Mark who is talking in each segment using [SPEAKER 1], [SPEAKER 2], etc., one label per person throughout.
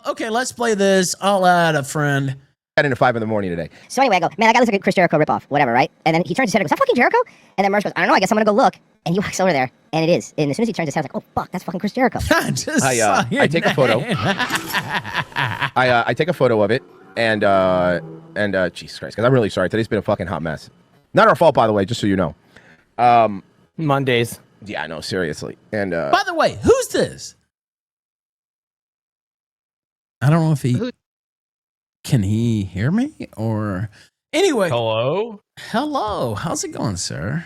[SPEAKER 1] Okay, let's play this. I'll add a friend.
[SPEAKER 2] Got into 5 in the morning today.
[SPEAKER 3] So anyway, I go, man, that guy looks like a Chris Jericho ripoff, whatever, right? And then he turns his head and goes, is that fucking Jericho? And then Mersh goes, I don't know, I guess I'm gonna go look. And he walks over there, and it is. And as soon as he turns his head, I was like, oh, fuck, that's fucking Chris Jericho.
[SPEAKER 2] I take a photo. I take a photo of it, and Jesus Christ, because I'm really sorry. Today's been a fucking hot mess. Not our fault, by the way, just so you know.
[SPEAKER 4] Mondays.
[SPEAKER 2] Yeah, no, seriously. And
[SPEAKER 1] by the way, who's this? I don't know if can he hear me or anyway.
[SPEAKER 5] Hello.
[SPEAKER 1] How's it going, sir?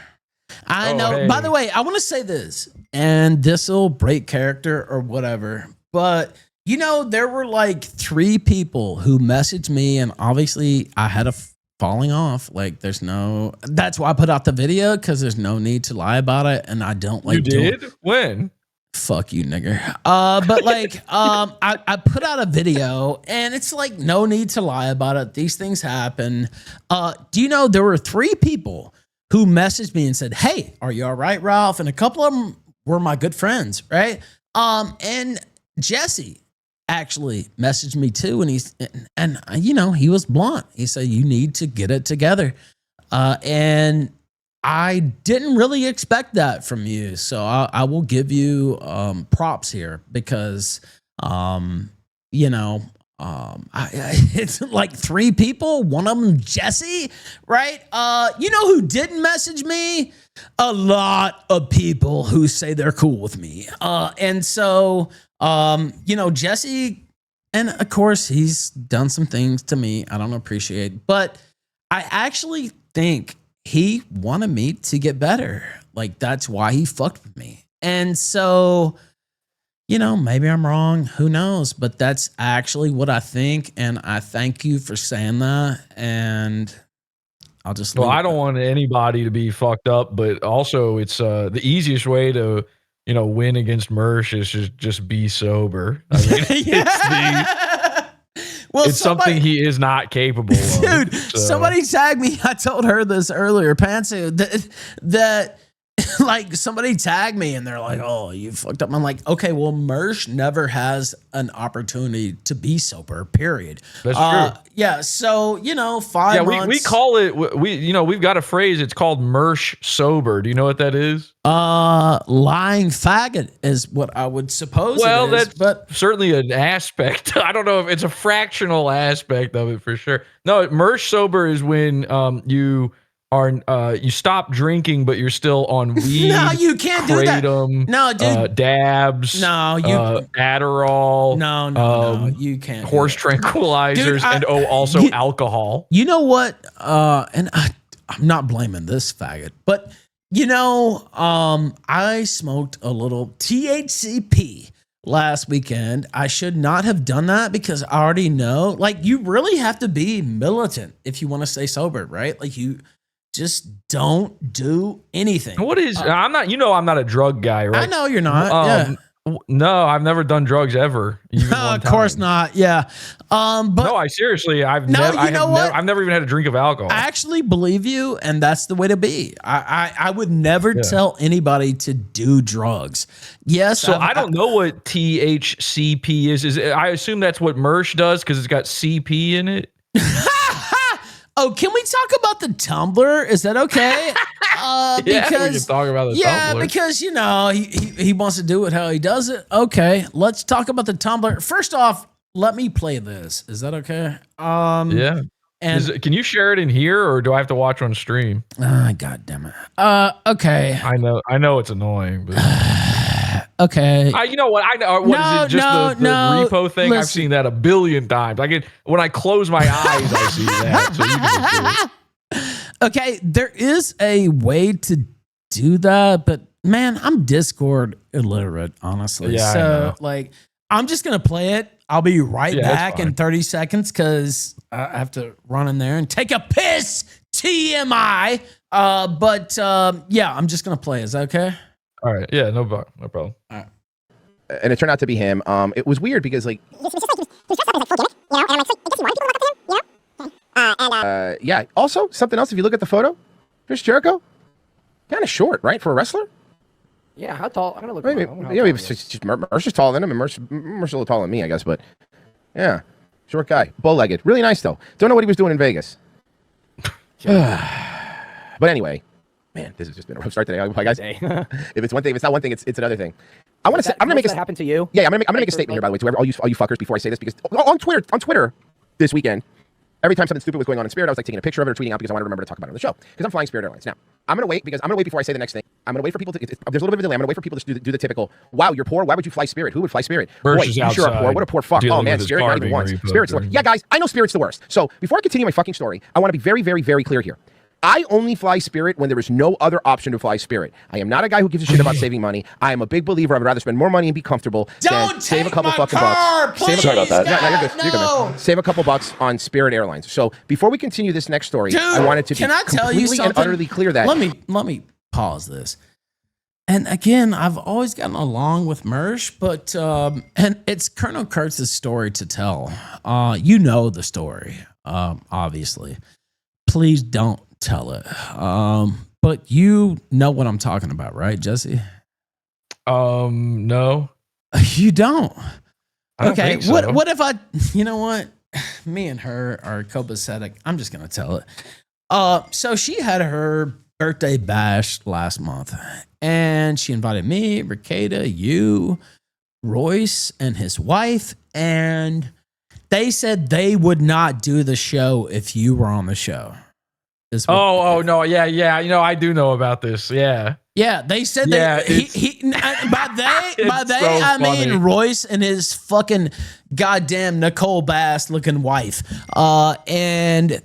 [SPEAKER 1] I know. Hey. By the way, I want to say this, and this will break character or whatever, but you know, there were like 3 people who messaged me, and obviously I had a falling off. Like, that's why I put out the video, because there's no need to lie about it, and I don't like.
[SPEAKER 5] You did? When?
[SPEAKER 1] Fuck you, nigger. But like, I put out a video, and it's like no need to lie about it. These things happen. Do you know there were 3 people who messaged me and said, "Hey, are you all right, Ralph?" And a couple of them were my good friends, right? And Jesse actually messaged me too, and you know, he was blunt. He said, "You need to get it together," and I didn't really expect that from you, so I will give you props here, because you know, it's like 3 people, one of them Jesse, right? You know who didn't message me? A lot of people who say they're cool with me, and so you know, Jesse, and of course he's done some things to me I don't appreciate, but I actually think he wanted me to get better. Like, that's why he fucked with me. And so, you know, maybe I'm wrong. Who knows? But that's actually what I think. And I thank you for saying that. And I'll just...
[SPEAKER 5] Well, I don't want anybody to be fucked up, but also it's the easiest way to, you know, win against Mersh is just be sober. I mean,
[SPEAKER 1] yeah.
[SPEAKER 5] It's something he is not capable of.
[SPEAKER 1] Dude, somebody tagged me. I told her this earlier, Pantsu, that like somebody tagged me and they're like, "Oh, you fucked up." I'm like, okay, well, Mersh never has an opportunity to be sober, period.
[SPEAKER 5] That's true.
[SPEAKER 1] Yeah, so, you know, 5 months.
[SPEAKER 5] We call it, you know, we've got a phrase, it's called Mersh sober. Do you know what that is?
[SPEAKER 1] Lying faggot is what I would suppose.
[SPEAKER 5] Well,
[SPEAKER 1] it is,
[SPEAKER 5] that's certainly an aspect. I don't know if it's a fractional aspect of it for sure. No, Mersh sober is when you are you stop drinking, but you're still on weed.
[SPEAKER 1] No, you can't
[SPEAKER 5] kratom,
[SPEAKER 1] do that. No, dude.
[SPEAKER 5] Dabs.
[SPEAKER 1] No, you
[SPEAKER 5] Adderall.
[SPEAKER 1] No, you can't.
[SPEAKER 5] Horse tranquilizers, dude, and also alcohol.
[SPEAKER 1] You know what? And I'm not blaming this faggot, but you know, I smoked a little THCP last weekend. I should not have done that, because I already know, like, you really have to be militant if you want to stay sober, right? Like, you just don't do anything.
[SPEAKER 5] What is, I'm not, you know, I'm not a drug guy, right?
[SPEAKER 1] I know you're not. Yeah.
[SPEAKER 5] No, I've never done drugs ever.
[SPEAKER 1] No, of course not. Yeah. But
[SPEAKER 5] no, I've never even had a drink of alcohol.
[SPEAKER 1] I actually believe you, and that's the way to be. I would never tell anybody to do drugs. Yes.
[SPEAKER 5] So I don't know what THCP is. I assume that's what Mersh does, because it's got CP in it.
[SPEAKER 1] Oh, can we talk about the Tumblr? Is that okay?
[SPEAKER 5] Yeah, we can talk about the Tumblr.
[SPEAKER 1] Yeah, because, you know, he wants to do it how he does it. Okay, let's talk about the Tumblr. First off, let me play this. Is that okay?
[SPEAKER 5] Yeah. And can you share it in here, or do I have to watch on stream?
[SPEAKER 1] God damn it. Okay.
[SPEAKER 5] I know it's annoying, but
[SPEAKER 1] okay.
[SPEAKER 5] You know what? I know. What is it? Just the repo thing? Listen. I've seen that a billion times. When I close my eyes, I see that. So you can just do it.
[SPEAKER 1] Okay, there is a way to do that, but man, I'm Discord illiterate, honestly.
[SPEAKER 5] Yeah,
[SPEAKER 1] so, like, I'm just gonna play it. I'll be right back in 30 seconds, because I have to run in there and take a piss. TMI. Yeah, I'm just gonna play. Is that okay?
[SPEAKER 5] All right. Yeah, no problem. All
[SPEAKER 1] right.
[SPEAKER 2] And it turned out to be him. It was weird because, like, yeah. Also, something else. If you look at the photo, Chris Jericho, kind of short, right, for a wrestler.
[SPEAKER 4] Yeah, how tall? I'm gonna look.
[SPEAKER 2] Maybe Mersh is taller than him, and Mersh is a little taller than me, I guess. But Yeah, short guy, bow-legged, really nice though. Don't know what he was doing in Vegas. But anyway, man, this has just been a rough start today. Hi guys. If it's one thing, if it's not one thing, it's another thing. I want to say, I'm gonna make
[SPEAKER 4] that happen to you.
[SPEAKER 2] Yeah, I'm gonna make a statement here, by the way, to all you fuckers before I say this, because on Twitter this weekend, every time something stupid was going on in Spirit, I was like taking a picture of it or tweeting out because I wanted to remember to talk about it on the show. Because I'm flying Spirit Airlines. Now, I'm gonna wait before I say the next thing. I'm gonna wait for people to. There's a little bit of a delay. I'm gonna wait for people to do the typical. Wow, you're poor. Why would you fly Spirit? Who would fly Spirit?
[SPEAKER 5] Mersh
[SPEAKER 2] Boy,
[SPEAKER 5] is
[SPEAKER 2] you sure are poor. What a poor fuck. Oh man, Spirit not even once. Spirit's the worst. Yeah, guys, I know Spirit's the worst. So before I continue my fucking story, I want to be very, very, very clear here. I only fly Spirit when there is no other option to fly Spirit. I am not a guy who gives a shit about saving money. I am a big believer. I would rather spend more money and be comfortable than save a couple fucking bucks.
[SPEAKER 1] Please,
[SPEAKER 2] sorry about that.
[SPEAKER 1] God,
[SPEAKER 2] You're good. You're good, man. Save a couple bucks on Spirit Airlines. So before we continue this next story,
[SPEAKER 1] Dude,
[SPEAKER 2] I wanted to be
[SPEAKER 1] can I tell you
[SPEAKER 2] completely
[SPEAKER 1] something?
[SPEAKER 2] and utterly clear that.
[SPEAKER 1] Let me pause this. And again, I've always gotten along with Mersh, but and it's Colonel Kurtz's story to tell. You know the story, obviously. Please don't tell it. But you know what I'm talking about, right, Jesse?
[SPEAKER 5] No.
[SPEAKER 1] You don't.
[SPEAKER 5] I don't
[SPEAKER 1] Okay.
[SPEAKER 5] think so.
[SPEAKER 1] What if I? You know what? Me and her are copacetic. I'm just gonna tell it. So she had her birthday bash last month, and she invited me, Ricada, you, Royce, and his wife, and they said they would not do the show if you were on the show.
[SPEAKER 5] Oh no, yeah. You know, I do know about this. Yeah.
[SPEAKER 1] Yeah, they said
[SPEAKER 5] Yeah,
[SPEAKER 1] that by they
[SPEAKER 5] so
[SPEAKER 1] I
[SPEAKER 5] funny.
[SPEAKER 1] mean Royce and his fucking goddamn Nicole Bass looking wife. And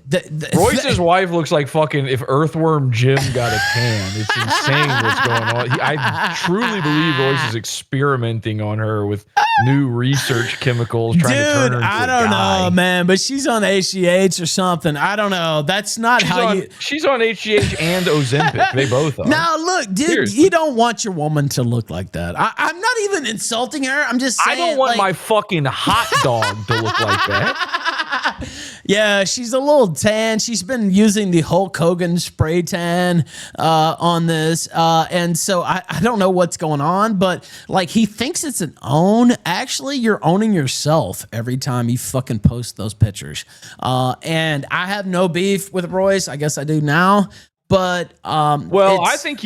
[SPEAKER 5] Royce's wife looks like fucking if Earthworm Jim got a tan. It's insane what's going on. I truly believe Royce is experimenting on her with new research chemicals, trying to turn her into
[SPEAKER 1] I
[SPEAKER 5] a
[SPEAKER 1] don't
[SPEAKER 5] guy.
[SPEAKER 1] know, man, but she's on HGH or something. I don't know. That's not
[SPEAKER 5] She's on HGH and Ozempic. They both are.
[SPEAKER 1] Now look, dude,
[SPEAKER 5] Seriously.
[SPEAKER 1] you don't want your woman to look like that. I'm not even insulting her. I'm just saying.
[SPEAKER 5] I don't want
[SPEAKER 1] like,
[SPEAKER 5] my fucking hot dog to look like that.
[SPEAKER 1] Yeah, she's a little tan. She's been using the Hulk Hogan spray tan on this. And so I don't know what's going on, but like he thinks it's an own. Actually, you're owning yourself every time you fucking post those pictures. And I have no beef with Royce. I guess I do now. But
[SPEAKER 5] well, I think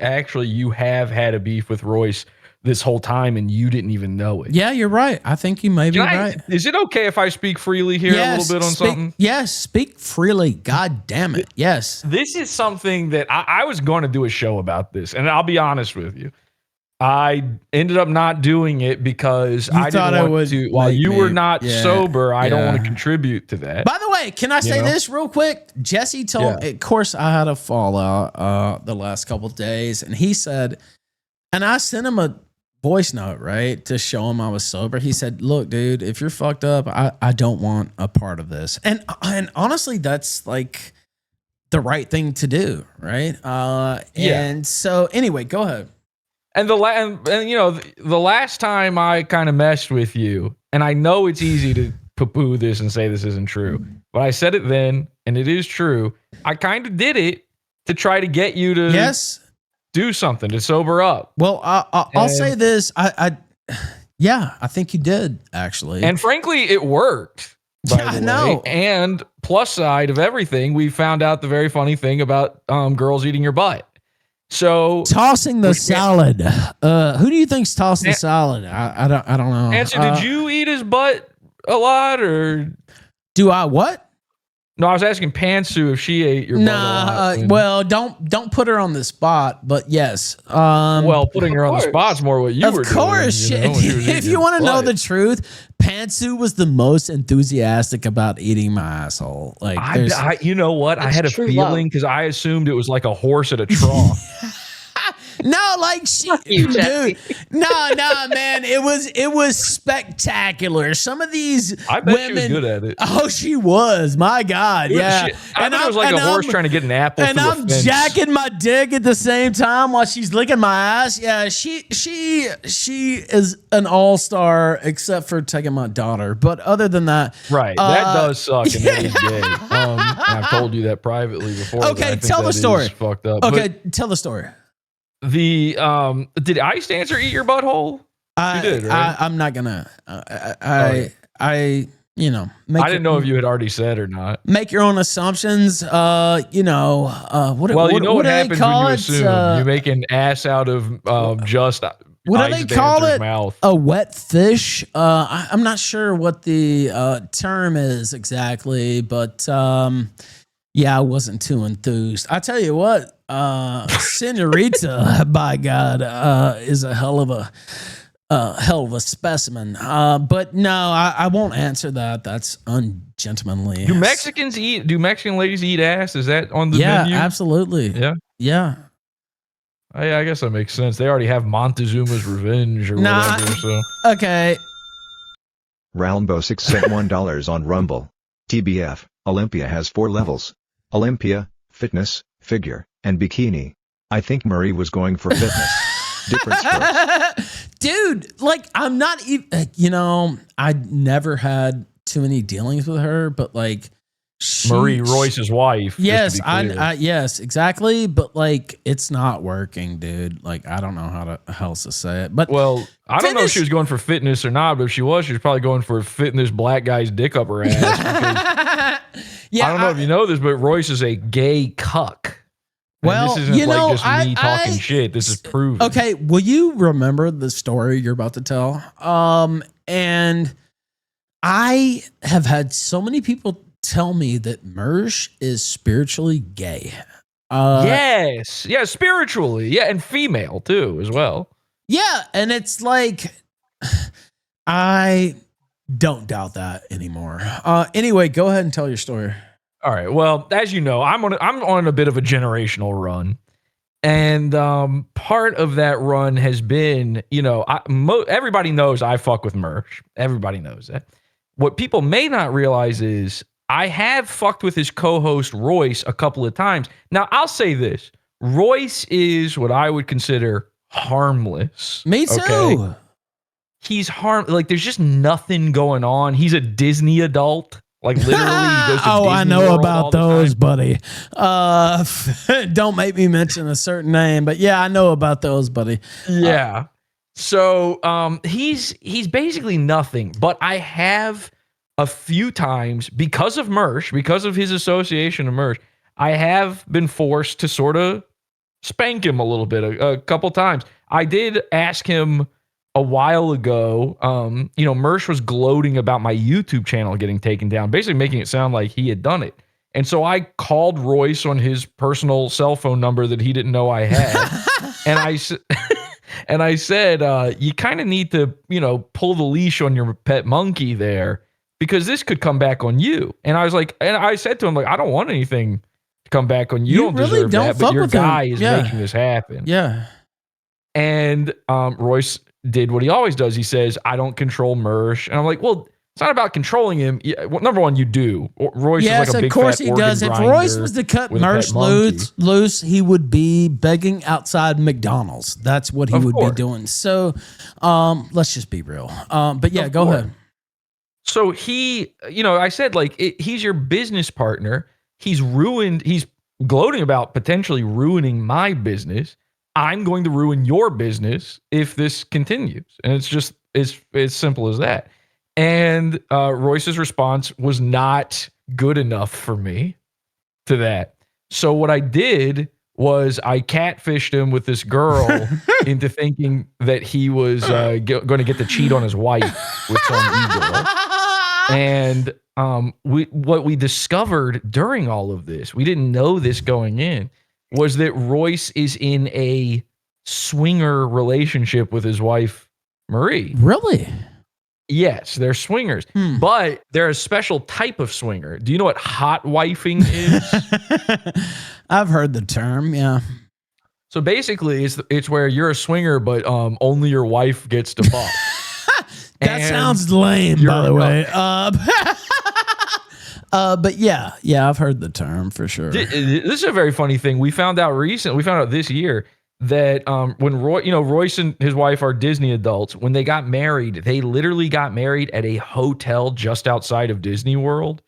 [SPEAKER 5] actually you have had a beef with Royce this whole time and you didn't even know it.
[SPEAKER 1] Yeah, you're right. I think you may be right.
[SPEAKER 5] Is it okay if I speak freely here a little bit on something?
[SPEAKER 1] Yes, speak freely. God damn it. Yes.
[SPEAKER 5] This is something that I was going to do a show about this, and I'll be honest with you. I ended up not doing it because I didn't want to. While you were not sober, I don't want to contribute to that.
[SPEAKER 1] By the way, can I say this real quick? Jesse told me, of course, I had a fallout the last couple of days, and he said, and I sent him a voice note, right, to show him I was sober. He said, look, dude, if you're fucked up, I don't want a part of this. And honestly, that's like the right thing to do, right? And so anyway, go ahead.
[SPEAKER 5] And you know, the last time I kind of messed with you, and I know it's easy to poo-poo this and say this isn't true, but I said it then, and it is true. I kind of did it to try to get you to do something to sober up.
[SPEAKER 1] Well, I'll say this. I think you did actually.
[SPEAKER 5] And frankly, it worked. I know. And plus side of everything, we found out the very funny thing about girls eating your butt. So
[SPEAKER 1] tossing the salad. Who do you think's tossing the salad? I don't know.
[SPEAKER 5] Answer, did you eat his butt a lot, or
[SPEAKER 1] do I what?
[SPEAKER 5] No, I was asking Pantsu if she ate your butt a lot.
[SPEAKER 1] Well, don't put her on the spot, but yes.
[SPEAKER 5] Well, putting her on the spot's more what you were doing.
[SPEAKER 1] Of course. If you want to know the truth, Pantsu was the most enthusiastic about eating my asshole. Like,
[SPEAKER 5] you know what? I had a feeling because I assumed it was like a horse at a trough.
[SPEAKER 1] No, like dude. No, man. It was spectacular. Some of these
[SPEAKER 5] I bet
[SPEAKER 1] women,
[SPEAKER 5] she was good at it.
[SPEAKER 1] Oh, she was. My God, yeah.
[SPEAKER 5] I thought it was like a horse trying to get an apple.
[SPEAKER 1] And I'm jacking my dick at the same time while she's licking my ass. Yeah, she is an all-star except for taking my daughter. But other than that,
[SPEAKER 5] right, that does suck and that is gay. I've told you that privately before.
[SPEAKER 1] Okay, tell the story.
[SPEAKER 5] Fucked up.
[SPEAKER 1] Okay, tell the story.
[SPEAKER 5] Did Ice Dancer eat your butthole?
[SPEAKER 1] I
[SPEAKER 5] did, right?
[SPEAKER 1] I'm not gonna. I you know.
[SPEAKER 5] I didn't know if you had already said or not.
[SPEAKER 1] Make your own assumptions. You know. What
[SPEAKER 5] you know what
[SPEAKER 1] do they
[SPEAKER 5] happens
[SPEAKER 1] call
[SPEAKER 5] when you
[SPEAKER 1] it?
[SPEAKER 5] assume you make an ass out of just.
[SPEAKER 1] What do they call it?
[SPEAKER 5] Mouth.
[SPEAKER 1] A wet fish? I'm not sure what the term is exactly, but yeah, I wasn't too enthused. I tell you what, Senorita, by God, is a hell of a specimen. But no, I won't answer that. That's ungentlemanly.
[SPEAKER 5] Do Mexican ladies eat ass? Is that on the menu?
[SPEAKER 1] Yeah, absolutely. Yeah.
[SPEAKER 5] I guess that makes sense. They already have Montezuma's Revenge or whatever. So
[SPEAKER 1] okay.
[SPEAKER 6] Roundbo6 sent $1 on Rumble. TBF, Olympia has 4 levels. Olympia, fitness, figure, and bikini. I think Murray was going for fitness. Different strokes.
[SPEAKER 1] Dude, like, I'm not even, you know, I never had too many dealings with her, but like,
[SPEAKER 5] Mersh Royce's wife.
[SPEAKER 1] Yes, yes, exactly. But like, it's not working, dude. Like, I don't know how else to say it. But
[SPEAKER 5] well, I don't know if she was going for fitness or not. But if she was probably going for fitting this black guy's dick up her ass.
[SPEAKER 1] Yeah,
[SPEAKER 5] I don't know if you know this, but Royce is a gay cuck.
[SPEAKER 1] Well,
[SPEAKER 5] this isn't just me talking shit. This is proven.
[SPEAKER 1] Okay, will you remember the story you're about to tell? And I have had so many people tell me that Mersh is spiritually gay.
[SPEAKER 5] Yes. Yeah, spiritually. Yeah, and female too, as well.
[SPEAKER 1] Yeah, and it's like, I don't doubt that anymore. Anyway, go ahead and tell your story.
[SPEAKER 5] All right. Well, as you know, I'm on a bit of a generational run. And part of that run has been, you know, everybody knows I fuck with Mersh. Everybody knows that. What people may not realize is I have fucked with his co-host Royce a couple of times. Now, I'll say this. Royce is what I would consider harmless.
[SPEAKER 1] Me too. Okay?
[SPEAKER 5] He's like, there's just nothing going on. He's a Disney adult. Like, literally, he goes to Disney
[SPEAKER 1] I know
[SPEAKER 5] World
[SPEAKER 1] about those, buddy. Don't make me mention a certain name, but yeah, I know about those, buddy.
[SPEAKER 5] Yeah. So he's basically nothing, but I have a few times, because of Mersh, because of his association of Mersh, I have been forced to sort of spank him a little bit a couple times. I did ask him a while ago, you know, Mersh was gloating about my YouTube channel getting taken down, basically making it sound like he had done it. And so I called Royce on his personal cell phone number that he didn't know I had. And I said, you kind of need to, you know, pull the leash on your pet monkey there, because this could come back on you. And I was like, and I said to him, like, I don't want anything to come back on you. You don't really deserve that, but your guy is making this happen.
[SPEAKER 1] Yeah.
[SPEAKER 5] And Royce did what he always does. He says, I don't control Mersh. And I'm like, well, it's not about controlling him. Yeah, well, number one, you do. Royce is like a big,
[SPEAKER 1] of course
[SPEAKER 5] fat
[SPEAKER 1] he does. If Royce was to cut Mersh loose, he would be begging outside McDonald's. That's what he would be doing. So let's just be real. But yeah, go ahead.
[SPEAKER 5] So he, you know, I said, like, he's your business partner. He's gloating about potentially ruining my business. I'm going to ruin your business if this continues. And it's just, it's simple as that. And Royce's response was not good enough for me to that. So what I did was I catfished him with this girl into thinking that he was going to get to cheat on his wife with some e-girl. And what we discovered during all of this, we didn't know this going in, was that Royce is in a swinger relationship with his wife, Marie.
[SPEAKER 1] Really?
[SPEAKER 5] Yes, they're swingers, but they're a special type of swinger. Do you know what hot wifing is?
[SPEAKER 1] I've heard the term, yeah.
[SPEAKER 5] So basically, it's where you're a swinger, but only your wife gets to fuck.
[SPEAKER 1] That sounds lame, by the way. But yeah, I've heard the term for sure.
[SPEAKER 5] This is a very funny thing. We found out this year that when Royce and his wife are Disney adults, when they got married, they literally got married at a hotel just outside of Disney World.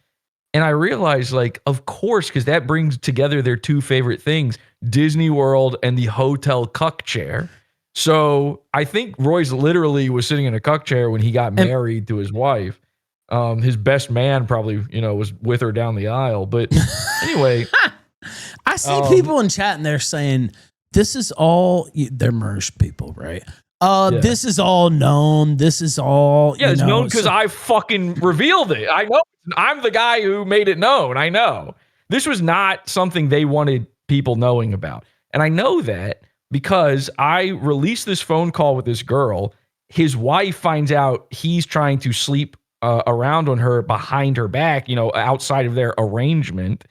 [SPEAKER 5] And I realized, like, of course, because that brings together their two favorite things, Disney World and the hotel cuck chair. So I think Royce literally was sitting in a cuck chair when he got married to his wife. His best man probably, was with her down the aisle. But anyway,
[SPEAKER 1] I see people in chat and they're saying this is all they're Mersh people, right? This is all known. This is all
[SPEAKER 5] it's known because I fucking revealed it. I know. I'm the guy who made it known. I know. This was not something they wanted people knowing about. And I know that because I released this phone call with this girl. His wife finds out he's trying to sleep around on her behind her back, outside of their arrangement.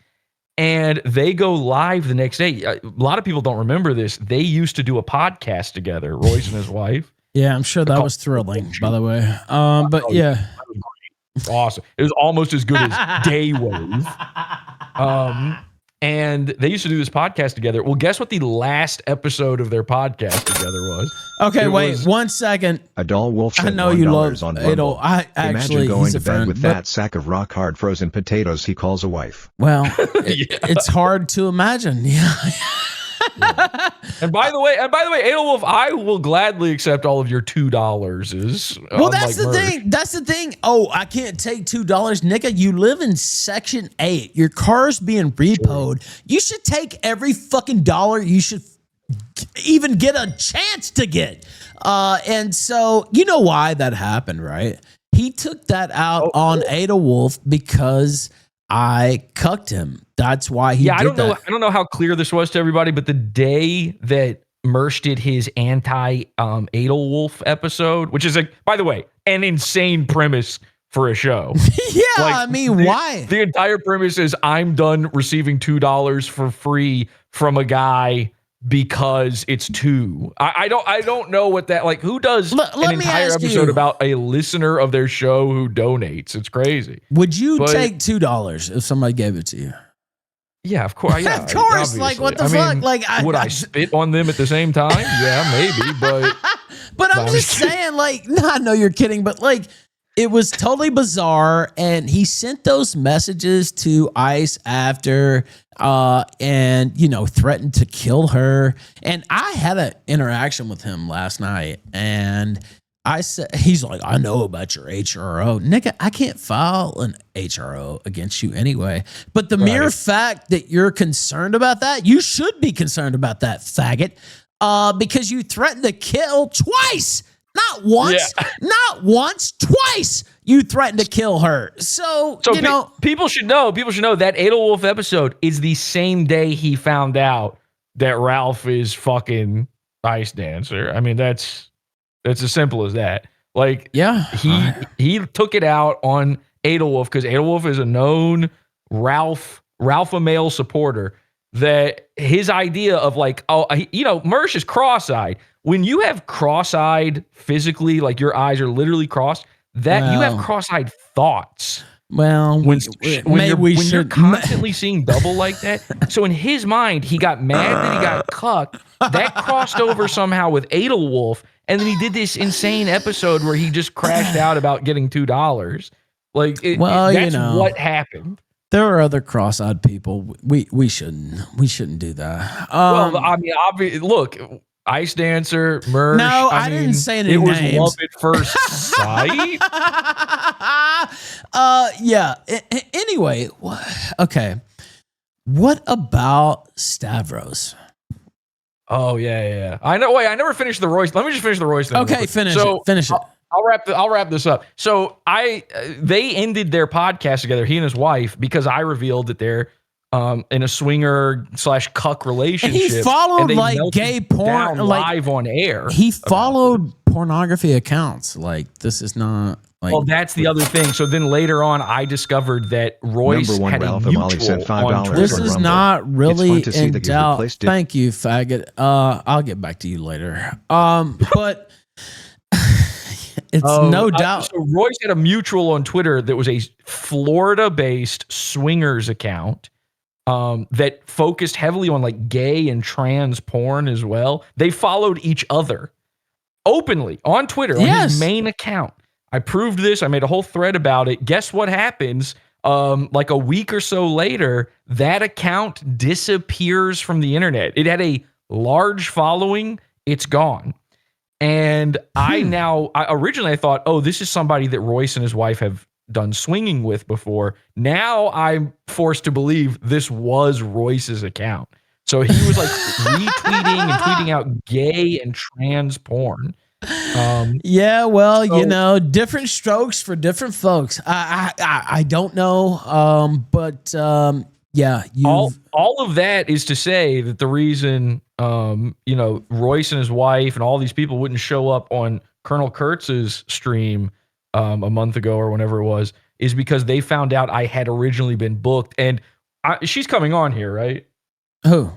[SPEAKER 5] And they go live the next day. A lot of people don't remember this. They used to do a podcast together, Royce and his wife.
[SPEAKER 1] Yeah, I'm sure that was thrilling, by the way. But yeah.
[SPEAKER 5] Awesome. It was almost as good as Daywave. And they used to do this podcast together. Well, guess what the last episode of their podcast together was?
[SPEAKER 1] Okay, wait 1 second.
[SPEAKER 6] Adol Wolf said
[SPEAKER 1] I know you love
[SPEAKER 6] on
[SPEAKER 1] Adol.
[SPEAKER 6] Imagine going to bed with that sack of rock hard frozen potatoes he calls a wife.
[SPEAKER 1] Well, it's hard to imagine. Yeah.
[SPEAKER 5] And by the way, Adol Wolf, I will gladly accept all of your $2.
[SPEAKER 1] Well, that's the thing. That's the thing. Oh, I can't take $2, nigga. You live in Section 8. Your car's being repoed. You should take every fucking dollar you should even get a chance to get. And so you know why that happened, right? He took that out on Adol Wolf because I cucked him. That's why he did that.
[SPEAKER 5] I don't know how clear this was to everybody, but the day that Mersh did his anti Adol Wolf episode, which is, by the way, an insane premise for a show.
[SPEAKER 1] Yeah, why?
[SPEAKER 5] The entire premise is I'm done receiving $2 for free from a guy because it's $2. I don't know what that, like, who does an entire episode about a listener of their show who donates? It's crazy.
[SPEAKER 1] Would you take $2 if somebody gave it to you?
[SPEAKER 5] Yeah, of course. Yeah,
[SPEAKER 1] of course. Obviously. Like, what the fuck? Like,
[SPEAKER 5] would I spit on them at the same time? Yeah, maybe. But
[SPEAKER 1] I'm just saying, like, no, I know you're kidding, but like, it was totally bizarre. And he sent those messages to Ice after, and threatened to kill her. And I had an interaction with him last night, and I said, he's like, I know about your HRO. Nigga, I can't file an HRO against you anyway. But the mere fact that you're concerned about that, you should be concerned about that, faggot, because you threatened to kill twice. Not once, not once, twice you threatened to kill her. So
[SPEAKER 5] people should know that Adol Wolf episode is the same day he found out that Ralph is fucking Ice Dancer. I mean, that's as simple as that. Like, he took it out on Adol Wolf because Adol Wolf is a known Ralph a male supporter. That his idea of like, Mersh is cross-eyed. When you have cross-eyed physically, like your eyes are literally crossed, you have cross-eyed thoughts.
[SPEAKER 1] Well,
[SPEAKER 5] when you're constantly seeing double like that. So in his mind, he got mad that he got cucked. That crossed over somehow with Adol Wolf. And then he did this insane episode where he just crashed out about getting $2. Like, that's what happened.
[SPEAKER 1] There are other cross-eyed people. We shouldn't do that.
[SPEAKER 5] Well, I mean, obviously, look, Ice Dancer, Mersh.
[SPEAKER 1] No, I didn't say any names.
[SPEAKER 5] It was love at first sight.
[SPEAKER 1] Yeah. Anyway, okay. What about Stavros?
[SPEAKER 5] Oh yeah. I know. Wait, I never finished the Royce. Let me just finish the Royce thing.
[SPEAKER 1] Okay, finish it.
[SPEAKER 5] I'll wrap this up. So they ended their podcast together, he and his wife, because I revealed that they're in a swinger / cuck relationship.
[SPEAKER 1] And he followed like gay porn
[SPEAKER 5] live on air.
[SPEAKER 1] He followed pornography accounts. Like, this is not like.
[SPEAKER 5] Well, that's the other thing. So then later on, I discovered that Royce had
[SPEAKER 6] Ralph
[SPEAKER 5] a mutual
[SPEAKER 6] sent $5
[SPEAKER 5] on Twitter.
[SPEAKER 1] This is not really in doubt.
[SPEAKER 6] Thank
[SPEAKER 1] you, faggot. I'll get back to you later. But. It's no doubt.
[SPEAKER 5] So Royce had a mutual on Twitter that was a Florida-based swingers account that focused heavily on like gay and trans porn as well. They followed each other openly on Twitter on his main account. I proved this. I made a whole thread about it. Guess what happens? Like a week or so later, that account disappears from the internet. It had a large following. It's gone. And I originally thought, oh, this is somebody that Royce and his wife have done swinging with before. Now I'm forced to believe this was Royce's account. So he was like retweeting and tweeting out gay and trans porn.
[SPEAKER 1] Yeah, well, different strokes for different folks. I don't know, but yeah,
[SPEAKER 5] all of that is to say that the reason Royce and his wife and all these people wouldn't show up on Colonel Kurtz's stream a month ago or whenever it was is because they found out I had originally been booked, and she's coming on here, right?
[SPEAKER 1] Who?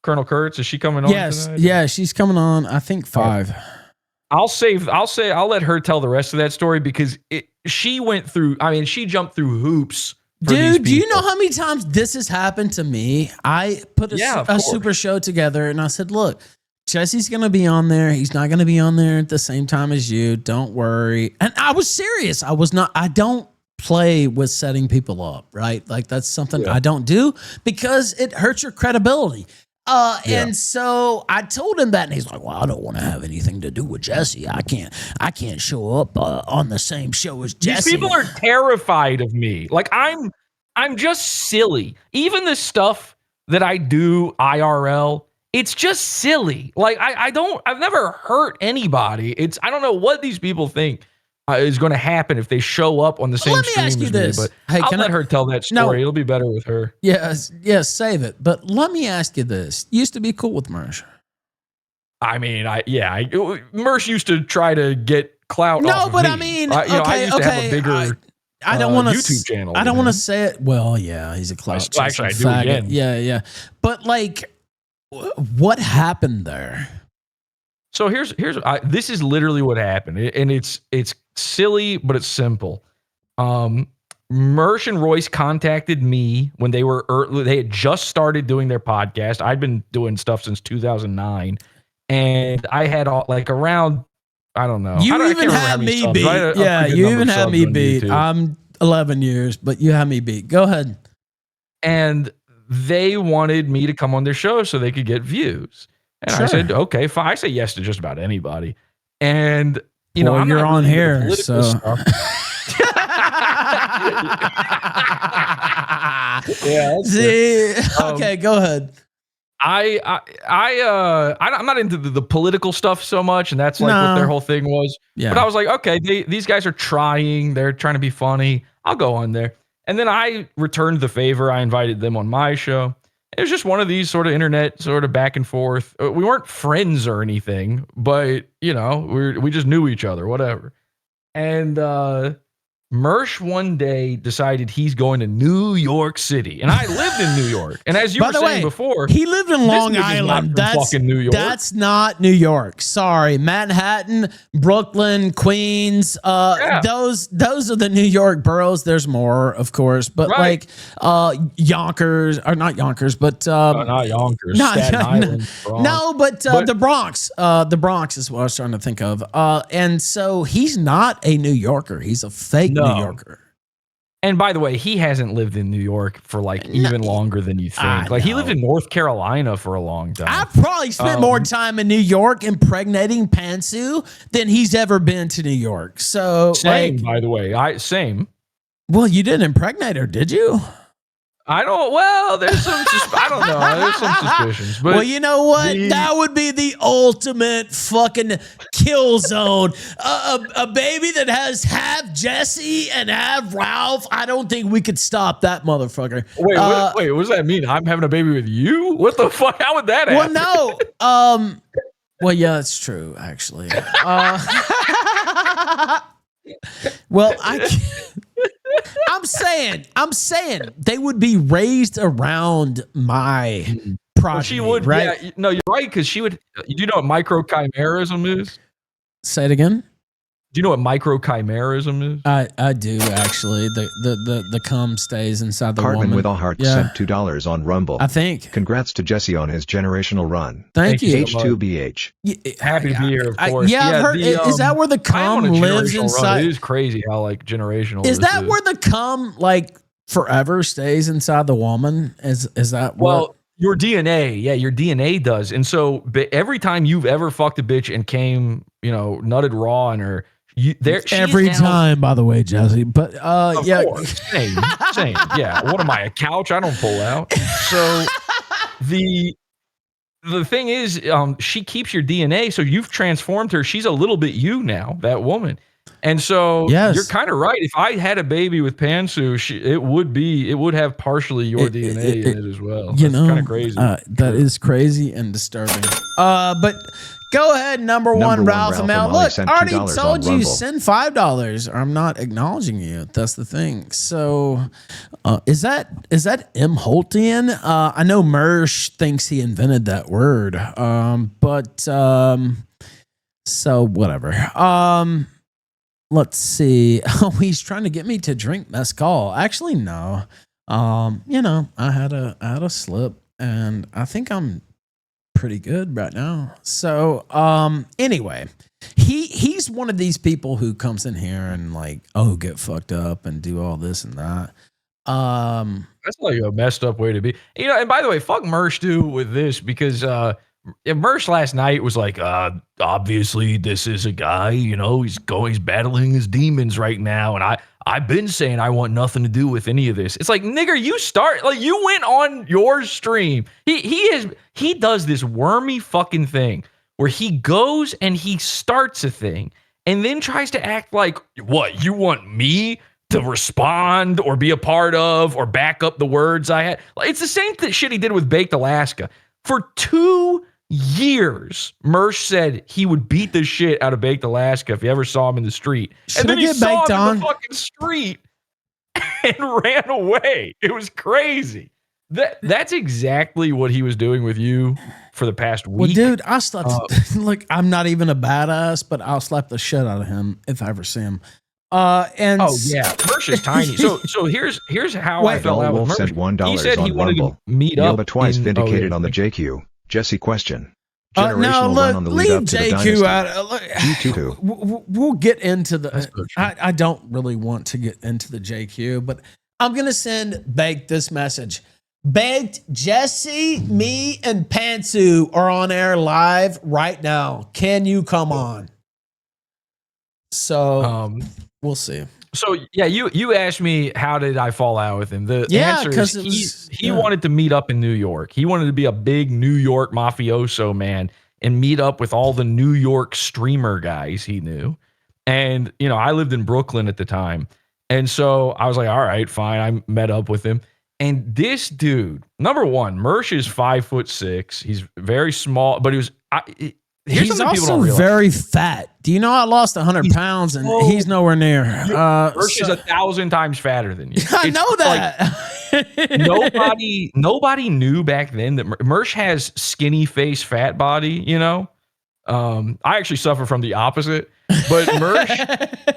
[SPEAKER 5] Colonel Kurtz, is she coming on?
[SPEAKER 1] Yes,
[SPEAKER 5] tonight?
[SPEAKER 1] Yeah, she's coming on. I think 5.
[SPEAKER 5] I'll let her tell the rest of that story because she went through. I mean, she jumped through hoops.
[SPEAKER 1] Dude, do you know how many times this has happened to me? I put a super show together and I said, look, Jesse's going to be on there. He's not going to be on there at the same time as you. Don't worry. And I was serious. I don't play with setting people up, right? Like that's something I don't do because it hurts your credibility. And so I told him that, and he's like, "Well, I don't want to have anything to do with Jesse. I can't show up on the same show as Jesse."
[SPEAKER 5] These people are terrified of me. Like I'm just silly. Even the stuff that I do IRL, it's just silly. Like I've never hurt anybody. I don't know what these people think is going to happen if they show up on the same stream as me. But hey, I'll let her tell that story. No. It'll be better with her.
[SPEAKER 1] Yes, save it. But let me ask you this. You used to be cool with Mersh.
[SPEAKER 5] I mean, Mersh used to try to get clout off of me.
[SPEAKER 1] I mean,
[SPEAKER 5] I used to have a bigger
[SPEAKER 1] I don't want to
[SPEAKER 5] YouTube channel.
[SPEAKER 1] I don't want to say it. Well, yeah, he's a clout.
[SPEAKER 5] Actually, I do again.
[SPEAKER 1] Yeah. But like, what happened there?
[SPEAKER 5] So here's this is literally what happened, and it's silly, but it's simple. Mersh and Royce contacted me when they had just started doing their podcast. I'd been doing stuff since 2009, and I had around, I don't know.
[SPEAKER 1] You even had me beat. Yeah, you even had me beat. I'm 11 years, but you had me beat. Go ahead.
[SPEAKER 5] And they wanted me to come on their show so they could get views. And I said, okay, fine. I say yes to just about anybody. And,
[SPEAKER 1] you're on here, so.
[SPEAKER 5] Yeah.
[SPEAKER 1] See, okay, go ahead.
[SPEAKER 5] I'm not into the political stuff so much, and that's what their whole thing was. Yeah. But I was like, okay, these guys are trying. They're trying to be funny. I'll go on there. And then I returned the favor. I invited them on my show. It was just one of these sort of internet sort of back and forth. We weren't friends or anything, but we just knew each other, whatever. And Mersh one day decided he's going to New York City, and I lived in New York. And as you were saying before,
[SPEAKER 1] he lived in Long Island.
[SPEAKER 5] That's fucking New York.
[SPEAKER 1] That's not New York. Sorry, Manhattan, Brooklyn, Queens. Those are the New York boroughs. There's more, of course, but like Yonkers, or not Yonkers, but
[SPEAKER 5] not Yonkers. Staten Island,
[SPEAKER 1] no, but the Bronx. The Bronx is what I was trying to think of. And so he's not a New Yorker. He's a fake New Yorker.
[SPEAKER 5] And by the way, he hasn't lived in New York for even longer than you think. He lived in North Carolina for a long time.
[SPEAKER 1] I've probably spent more time in New York impregnating Pantsu than he's ever been to New York. So
[SPEAKER 5] same, by the way. Same.
[SPEAKER 1] Well, you didn't impregnate her, did you?
[SPEAKER 5] I don't. Well, there's some. I don't know. There's some suspicions. But
[SPEAKER 1] well, you know what? That would be the ultimate fucking kill zone. A baby that has half Jesse and half Ralph. I don't think we could stop that motherfucker.
[SPEAKER 5] Wait. What does that mean? I'm having a baby with you? What the fuck? How would that happen?
[SPEAKER 1] Well, no. Well, yeah, that's true. Actually. Well, I'm saying they would be raised around my progeny,
[SPEAKER 5] she would,
[SPEAKER 1] right?
[SPEAKER 5] Yeah, no, you're right, because she would. Do you know what microchimerism is?
[SPEAKER 1] Say it again.
[SPEAKER 5] Do you know what microchimerism is?
[SPEAKER 1] I do, actually. The cum stays inside the
[SPEAKER 6] Cartman
[SPEAKER 1] woman.
[SPEAKER 6] with a heart sent $2 on Rumble.
[SPEAKER 1] I think.
[SPEAKER 6] Congrats to Jesse on his generational run.
[SPEAKER 1] Thank you.
[SPEAKER 6] H2BH.
[SPEAKER 5] Happy to be here, of course.
[SPEAKER 1] I've heard. Is that where the cum lives inside?
[SPEAKER 5] It is crazy how generational.
[SPEAKER 1] Is that where the cum forever stays inside the woman? Is that what?
[SPEAKER 5] Well, your DNA, your DNA does. And so every time you've ever fucked a bitch and came, nutted raw on her,
[SPEAKER 1] every time, by the way, Jesse. But yeah,
[SPEAKER 5] course. Same. Yeah. What am I, a couch? I don't pull out. So the thing is, she keeps your DNA, so you've transformed her. She's a little bit you now, that woman. And so you're kind of right. If I had a baby with Pantsu, it would have partially your DNA in it as well. That's kind of crazy.
[SPEAKER 1] That is crazy and disturbing. But go ahead, number one, Ralph Amel. Look, I already told you, send $5. I'm not acknowledging you. That's the thing. So, is that M. Holtian? I know Mersh thinks he invented that word. So whatever. Let's see. Oh, he's trying to get me to drink mezcal. Actually, no. I had a slip, and I think I'm pretty good right now. So, anyway, he's one of these people who comes in here and like, get fucked up and do all this and that.
[SPEAKER 5] That's like a messed up way to be. And by the way, fuck Mersh too with this, because Mersh last night was like, obviously this is a guy, he's battling his demons right now, and I've been saying I want nothing to do with any of this. It's like, nigger, you went on your stream. He does this wormy fucking thing where he goes and he starts a thing and then tries to act like, what, you want me to respond or be a part of or back up the words I had? It's the same shit he did with Baked Alaska. For 2 years, Mersh said he would beat the shit out of Baked Alaska if he ever saw him in the street. And then he saw him in the fucking street and ran away. It was crazy. That's exactly what he was doing with you for the past week.
[SPEAKER 1] Well, dude, I slept. Look, I'm not even a badass, but I'll slap the shit out of him if I ever see him.
[SPEAKER 5] Mersh is tiny. So here's how I felt out with Mersh.
[SPEAKER 6] Sent $1
[SPEAKER 5] he said he wanted to meet
[SPEAKER 6] Yoba
[SPEAKER 5] up.
[SPEAKER 6] Twice vindicated on the JQ. Jesse question. Generational
[SPEAKER 1] no,
[SPEAKER 6] run on the lead up to the
[SPEAKER 1] JQ
[SPEAKER 6] dynasty.
[SPEAKER 1] out. We'll get into the. I don't really want to get into the JQ, but I'm gonna send Baked this message. Baked, Jesse, me, and Pantsu are on air live right now. Can you come on? So we'll see.
[SPEAKER 5] So yeah, you asked me how did I fall out with him. The answer is he wanted to meet up in New York. He wanted to be a big New York mafioso man and meet up with all the New York streamer guys he knew. And I lived in Brooklyn at the time, and so I was like, all right, fine. I met up with him. And this dude, number one, Mersh is 5'6". He's very small, but
[SPEAKER 1] he's also very fat. Do you know I lost 100 pounds and he's nowhere near?
[SPEAKER 5] Mersh is 1,000 times fatter than you.
[SPEAKER 1] I know that.
[SPEAKER 5] Like, nobody knew back then that Mersh has skinny face, fat body. I actually suffer from the opposite, but Mersh.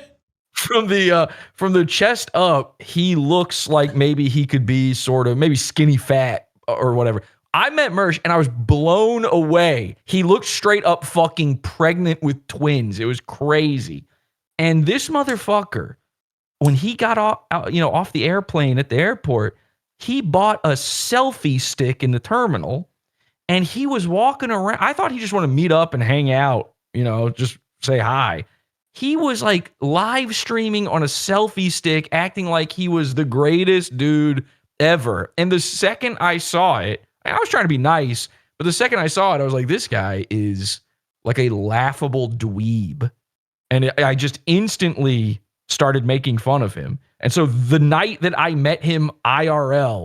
[SPEAKER 5] From the chest up, he looks like maybe he could be sort of maybe skinny fat or whatever. I met Mersh and I was blown away. He looked straight up fucking pregnant with twins. It was crazy. And this motherfucker, when he got off the airplane at the airport, he bought a selfie stick in the terminal and he was walking around. I thought he just wanted to meet up and hang out, just say hi. He was like live streaming on a selfie stick, acting like he was the greatest dude ever. And the second I saw it, I was trying to be nice, but the second I saw it, I was like, this guy is like a laughable dweeb. And I just instantly started making fun of him. And so the night that I met him IRL,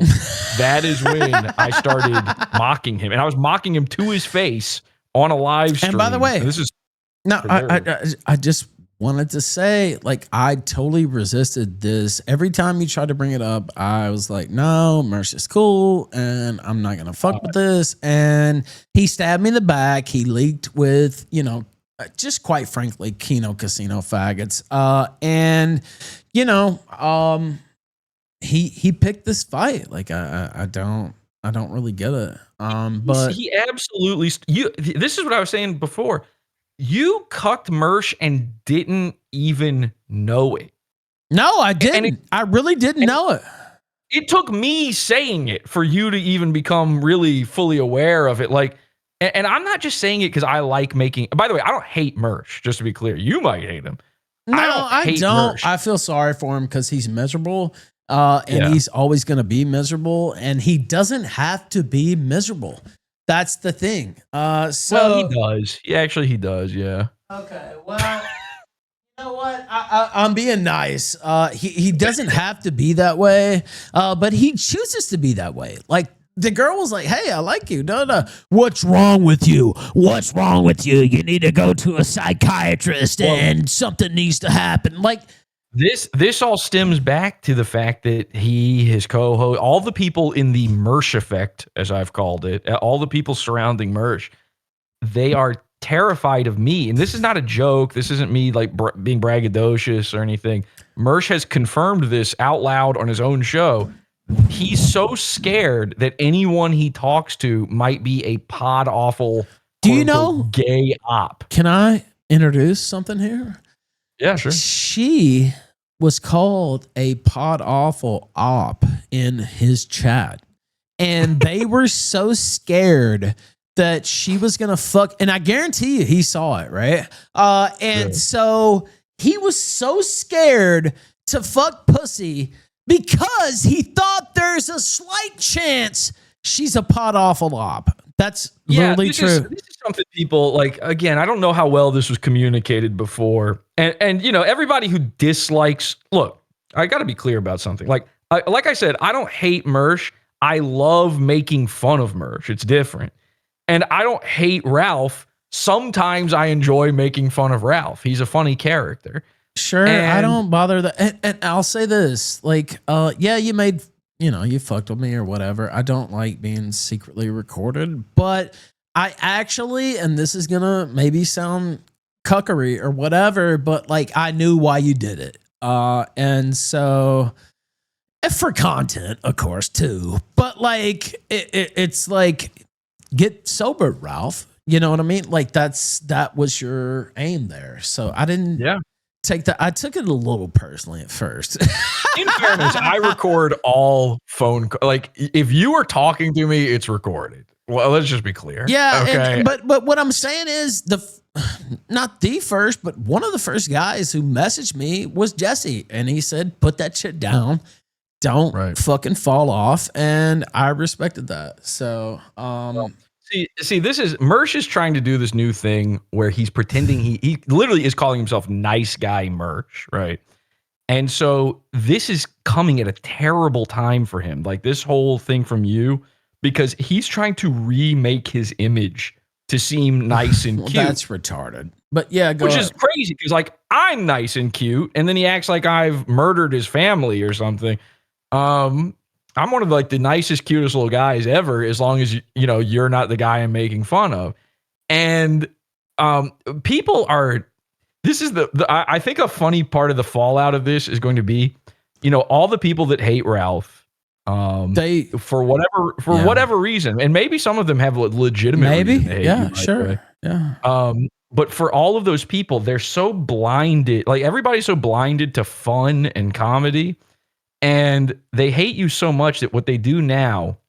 [SPEAKER 5] that is when I started mocking him. And I was mocking him to his face on a live stream.
[SPEAKER 1] And by the way,
[SPEAKER 5] this is
[SPEAKER 1] I just wanted to say, like, I totally resisted this. Every time you tried to bring it up, I was like, no, Mersh is cool, and I'm not going to fuck with this. And he stabbed me in the back. He leaked with, just quite frankly, Keno Casino faggots. He picked this fight. Like, I don't really get it. But
[SPEAKER 5] he absolutely, this is what I was saying before. You cucked Mersh and didn't even know it.
[SPEAKER 1] No, I didn't. I really didn't know it.
[SPEAKER 5] it took me saying it for you to even become really fully aware of it. Like, and I'm not just saying it because I like making. By the way, I don't hate Mersh. Just to be clear, you might hate him.
[SPEAKER 1] No, I don't.
[SPEAKER 5] Mersh.
[SPEAKER 1] I feel sorry for him because he's miserable, and he's always going to be miserable, and he doesn't have to be miserable. That's the thing. Well,
[SPEAKER 5] he does. He does. Yeah.
[SPEAKER 1] Okay. Well, you know what? I'm being nice. He doesn't have to be that way, but he chooses to be that way. Like, the girl was like, "Hey, I like you." No. What's wrong with you? What's wrong with you? You need to go to a psychiatrist, and something needs to happen. Like,
[SPEAKER 5] this all stems back to the fact that his co-host, all the people in the Mersh effect, as I've called it, all the people surrounding Mersh, they are terrified of me. And this is not a joke. This isn't me like being braggadocious or anything. Mersh has confirmed this out loud on his own show. He's so scared that anyone he talks to might be a PowAwful,
[SPEAKER 1] do you know,
[SPEAKER 5] gay op.
[SPEAKER 1] Can I introduce something here?
[SPEAKER 5] Yeah, sure.
[SPEAKER 1] She was called a PowAwful op in his chat, and they were so scared that she was gonna fuck. And I guarantee you, he saw it, right? So he was so scared to fuck pussy, because he thought there's a slight chance she's a PowAwful op. That's literally true.
[SPEAKER 5] This is something people like. Again, I don't know how well this was communicated before, and you know, everybody who dislikes. Look, I got to be clear about something. Like I said, I don't hate Mersh. I love making fun of Mersh. It's different, and I don't hate Ralph. Sometimes I enjoy making fun of Ralph. He's a funny character.
[SPEAKER 1] Sure, I don't bother that. And I'll say this, like, you fucked with me or whatever. I don't like being secretly recorded, but I actually, and this is gonna maybe sound cuckery or whatever, but like, I knew why you did it. And so, for content, of course, too. But like, it's like, get sober, Ralph. You know what I mean? Like, that was your aim there. So I didn't.
[SPEAKER 5] Yeah.
[SPEAKER 1] I took it a little personally at first.
[SPEAKER 5] In fairness, I record all phone like if you are talking to me, it's recorded. Well, let's just be clear.
[SPEAKER 1] Yeah,
[SPEAKER 5] okay.
[SPEAKER 1] But what I'm saying is not the first, but one of the first guys who messaged me was Jesse, and he said, "Put that shit down. Don't fucking fall off." And I respected that. So,
[SPEAKER 5] See, this is Mersh is trying to do this new thing where he's pretending he literally is calling himself nice guy Mersh, right? And so this is coming at a terrible time for him, like this whole thing from you, because he's trying to remake his image to seem nice and cute.
[SPEAKER 1] That's retarded. But yeah,
[SPEAKER 5] which is crazy because like I'm nice and cute, and then he acts like I've murdered his family or something. I'm one of like the nicest, cutest little guys ever, as long as you know you're not the guy I'm making fun of. And people are. This is I think a funny part of the fallout of this is going to be, you know, all the people that hate Ralph. They for whatever reason, and maybe some of them have legitimate reason to hate you,
[SPEAKER 1] sure, yeah.
[SPEAKER 5] But for all of those people, they're so blinded. Like everybody's so blinded to fun and comedy. And they hate you so much that what they do now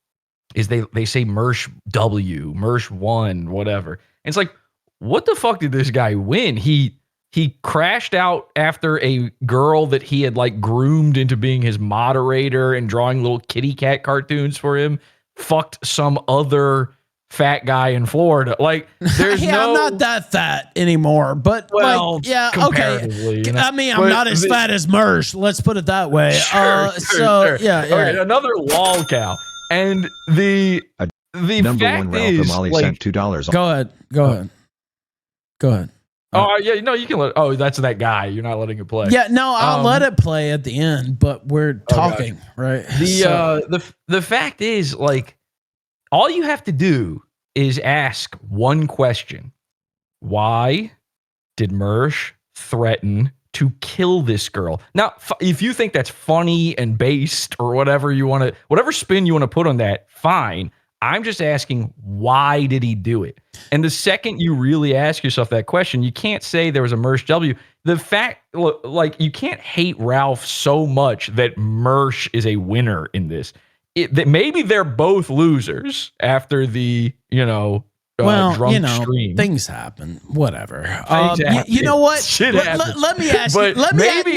[SPEAKER 5] is they say Mersh W, Mersh 1, whatever. And it's like, what the fuck did this guy win? He crashed out after a girl that he had like groomed into being his moderator and drawing little kitty cat cartoons for him, fucked some other fat guy in Florida. Like, there's
[SPEAKER 1] I'm not that fat anymore, but okay.
[SPEAKER 5] You know?
[SPEAKER 1] I mean, I'm not as fat as Mersh. Let's put it that way.
[SPEAKER 5] Sure.
[SPEAKER 1] Yeah.
[SPEAKER 5] Okay, another lol cow. And the
[SPEAKER 6] number
[SPEAKER 5] fact
[SPEAKER 6] one Ralph
[SPEAKER 5] is,
[SPEAKER 6] O'Malley
[SPEAKER 5] like,
[SPEAKER 6] sent $2.
[SPEAKER 1] Go ahead.
[SPEAKER 5] Oh yeah, no, you can let. Oh, that's that guy. You're not letting it play.
[SPEAKER 1] Yeah, no, I'll let it play at the end, but we're talking, right?
[SPEAKER 5] The fact is, like, all you have to do is ask one question. Why did Mersh threaten to kill this girl? Now, if you think that's funny and based or whatever spin you want to put on that, fine. I'm just asking, why did he do it? And the second you really ask yourself that question, you can't say there was a Mersh W. the fact, like, you can't hate Ralph so much that Mersh is a winner in this. That maybe they're both losers after the, drunk stream.
[SPEAKER 1] Things happen. Whatever.
[SPEAKER 5] You
[SPEAKER 1] know what?
[SPEAKER 5] Shit happens.
[SPEAKER 1] Let me ask
[SPEAKER 5] but
[SPEAKER 1] you.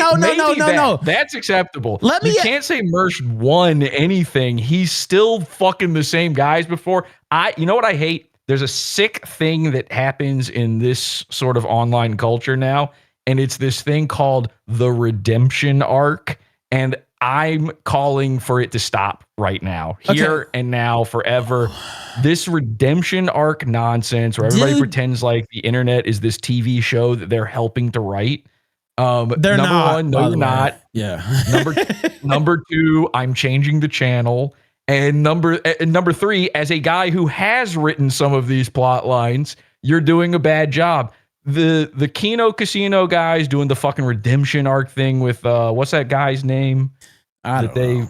[SPEAKER 1] No.
[SPEAKER 5] That's acceptable. You can't say Mersh won anything. He's still fucking the same guys before. You know what I hate? There's a sick thing that happens in this sort of online culture now, and it's this thing called the redemption arc. And I'm calling for it to stop right now, here and now, forever. This redemption arc nonsense where everybody pretends like the internet is this TV show that they're helping to write.
[SPEAKER 1] They're
[SPEAKER 5] number
[SPEAKER 1] not,
[SPEAKER 5] one, no, you're not.
[SPEAKER 1] Yeah.
[SPEAKER 5] number two, I'm changing the channel. And number three, as a guy who has written some of these plot lines, you're doing a bad job. The Kino Casino guys doing the fucking redemption arc thing with what's that guy's name?
[SPEAKER 1] I don't know.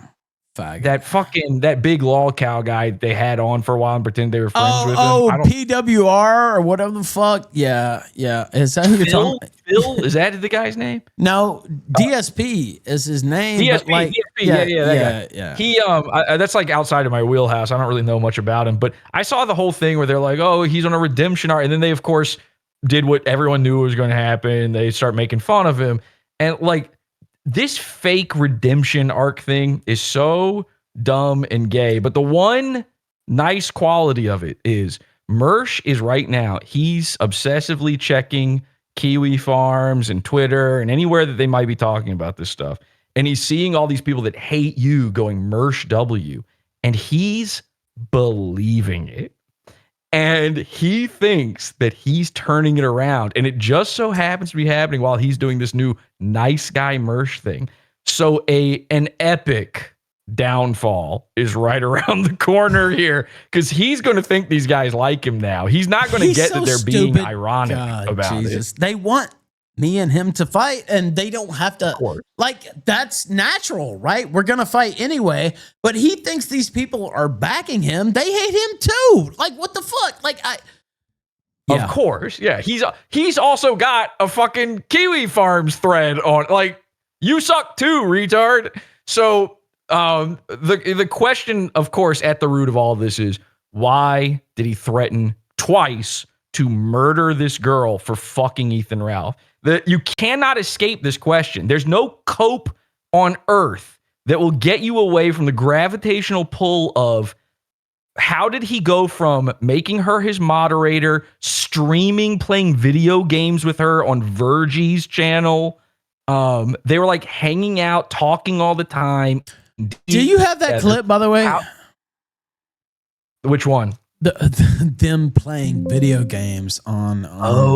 [SPEAKER 5] That big lol cow guy they had on for a while and pretend they were friends with him.
[SPEAKER 1] PWR or whatever the fuck. Yeah. Is that who you're talking about?
[SPEAKER 5] Phil? Is that the guy's name?
[SPEAKER 1] No, DSP is his name.
[SPEAKER 5] DSP,
[SPEAKER 1] but like,
[SPEAKER 5] DSP, that guy. Yeah. He that's like outside of my wheelhouse. I don't really know much about him, but I saw the whole thing where they're like, oh, he's on a redemption arc, and then they of course did what everyone knew was going to happen. They start making fun of him, and like, this fake redemption arc thing is so dumb and gay. But the one nice quality of it is Mersh is right now, he's obsessively checking Kiwi Farms and Twitter and anywhere that they might be talking about this stuff. And he's seeing all these people that hate you going Mersh W. And he's believing it. And he thinks that he's turning it around. And it just so happens to be happening while he's doing this new nice guy Mersh thing. So an epic downfall is right around the corner here, because he's going to think these guys like him now. He's not going to get that they're being ironic about it.
[SPEAKER 1] They want me and him to fight, and they don't have to. Like, that's natural, right? We're gonna fight anyway. But he thinks these people are backing him. They hate him too. Like, what the fuck? Like,
[SPEAKER 5] of course, yeah. He's also got a fucking Kiwi Farms thread on. Like, you suck too, retard. So the question, of course, at the root of all this is, why did he threaten twice to murder this girl for fucking Ethan Ralph? You cannot escape this question. There's no cope on earth that will get you away from the gravitational pull of, how did he go from making her his moderator, streaming, playing video games with her on Virgie's channel? They were like hanging out, talking all the time.
[SPEAKER 1] Do you have that clip, by the way?
[SPEAKER 5] Which one?
[SPEAKER 1] Them playing video games on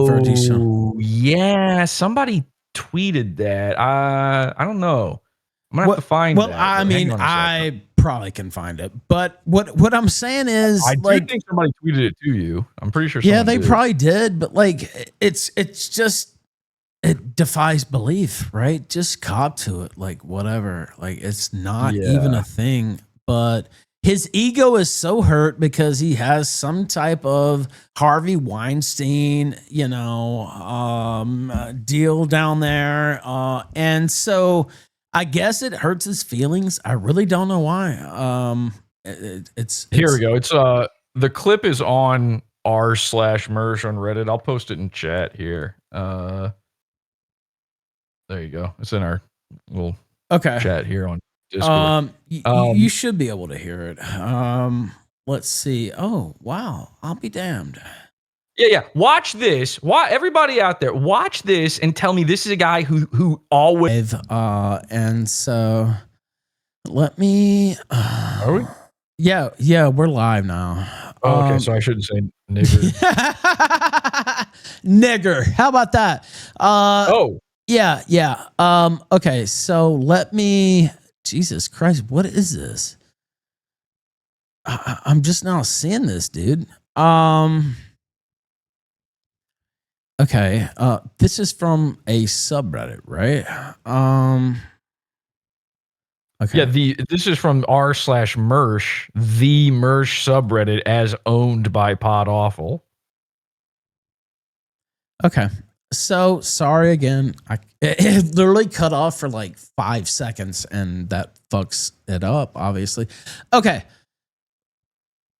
[SPEAKER 1] Virgie's show.
[SPEAKER 5] Yeah, somebody tweeted that. I don't know. I'm gonna have to find.
[SPEAKER 1] Well,
[SPEAKER 5] that,
[SPEAKER 1] I mean, I probably can find it. But what I'm saying is,
[SPEAKER 5] I do think somebody tweeted it to you. I'm pretty sure.
[SPEAKER 1] Yeah, they probably did. But like, it's just, it defies belief, right? Just cop to it, like whatever. Like, it's not even a thing. But his ego is so hurt because he has some type of Harvey Weinstein, deal down there. And so I guess it hurts his feelings. I really don't know why. It's
[SPEAKER 5] here we go. It's the clip is on r/Mersh on Reddit. I'll post it in chat here. There you go. It's in our little chat here on Discord.
[SPEAKER 1] You should be able to hear it. Let's see. Oh, wow. I'll be damned.
[SPEAKER 5] Yeah. Watch this. Everybody out there, watch this and tell me this is a guy who always.
[SPEAKER 1] And so let me.
[SPEAKER 5] Are we?
[SPEAKER 1] Yeah, we're live now.
[SPEAKER 5] Oh, okay, so I shouldn't say nigger.
[SPEAKER 1] Nigger. How about that? Yeah. Okay, so let me. Jesus Christ, what is this? I'm just now seeing this, dude. Okay, this is from a subreddit, right? Okay.
[SPEAKER 5] Yeah, this is from r/Mersh, the Mersh subreddit as owned by PowAwful.
[SPEAKER 1] Okay, So sorry again. It literally cut off for like 5 seconds, and that fucks it up, obviously. Okay.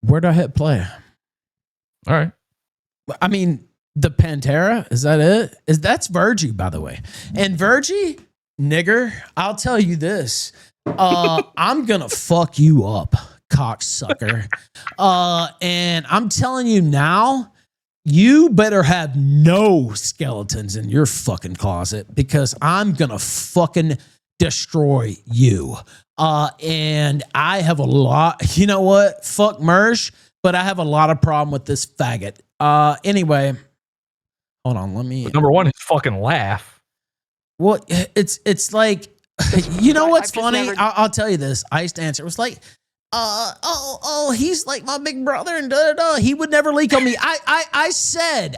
[SPEAKER 1] Where do I hit play?
[SPEAKER 5] All right.
[SPEAKER 1] I mean, the Pantera, is that it? That's Virgie, by the way. And Virgie, nigger, I'll tell you this. I'm gonna fuck you up, cocksucker. And I'm telling you now, you better have no skeletons in your fucking closet, because I'm gonna fucking destroy you. And I have a lot, you know what? Fuck Mersh, but I have a lot of problem with this faggot. Anyway, hold on, let me.
[SPEAKER 5] Number one is fucking laugh.
[SPEAKER 1] Well, it's like, you know what's funny? I'll tell you this. I used to answer. It was like, he's like my big brother, and he would never leak on me. I said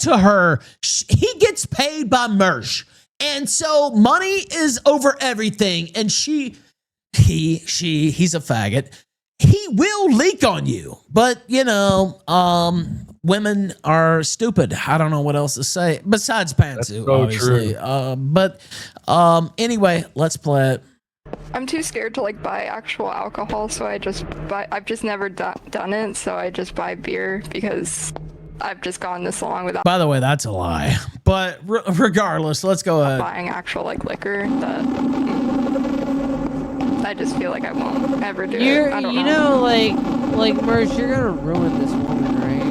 [SPEAKER 1] to her, he gets paid by Mersh, and so money is over everything. And he's a faggot. He will leak on you, but you know, women are stupid. I don't know what else to say besides pantsuit,
[SPEAKER 5] so
[SPEAKER 1] obviously.
[SPEAKER 5] True.
[SPEAKER 1] But anyway, let's play it.
[SPEAKER 7] I'm too scared to like buy actual alcohol, so I've just never done it, so I just buy beer because I've just gone this long without.
[SPEAKER 1] By the way, that's a lie. But regardless, let's go ahead.
[SPEAKER 7] Buying actual like liquor that I just feel like I won't ever do it. I don't know.
[SPEAKER 8] Like Mersh, you're gonna ruin this woman, right?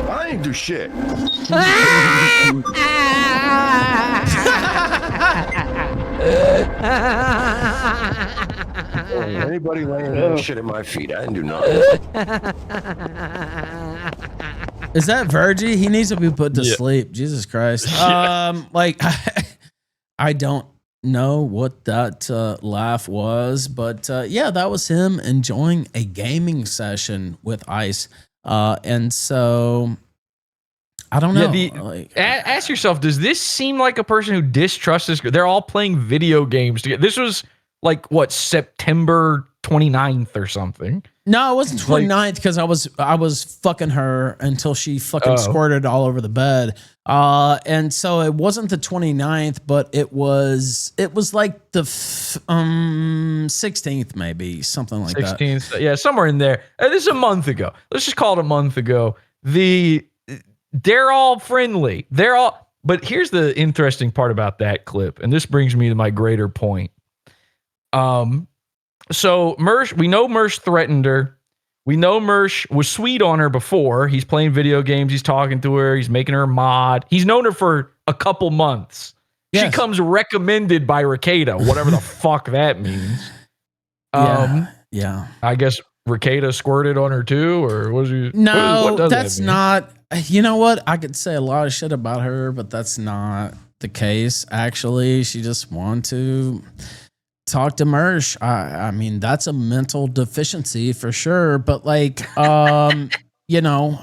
[SPEAKER 2] I ain't do shit. Anybody laying that shit at my feet, I didn't do nothing.
[SPEAKER 1] Is that Virgie? He needs to be put to sleep. Jesus Christ. Like, I don't know what that laugh was, but yeah, that was him enjoying a gaming session with Ice. And so I don't know.
[SPEAKER 5] Ask yourself, does this seem like a person who distrusts this girl? They're all playing video games together. This was like what, September 29th or something?
[SPEAKER 1] No, it wasn't 29th, because I was fucking her until she fucking squirted all over the bed. And so it wasn't the 29th, but it was like the 16th, maybe, something like 16th, that.
[SPEAKER 5] 16th, yeah, somewhere in there. This is a month ago. Let's just call it a month ago. They're all friendly. But here's the interesting part about that clip, and this brings me to my greater point. So Mersh, we know Mersh threatened her. We know Mersh was sweet on her before. He's playing video games. He's talking to her. He's making her a mod. He's known her for a couple months. Yes. She comes recommended by Ricada, whatever the fuck that means.
[SPEAKER 1] Yeah.
[SPEAKER 5] I guess Ricada squirted on her too, or was he?
[SPEAKER 1] No, that's not. You know what? I could say a lot of shit about her, but that's not the case. Actually, she just wanted to talk to Mersh. I mean, that's a mental deficiency for sure. But like, you know,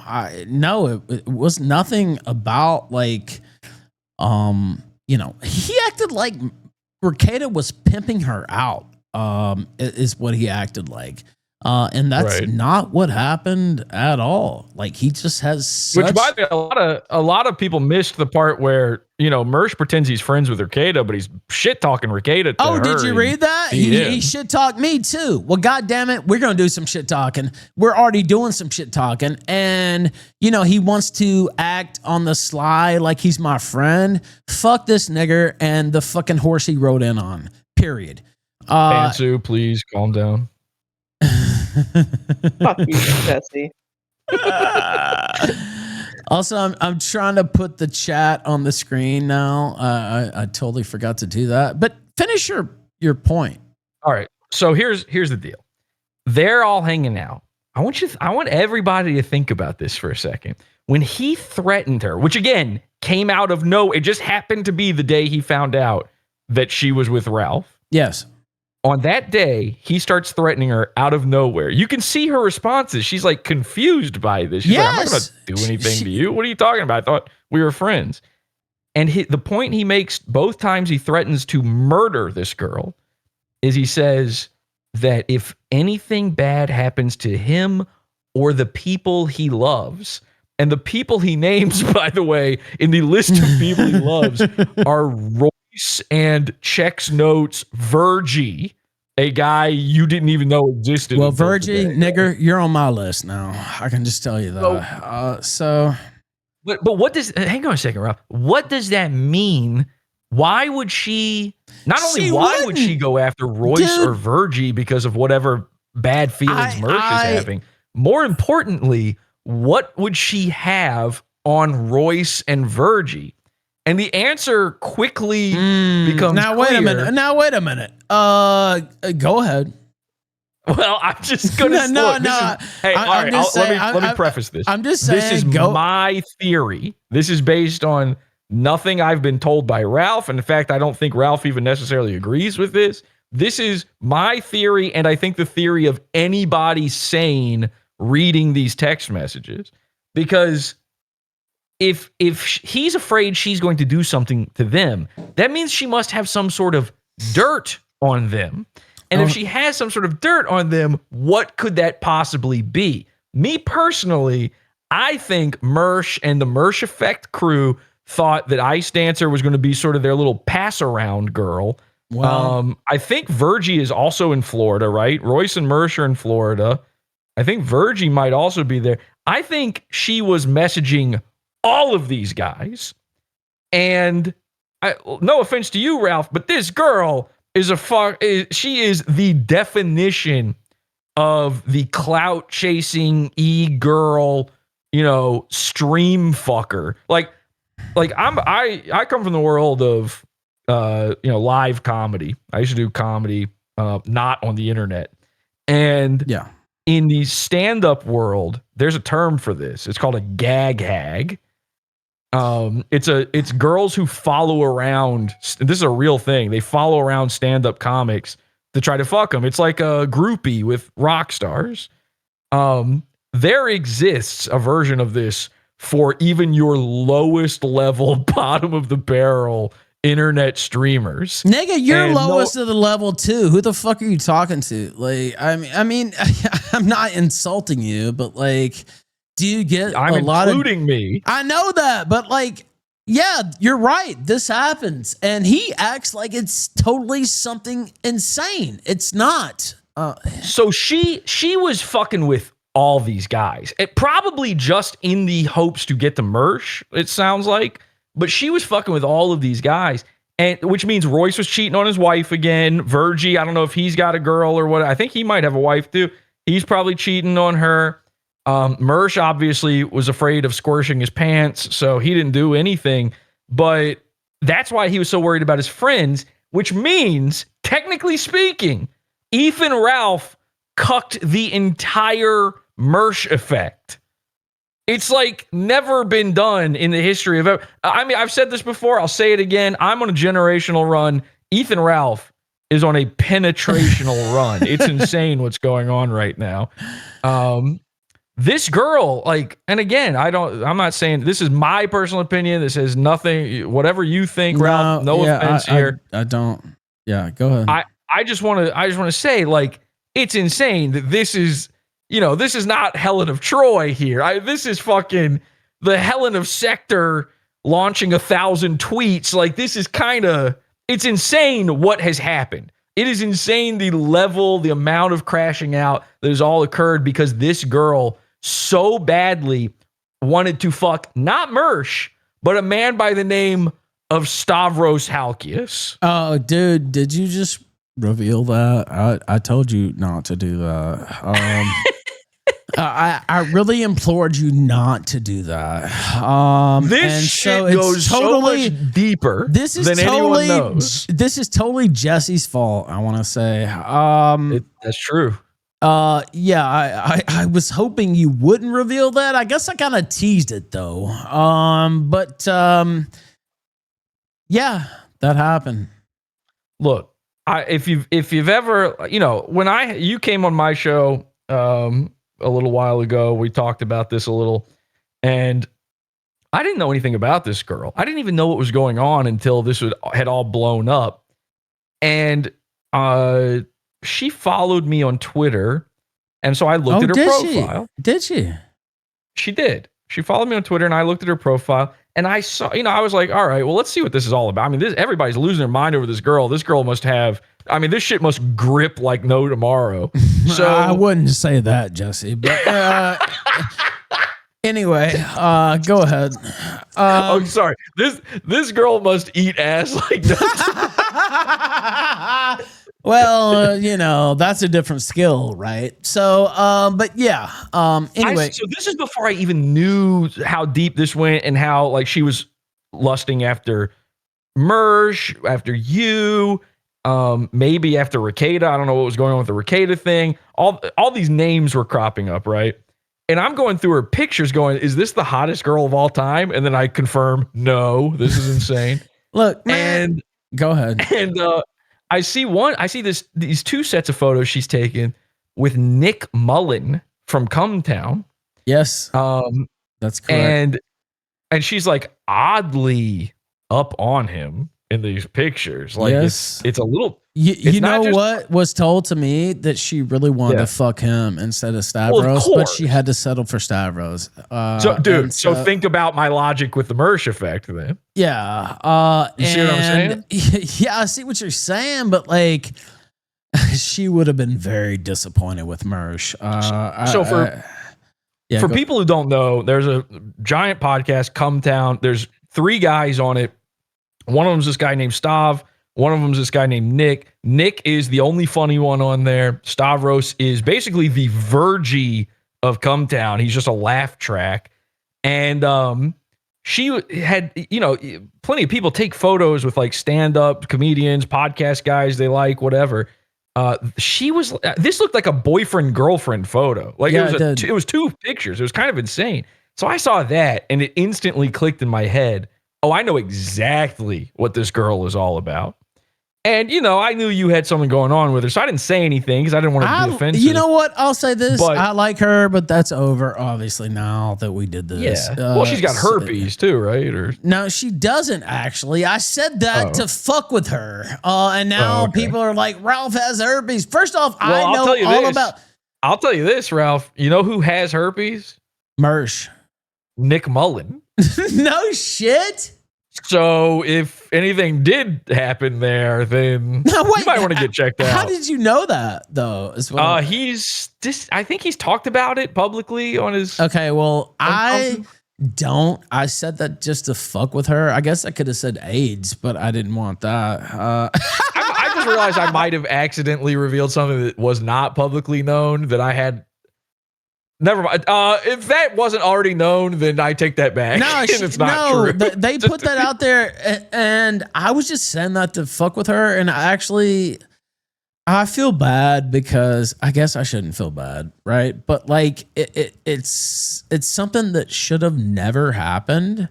[SPEAKER 1] it was nothing about like, you know, he acted like Ricada was pimping her out. Is what he acted like. And that's not what happened at all. Like, he just has such...
[SPEAKER 5] Which, by the way, a lot of people missed the part where, you know, Mersh pretends he's friends with Ricada, but he's shit talking Ricada to her.
[SPEAKER 1] Did you read that? He shit talked me too. Well, God damn it, we're gonna do some shit talking. We're already doing some shit talking, and you know he wants to act on the sly like he's my friend. Fuck this nigger and the fucking horse he rode in on. Period.
[SPEAKER 5] Pantsu, please calm down.
[SPEAKER 8] Fuck you, Jesse.
[SPEAKER 1] Also, I'm trying to put the chat on the screen now. I totally forgot to do that. But finish your point.
[SPEAKER 5] All right. So here's the deal. They're all hanging out. I want everybody to think about this for a second. When he threatened her, which again came out of nowhere, it just happened to be the day he found out that she was with Ralph.
[SPEAKER 1] Yes.
[SPEAKER 5] On that day, he starts threatening her out of nowhere. You can see her responses. She's like confused by this. She's like, I'm not going to do anything to you. What are you talking about? I thought we were friends. And the point he makes both times he threatens to murder this girl is he says that if anything bad happens to him or the people he loves, And the people he names, by the way, in the list of people he loves are Royce and checks notes Virgie, a guy you didn't even know existed.
[SPEAKER 1] Well, Virgie, nigger, you're on my list now. I can just tell you that.
[SPEAKER 5] But what does, hang on a second, Ralph. What does that mean? Why would she, not only why would she go after Royce or Virgie because of whatever bad feelings Mersh is having? More importantly, what would she have on Royce and Virgie? And the answer quickly becomes
[SPEAKER 1] Now, wait a minute. Go ahead.
[SPEAKER 5] Well, I'm just going to let me preface this.
[SPEAKER 1] I'm just saying.
[SPEAKER 5] This is my theory. This is based on nothing I've been told by Ralph. And in fact, I don't think Ralph even necessarily agrees with this. This is my theory, and I think the theory of anybody sane reading these text messages. Because if he's afraid she's going to do something to them, that means she must have some sort of dirt on them. And if she has some sort of dirt on them, what could that possibly be? Me personally, I think Mersh and the Mersh Effect crew thought that Ice Dancer was going to be sort of their little pass-around girl. Wow. I think Virgie is also in Florida, right? Royce and Mersh are in Florida. I think Virgie might also be there. I think she was messaging all of these guys. And no offense to you, Ralph, but this girl is she is the definition of the clout chasing e-girl, stream fucker. Like I come from the world of live comedy. I used to do comedy not on the internet. And in the stand-up world, there's a term for this. It's called a gag hag. It's girls who follow around. This is a real thing. They follow around stand-up comics to try to fuck them. It's like a groupie with rock stars. There exists a version of this for even your lowest level, bottom of the barrel internet streamers.
[SPEAKER 1] Nigga, you're lowest of the level too. Who the fuck are you talking to? Like, I mean, I'm not insulting you, but like, do you get
[SPEAKER 5] a lot of including me?
[SPEAKER 1] I know that, but like, yeah, you're right. This happens, and he acts like it's totally something insane. It's not.
[SPEAKER 5] So she was fucking with all these guys. It probably just in the hopes to get to Mersh, it sounds like. But she was fucking with all of these guys, and which means Royce was cheating on his wife again. Virgie, I don't know if he's got a girl or what. I think he might have a wife too. He's probably cheating on her. Mersh obviously was afraid of squishing his pants, so he didn't do anything. But that's why he was so worried about his friends, which means, technically speaking, Ethan Ralph cucked the entire Mersh Effect. It's like never been done in the history of ever. I mean, I've said this before. I'll say it again. I'm on a generational run. Ethan Ralph is on a penetrational run. It's insane what's going on right now. This girl, like, and again, I'm not saying this is my personal opinion. This is nothing, whatever you think, Ralph. No offense here.
[SPEAKER 1] I don't. Yeah, go ahead.
[SPEAKER 5] I just want to say, like, it's insane that this is. This is not Helen of Troy here. This is fucking the Helen of Sector launching 1,000 tweets. Like, this is it's insane what has happened. It is insane the level, the amount of crashing out that has all occurred because this girl so badly wanted to fuck not Mersh, but a man by the name of Stavros Halkias.
[SPEAKER 1] Oh, dude, did you just reveal that? I told you not to do that. I really implored you not to do that.
[SPEAKER 5] This shit goes so much deeper than anyone knows.
[SPEAKER 1] This is totally Jesse's fault, I want to say.
[SPEAKER 5] That's true.
[SPEAKER 1] Yeah, I was hoping you wouldn't reveal that. I guess I kind of teased it though. But yeah, that happened.
[SPEAKER 5] Look, if you've ever, when you came on my show, a little while ago, we talked about this a little, and I didn't know anything about this girl. I didn't even know what was going on until this had all blown up. And she followed me on Twitter, and so I looked at her profile.
[SPEAKER 1] Did she?
[SPEAKER 5] She did. She followed me on Twitter, and I looked at her profile, and I saw, I was like, all right, well, let's see what this is all about. I mean, everybody's losing their mind over this girl. This girl must have, this shit must grip like no tomorrow. So
[SPEAKER 1] I wouldn't say that, Jesse, but anyway, go ahead.
[SPEAKER 5] I'm sorry. This girl must eat ass like no
[SPEAKER 1] Well, that's a different skill, right? So, but yeah. Anyway,
[SPEAKER 5] so this is before I even knew how deep this went and how like she was lusting after Mersh, after you, maybe after Rakeda. I don't know what was going on with the Rakeda thing. All these names were cropping up, right? And I'm going through her pictures going, is this the hottest girl of all time? And then I confirm, no, this is insane.
[SPEAKER 1] Look, man, and go ahead.
[SPEAKER 5] And I see these two sets of photos she's taken with Nick Mullen from Cumtown.
[SPEAKER 1] Yes. That's correct.
[SPEAKER 5] And she's like oddly up on him in these pictures. Like it's a little
[SPEAKER 1] you know what was told to me that she really wanted to fuck him instead of Stavros, but she had to settle for Stavros.
[SPEAKER 5] So think about my logic with the Mersh effect then.
[SPEAKER 1] Yeah.
[SPEAKER 5] You see what I'm saying?
[SPEAKER 1] Yeah, I see what you're saying, but like she would have been very disappointed with Mersh.
[SPEAKER 5] For people who don't know, there's a giant podcast, Cumtown. There's 3 guys on it. One of them's this guy named Stav. One of them's this guy named Nick. Nick is the only funny one on there. Stavros is basically the Virgie of Cumtown. He's just a laugh track. And she had, plenty of people take photos with like stand-up comedians, podcast guys they like, whatever. This looked like a boyfriend-girlfriend photo. Like it was 2 pictures. It was kind of insane. So I saw that and it instantly clicked in my head. Oh, I know exactly what this girl is all about. And, I knew you had something going on with her, so I didn't say anything because I didn't want to be offensive.
[SPEAKER 1] You know what? I'll say this. I like her, but that's over, obviously, now that we did this.
[SPEAKER 5] Yeah. Well, she's got herpes, too, right? Or
[SPEAKER 1] no, she doesn't, actually. I said that to fuck with her. And now people are like, Ralph has herpes. First off, I know all about...
[SPEAKER 5] I'll tell you this, Ralph. You know who has herpes?
[SPEAKER 1] Mersh.
[SPEAKER 5] Nick Mullen.
[SPEAKER 1] No shit.
[SPEAKER 5] So if anything did happen there, then you might want to get checked out.
[SPEAKER 1] How did you know that, though?
[SPEAKER 5] I think he's talked about it publicly on his.
[SPEAKER 1] Okay, well, I said that just to fuck with her. I guess I could have said AIDS, but I didn't want that.
[SPEAKER 5] I just realized I might have accidentally revealed something that was not publicly known that I had. Never mind. If that wasn't already known, then I take that back.
[SPEAKER 1] No,
[SPEAKER 5] it's not true.
[SPEAKER 1] They put that out there, and I was just saying that to fuck with her. And I feel bad because I guess I shouldn't feel bad, right? But like, it's something that should have never happened.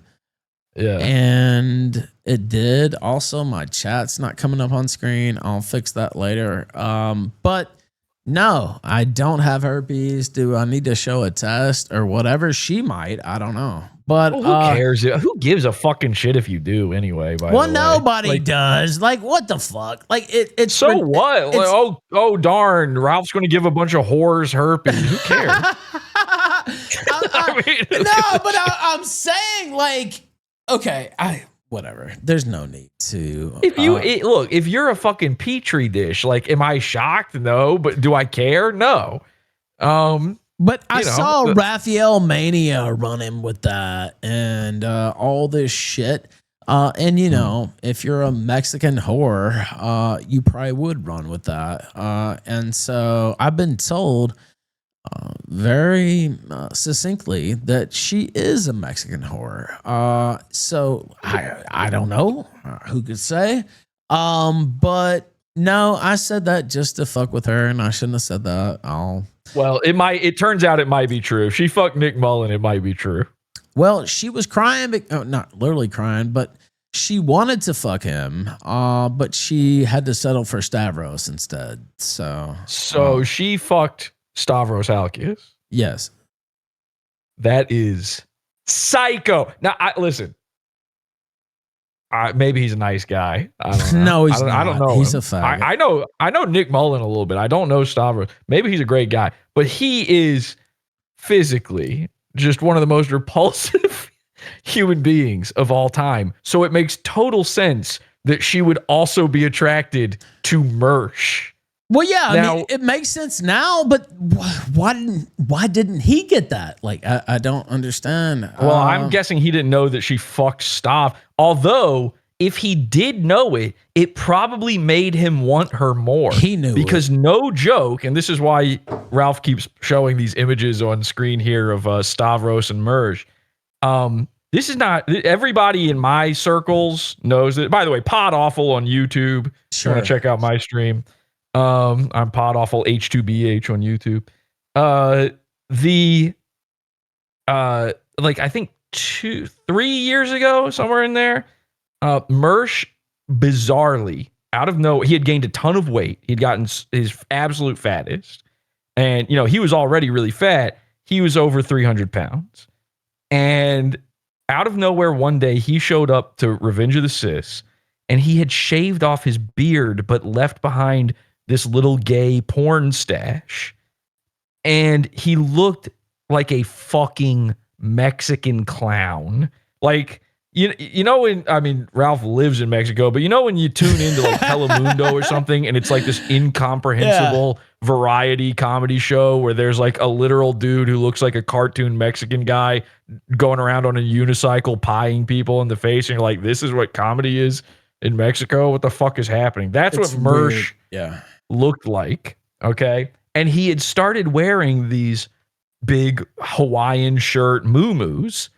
[SPEAKER 5] Yeah, and
[SPEAKER 1] it did. Also, my chat's not coming up on screen. I'll fix that later. But. No, I don't have herpes. Do I need to show a test or whatever? She might. I don't know. But
[SPEAKER 5] who cares? Who gives a fucking shit if you do anyway?
[SPEAKER 1] Nobody does. Like, what the fuck? Like, it's
[SPEAKER 5] so what? Like, oh darn! Ralph's going to give a bunch of whores herpes. Who cares?
[SPEAKER 1] I'm saying, like, okay, whatever. There's no need to.
[SPEAKER 5] If you're a fucking petri dish, like, am I shocked? No, but do I care? No.
[SPEAKER 1] But I saw Raphael Mania running with that and all this shit. And if you're a Mexican whore, you probably would run with that. And so I've been told very succinctly that she is a Mexican whore. So I don't know who could say. But no, I said that just to fuck with her, and I shouldn't have said that.
[SPEAKER 5] Well, it turns out it might be true. If she fucked Nick Mullen, it might be true.
[SPEAKER 1] Well, she was crying, not literally crying, but she wanted to fuck him, but she had to settle for Stavros instead. So
[SPEAKER 5] she fucked Stavros Halkias.
[SPEAKER 1] Yes.
[SPEAKER 5] That is psycho. Now, listen. Maybe he's a nice guy. I don't know.
[SPEAKER 1] No, he's not.
[SPEAKER 5] I don't know.
[SPEAKER 1] He's a faggot.
[SPEAKER 5] I know Nick Mullen a little bit. I don't know Stavros. Maybe he's a great guy, but he is physically just one of the most repulsive human beings of all time. So it makes total sense that she would also be attracted to Mersh.
[SPEAKER 1] Well, yeah, I mean, it makes sense now, but why didn't he get that? Like, I don't understand.
[SPEAKER 5] Well, I'm guessing he didn't know that she fucked Stav. Although, if he did know it, it probably made him want her more.
[SPEAKER 1] He knew
[SPEAKER 5] because no joke, and this is why Ralph keeps showing these images on screen here of Stavros and Mersh. This is not everybody in my circles knows it. By the way, PowAwful on YouTube.
[SPEAKER 1] Sure.
[SPEAKER 5] Want to check out my stream? I'm PowAwful H2BH on YouTube. Like I think 2-3 years ago, somewhere in there, Mersh bizarrely out of nowhere, he had gained a ton of weight. He'd gotten his absolute fattest, and he was already really fat. He was over 300 pounds, and out of nowhere one day he showed up to Revenge of the Sis, and he had shaved off his beard but left behind this little gay porn stash, and he looked like a fucking Mexican clown. Like, Ralph lives in Mexico, but when you tune into like Telemundo or something, and it's like this incomprehensible variety comedy show where there's like a literal dude who looks like a cartoon Mexican guy going around on a unicycle pieing people in the face, and you're like, this is what comedy is in Mexico? What the fuck is happening? That's what Mersh looked like, okay? And he had started wearing these big Hawaiian shirt muumuus,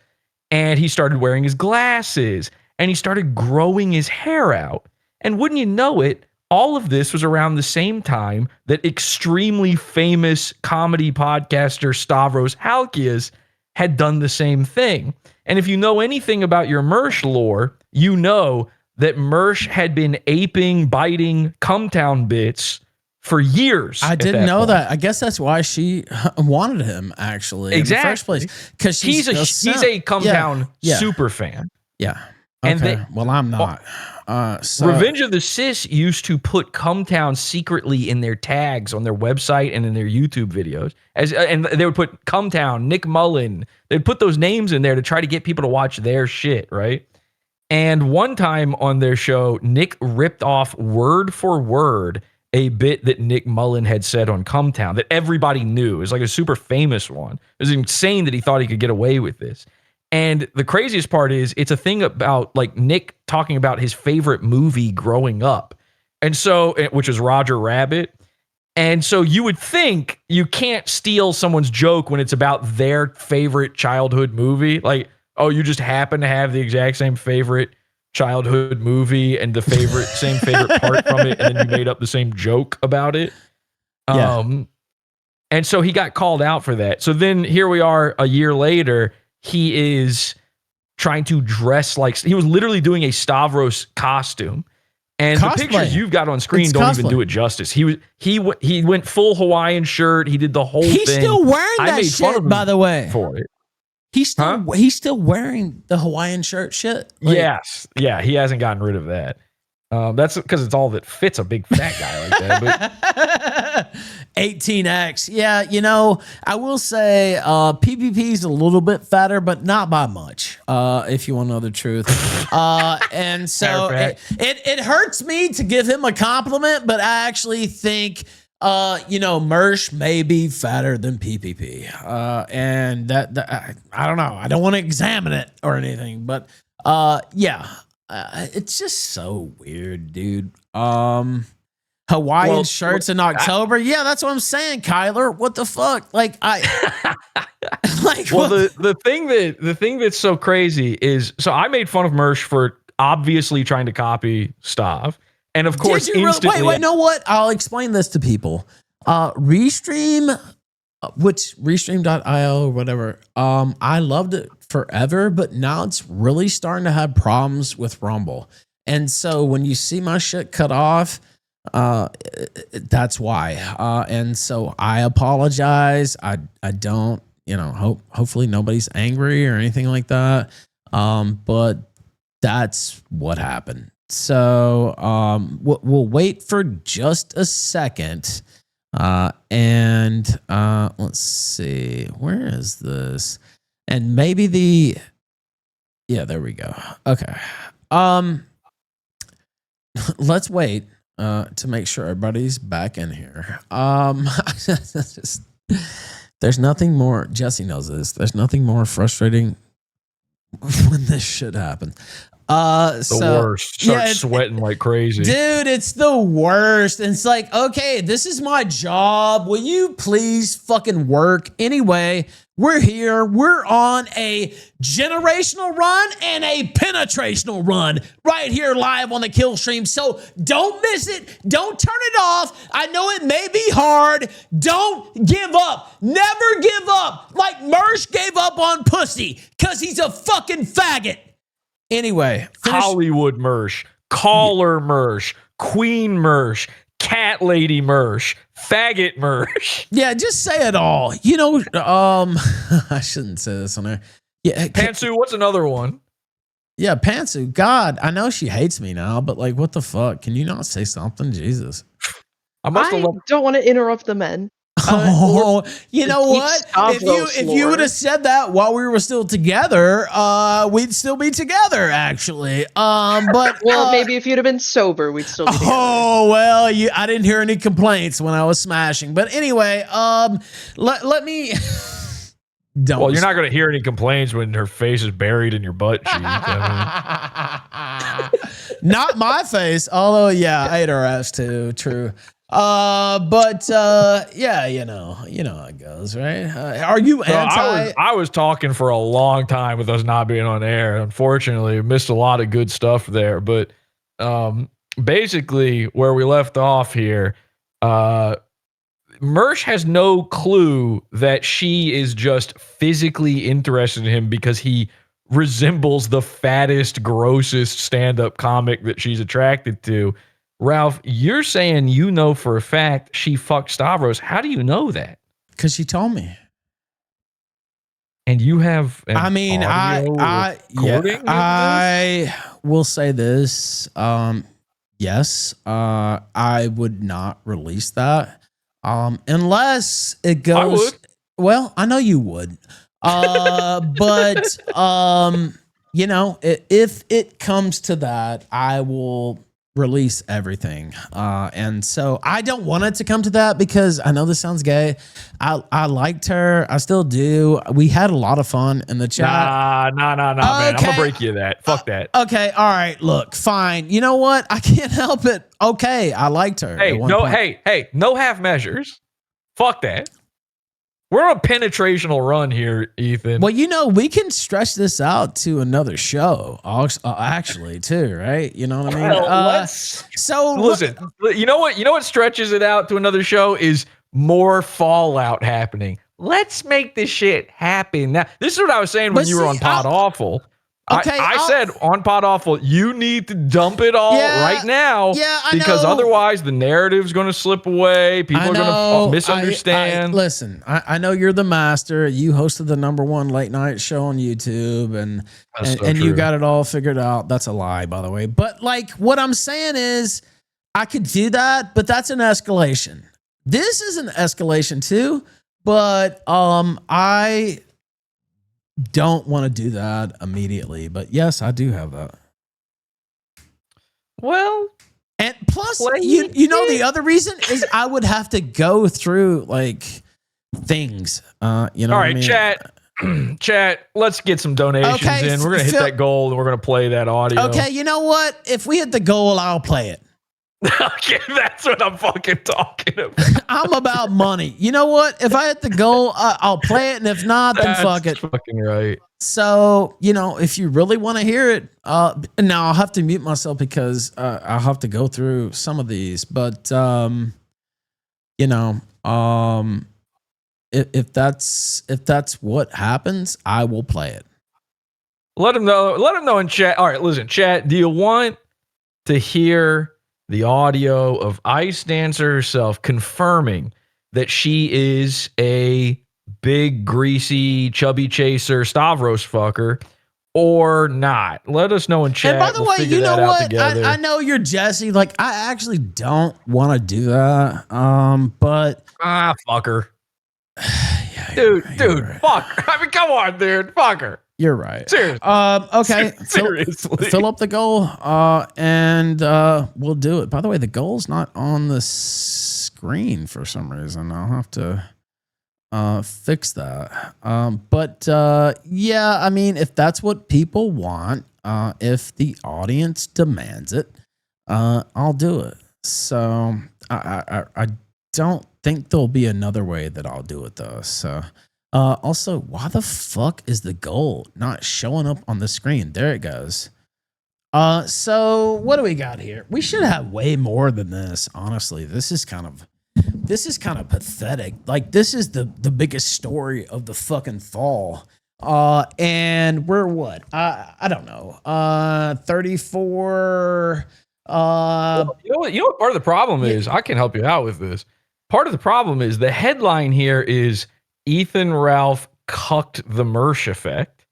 [SPEAKER 5] and he started wearing his glasses, and he started growing his hair out. And wouldn't you know it, all of this was around the same time that extremely famous comedy podcaster Stavros Halkias had done the same thing. And if you know anything about your Mersh lore, you know that Mersh had been aping, biting Cumtown bits for years.
[SPEAKER 1] I didn't know that. I guess that's why she wanted him, actually, in the first place. Because
[SPEAKER 5] he's a Cumtown super fan.
[SPEAKER 1] Yeah.
[SPEAKER 5] Okay.
[SPEAKER 1] And well, I'm not.
[SPEAKER 5] Revenge of the Sis used to put Cumtown secretly in their tags on their website and in their YouTube videos. And they would put Cumtown, Nick Mullen. They'd put those names in there to try to get people to watch their shit, right? And one time on their show, Nick ripped off word for word a bit that Nick Mullen had said on Cumtown that everybody knew. It was like a super famous one. It was insane that he thought he could get away with this. And the craziest part is it's a thing about like Nick talking about his favorite movie growing up. And so, which is Roger Rabbit. And so you would think you can't steal someone's joke when it's about their favorite childhood movie. Like, oh, you just happen to have the exact same favorite childhood movie and the same favorite part from it, and then you made up the same joke about it. And so he got called out for that. So then here we are a year later, he is trying to dress like, he was literally doing a Stavros costume. And the pictures you've got on screen don't even do it justice. He went full Hawaiian shirt. He did the whole thing.
[SPEAKER 1] He's still wearing that shit, by the way.
[SPEAKER 5] For it.
[SPEAKER 1] He's still wearing the Hawaiian shirt shit.
[SPEAKER 5] Like, yes. Yeah, he hasn't gotten rid of that. That's because it's all that fits a big fat guy like that. But
[SPEAKER 1] 18X. Yeah, I will say PPP's a little bit fatter, but not by much, if you want to know the truth. And so it hurts me to give him a compliment, but I actually think Mersh may be fatter than PPP. And that I don't know. I don't want to examine it or anything, but it's just so weird, dude. Hawaiian shirts in October. Yeah, that's what I'm saying, Kyler. What the fuck? Like
[SPEAKER 5] the thing that's so crazy is, so I made fun of Mersh for obviously trying to copy Stav. And of course, instantly.
[SPEAKER 1] Wait, know what? I'll explain this to people. Restream, which restream.io or whatever. I loved it forever, but now it's really starting to have problems with Rumble. And so when you see my shit cut off, that's why. And so I apologize. I don't, hopefully nobody's angry or anything like that. But that's what happened. So we'll wait for just a second. And let's see, where is this? And maybe yeah, there we go. Okay. Let's wait to make sure everybody's back in here. There's nothing more, Jesse knows this. There's nothing more frustrating when this shit happens.
[SPEAKER 5] The worst. Start sweating like crazy.
[SPEAKER 1] Dude, it's the worst. And it's like, okay, this is my job. Will you please fucking work? Anyway, we're here. We're on a generational run and a penetrational run right here live on the Killstream. So don't miss it. Don't turn it off. I know it may be hard. Don't give up. Never give up. Like Mersh gave up on pussy because he's a fucking faggot. Anyway,
[SPEAKER 5] Hollywood Mersh, Caller Mersh, Queen Mersh, Cat Lady Mersh, Faggot Mersh.
[SPEAKER 1] Yeah, just say it all. You know, I shouldn't say this on there. Yeah,
[SPEAKER 5] Pantsu, what's another one?
[SPEAKER 1] Yeah, Pantsu. God, I know she hates me now, but like, what the fuck? Can you not say something? Jesus.
[SPEAKER 8] I don't want to interrupt the men.
[SPEAKER 1] You know what? If you would have said that while we were still together, we'd still be together, actually. But
[SPEAKER 8] well, maybe if you'd have been sober, we'd still be together.
[SPEAKER 1] Oh well, I didn't hear any complaints when I was smashing. But anyway, let me. Don't.
[SPEAKER 5] Well, you're not going to hear any complaints when her face is buried in your butt cheek.
[SPEAKER 1] Not my face, although yeah, I ate her ass too. True. But yeah, you know how it goes, right? Are you anti?
[SPEAKER 5] I was talking for a long time with us not being on air. Unfortunately, we missed a lot of good stuff there. But basically, where we left off here, Mersh has no clue that she is just physically interested in him because he resembles the fattest, grossest stand-up comic that she's attracted to. Ralph, you're saying you know for a fact she fucked Stavros. How do you know that?
[SPEAKER 1] Because she told me.
[SPEAKER 5] And you have
[SPEAKER 1] I will say this. Yes, I would not release that. Unless it goes.
[SPEAKER 5] I would.
[SPEAKER 1] Well, I know you would. But if it comes to that, I will release everything. And so I don't want it to come to that because I know this sounds gay. I liked her. I still do. We had a lot of fun in the chat.
[SPEAKER 5] Nah, man. I'm gonna break you that. Fuck that.
[SPEAKER 1] Okay, all right. Look, fine. You know what? I can't help it. Okay, I liked her.
[SPEAKER 5] Hey, no half measures. Fuck that. We're on a penetrational run here, Ethan.
[SPEAKER 1] Well, we can stretch this out to another show, actually, too, right? You know what I mean?
[SPEAKER 5] So listen, you know what stretches it out to another show is more fallout happening. Let's make this shit happen. Now, this is what I was saying when you were on PowAwful. Okay, I said on PowAwful, you need to dump it all right now.
[SPEAKER 1] Yeah,
[SPEAKER 5] because otherwise the narrative's going to slip away. People are going to misunderstand.
[SPEAKER 1] Listen, I know you're the master. You hosted the #1 late night show on YouTube, and you got it all figured out. That's a lie, by the way. But like, what I'm saying is, I could do that, but that's an escalation. This is an escalation too, but I don't want to do that immediately, but yes, I do have that.
[SPEAKER 5] Well,
[SPEAKER 1] and plus, you know, the other reason is I would have to go through like things. All right,
[SPEAKER 5] chat. Let's get some donations in. We're gonna hit that goal, and we're gonna play that audio.
[SPEAKER 1] Okay, you know what? If we hit the goal, I'll play it.
[SPEAKER 5] Okay, that's what I'm fucking talking about.
[SPEAKER 1] I'm about money. You know what? If I hit the goal, I'll play it, and if not, then fuck it.
[SPEAKER 5] Fucking right.
[SPEAKER 1] So, if you really want to hear it, now I'll have to mute myself because I'll have to go through some of these. But if that's what happens, I will play it.
[SPEAKER 5] Let them know. Let them know in chat. All right, listen, chat. Do you want to hear the audio of Ice Dancer herself confirming that she is a big, greasy, chubby chaser Stavros fucker or not? Let us know in chat.
[SPEAKER 1] And by the way, you know what? I know you're Jesse. Like, I actually don't want to do that. But
[SPEAKER 5] fucker. dude,
[SPEAKER 1] right.
[SPEAKER 5] fuck. I mean, come on, dude, fuck her.
[SPEAKER 1] You're right.
[SPEAKER 5] Seriously.
[SPEAKER 1] Okay.
[SPEAKER 5] Seriously.
[SPEAKER 1] Fill up the goal, and we'll do it. By the way, the goal's not on the screen for some reason. I'll have to fix that. But yeah, I mean, if that's what people want, if the audience demands it, I'll do it. So I don't think there'll be another way that I'll do it though. So. Also, why the fuck is the goal not showing up on the screen? There it goes. So what do we got here? We should have way more than this. Honestly, this is kind of pathetic. Like this is the biggest story of the fucking fall. And we're what? I don't know. 34.
[SPEAKER 5] You know what part of the problem is? I can help you out with this. Part of the problem is the headline here is Ethan Ralph cucked the Mersh effect.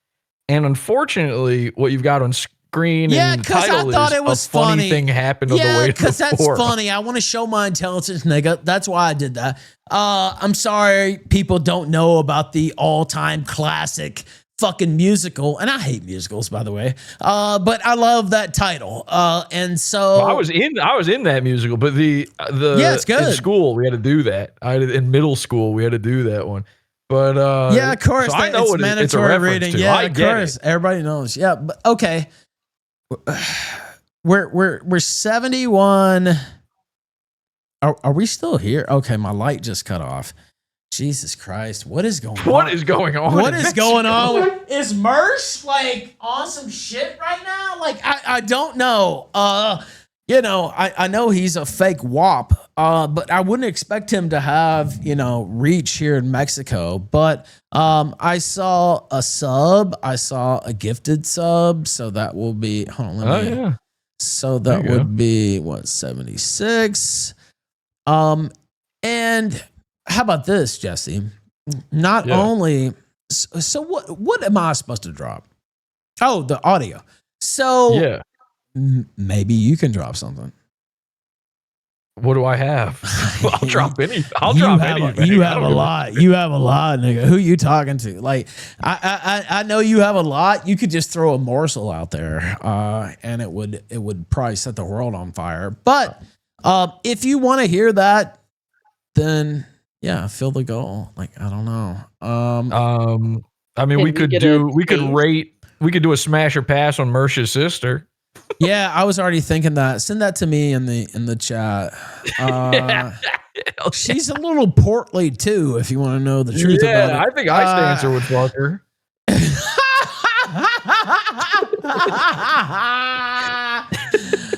[SPEAKER 5] And unfortunately, what you've got on screen and the title
[SPEAKER 1] I thought
[SPEAKER 5] is
[SPEAKER 1] it was
[SPEAKER 5] a funny thing happened on the way to
[SPEAKER 1] because
[SPEAKER 5] the
[SPEAKER 1] that's
[SPEAKER 5] forum.
[SPEAKER 1] funny. I want to show my intelligence, nigga. That's why I did that. I'm sorry people don't know about the all-time classic fucking musical, and I hate musicals, by the way. But I love that title. And so
[SPEAKER 5] Well, I was in that musical, but the
[SPEAKER 1] it's good.
[SPEAKER 5] In school we had to do that. In middle school we had to do that one. But
[SPEAKER 1] yeah, of course,
[SPEAKER 5] so I know
[SPEAKER 1] it's
[SPEAKER 5] what
[SPEAKER 1] mandatory
[SPEAKER 5] it's a reference
[SPEAKER 1] reading.
[SPEAKER 5] to.
[SPEAKER 1] Yeah,
[SPEAKER 5] I
[SPEAKER 1] of
[SPEAKER 5] get
[SPEAKER 1] course,
[SPEAKER 5] it.
[SPEAKER 1] everybody knows. Yeah, but okay, we're 71. Are we still here? Okay, my light just cut off. Jesus Christ, what is going on?
[SPEAKER 5] What is going on?
[SPEAKER 1] What is going on? Is Mersh like on some shit right now? Like I don't know. You know, I know he's a fake WAP, but I wouldn't expect him to have, you know, reach here in Mexico. But I saw a sub, I saw a gifted sub, so that will be
[SPEAKER 5] Yeah.
[SPEAKER 1] So that would be what, 76. And how about this, Jesse? Not only so what am I supposed to drop? Oh, the audio. So
[SPEAKER 5] Yeah.
[SPEAKER 1] Maybe you can drop something.
[SPEAKER 5] What do I have? I'll drop anything.
[SPEAKER 1] You have a lot. You have a lot, nigga. Who you talking to? Like, I know you have a lot. You could just throw a morsel out there, and it would probably set the world on fire. But if you want to hear that, then yeah, fill the goal. Like, I don't know.
[SPEAKER 5] I mean, we could do a smash or pass on Mersh's sister.
[SPEAKER 1] Yeah, I was already thinking that. Send that to me in the chat. She's a little portly too, if you want to know the truth about it.
[SPEAKER 5] I think Ice Dancer would fuck her.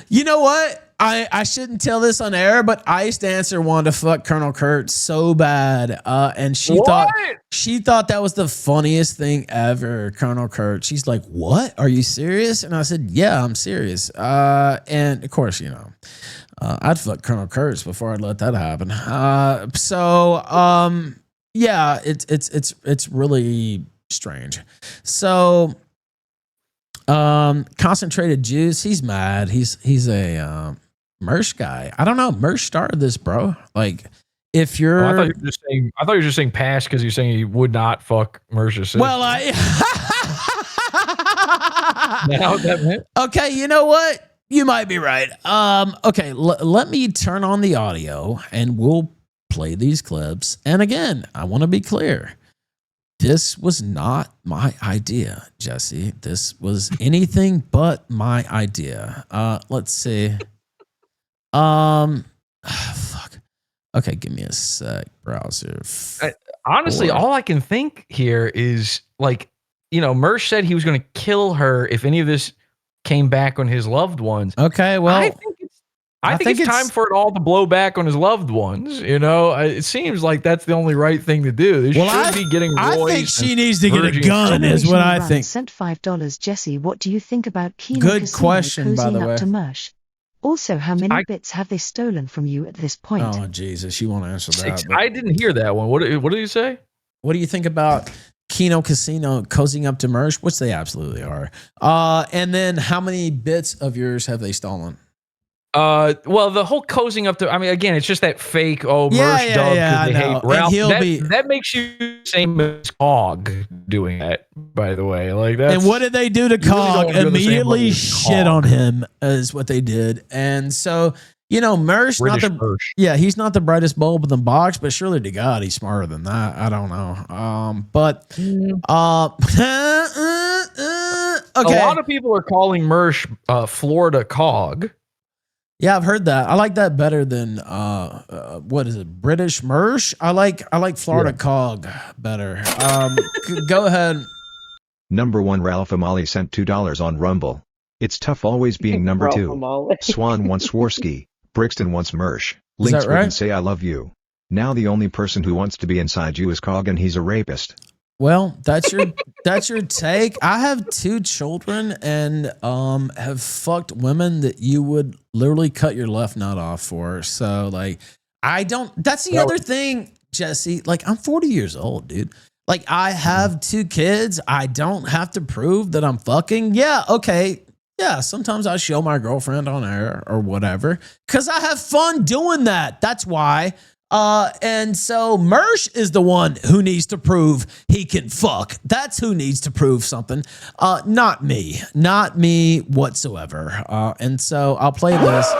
[SPEAKER 1] You know what? I shouldn't tell this on air, but Ice Dancer wanted to fuck Colonel Kurt so bad, and she thought that was the funniest thing ever. Colonel Kurt, she's like, "What? Are you serious?" And I said, "Yeah, I'm serious." And of course, you know, I'd fuck Colonel Kurtz before I'd let that happen. Yeah, it's really strange. So, concentrated juice. He's mad. He's a Mersh guy. I don't know. Mersh started this, bro. Like, if you're,
[SPEAKER 5] I thought you were just saying pass because you're saying he would not fuck Mersh's sister.
[SPEAKER 1] Well, okay. You know what? You might be right. Okay. Let me turn on the audio and we'll play these clips. And again, I want to be clear. This was not my idea, Jesse. This was anything but my idea. Let's see. Fuck. Okay, give me a sec. Browser.
[SPEAKER 5] Honestly, all I can think here is like, you know, Mersh said he was going to kill her if any of this came back on his loved ones.
[SPEAKER 1] Okay, well,
[SPEAKER 5] I think it's time for it all to blow back on his loved ones. You know, it seems like that's the only right thing to do. They should be getting Royce.
[SPEAKER 1] I think she needs to get a gun, is what I think.
[SPEAKER 9] Sent $5. Jesse, what do you think about Kino
[SPEAKER 1] Good
[SPEAKER 9] Casino
[SPEAKER 1] question, by the
[SPEAKER 9] cozying
[SPEAKER 1] way.
[SPEAKER 9] up to Mersh? Also, how many bits have they stolen from you at this point?
[SPEAKER 1] Oh, Jesus, you won't answer that.
[SPEAKER 5] I didn't hear that one. What did you say?
[SPEAKER 1] What do you think about Kino Casino cozying up to Mersh? Which they absolutely are. And then how many bits of yours have they stolen?
[SPEAKER 5] Well, the whole cozying up to, I mean, again, it's just that fake, Mersh dub because they hate Ralph. That makes you same as Cog doing that, by the way. Like that.
[SPEAKER 1] And what did they do to Cog? Immediately shit on him is what they did. And so, Mersh, he's not the brightest bulb in the box, but surely to God, he's smarter than that. I don't know. Okay.
[SPEAKER 5] A lot of people are calling Mersh Florida Cog.
[SPEAKER 1] Yeah, I've heard that. I like that better than what is it? British Mersh? I like Florida Cog better. Go ahead.
[SPEAKER 6] Number 1 Ralph Amali sent $2 on Rumble. It's tough always being number 2. Swan wants Swarsky. Brixton wants Mersh. Links wouldn't say I love you. Now the only person who wants to be inside you is Cog, and he's a rapist.
[SPEAKER 1] Well, that's your take. I have 2 children and have fucked women that you would literally cut your left nut off for. So like, I don't. That's the other thing, Jesse. Like, I'm 40 years old, dude. Like, I have 2 kids. I don't have to prove that I'm fucking. Yeah, okay. Yeah, sometimes I show my girlfriend on air or whatever because I have fun doing that. That's why. And so Mersh is the one who needs to prove he can fuck. That's who needs to prove something. Not me whatsoever. And so I'll play this.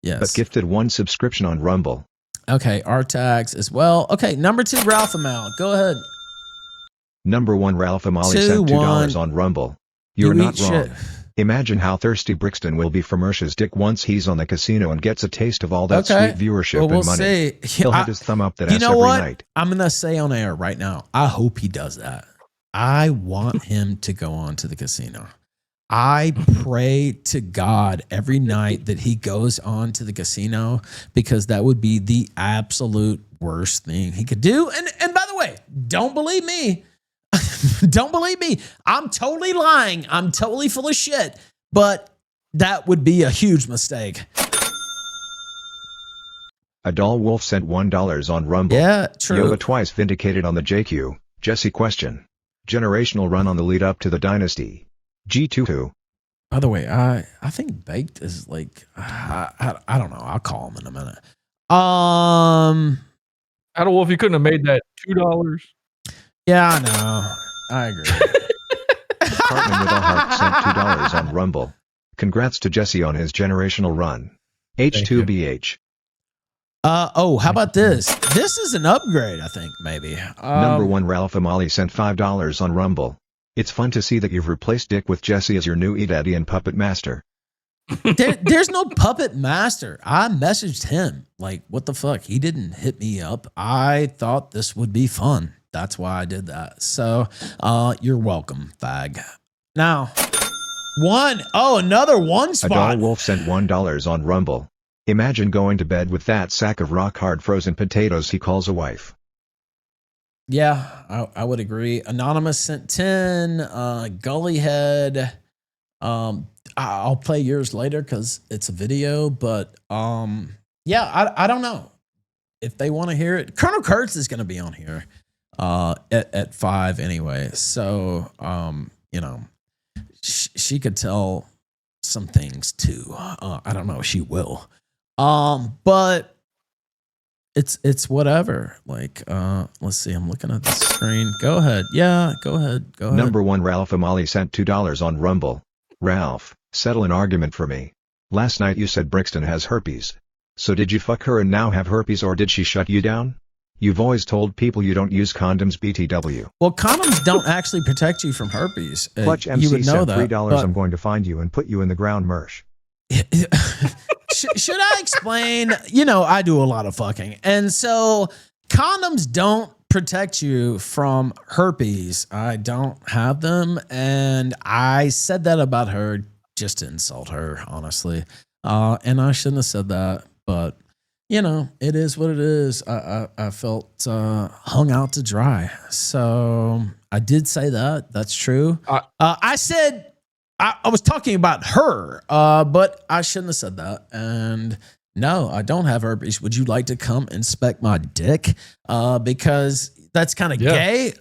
[SPEAKER 1] Yes.
[SPEAKER 6] But gifted 1 subscription on Rumble.
[SPEAKER 1] Okay. R tags as well. Okay. Number 2, Ralph Amal. Go ahead.
[SPEAKER 6] Number 1, Ralph Amali sent $2 on Rumble. You're not wrong. Shit. Imagine how thirsty Brixton will be for Mersh's dick once he's on the casino and gets a taste of all that sweet viewership and money. He'll have his thumb up that ass every night.
[SPEAKER 1] I'm going to say on air right now, I hope he does that. I want him to go on to the casino. I pray to God every night that he goes on to the casino because that would be the absolute worst thing he could do. And by the way, don't believe me. Don't believe me. I'm totally lying. I'm totally full of shit. But that would be a huge mistake.
[SPEAKER 6] Adol Wolf sent $1 on Rumble.
[SPEAKER 1] Yeah, true.
[SPEAKER 6] Yoga twice vindicated on the JQ. Jesse question. Generational run on the lead up to the dynasty. G2.
[SPEAKER 1] By the way, I think Baked is like, I don't know. I'll call him in a minute.
[SPEAKER 5] Adol Wolf, you couldn't have made that $2.
[SPEAKER 1] Yeah, I know. I agree.
[SPEAKER 6] Cartman with a heart sent $2 on Rumble. Congrats to Jesse on his generational run. H2BH.
[SPEAKER 1] How about this? This is an upgrade, I think, maybe.
[SPEAKER 6] Number 1 Ralph Amali sent $5 on Rumble. It's fun to see that you've replaced Dick with Jesse as your new E-Daddy and Puppet Master.
[SPEAKER 1] There's no Puppet Master. I messaged him. Like, what the fuck? He didn't hit me up. I thought this would be fun. That's why I did that. So, you're welcome, fag. Now, another 1 spot.
[SPEAKER 6] Adol Wolf sent $1 on Rumble. Imagine going to bed with that sack of rock-hard frozen potatoes he calls a wife.
[SPEAKER 1] Yeah, I would agree. Anonymous sent 10. Gullyhead. I'll play yours later because it's a video. But, yeah, I don't know. If they want to hear it. Colonel Kurtz is going to be on here. At 5 anyway. So, she could tell some things too. I don't know if she will. But it's whatever. Like, let's see. I'm looking at the screen. Go ahead. Yeah, go ahead. Go ahead.
[SPEAKER 6] Number 1 Ralph Amali sent $2 on Rumble. Ralph, settle an argument for me. Last night you said Brixton has herpes. So did you fuck her and now have herpes, or did she shut you down? You've always told people you don't use condoms, BTW.
[SPEAKER 1] Well, condoms don't actually protect you from herpes.
[SPEAKER 6] Clutch MC you would know sent $3. But I'm going to find you and put you in the ground, Mersh.
[SPEAKER 1] Should I explain? I do a lot of fucking. And so condoms don't protect you from herpes. I don't have them. And I said that about her just to insult her, honestly. And I shouldn't have said that, but it is what it is. I felt hung out to dry. So I did say that. That's true. I said I was talking about her, but I shouldn't have said that. And no, I don't have herpes. Would you like to come inspect my dick? Because that's kind of gay.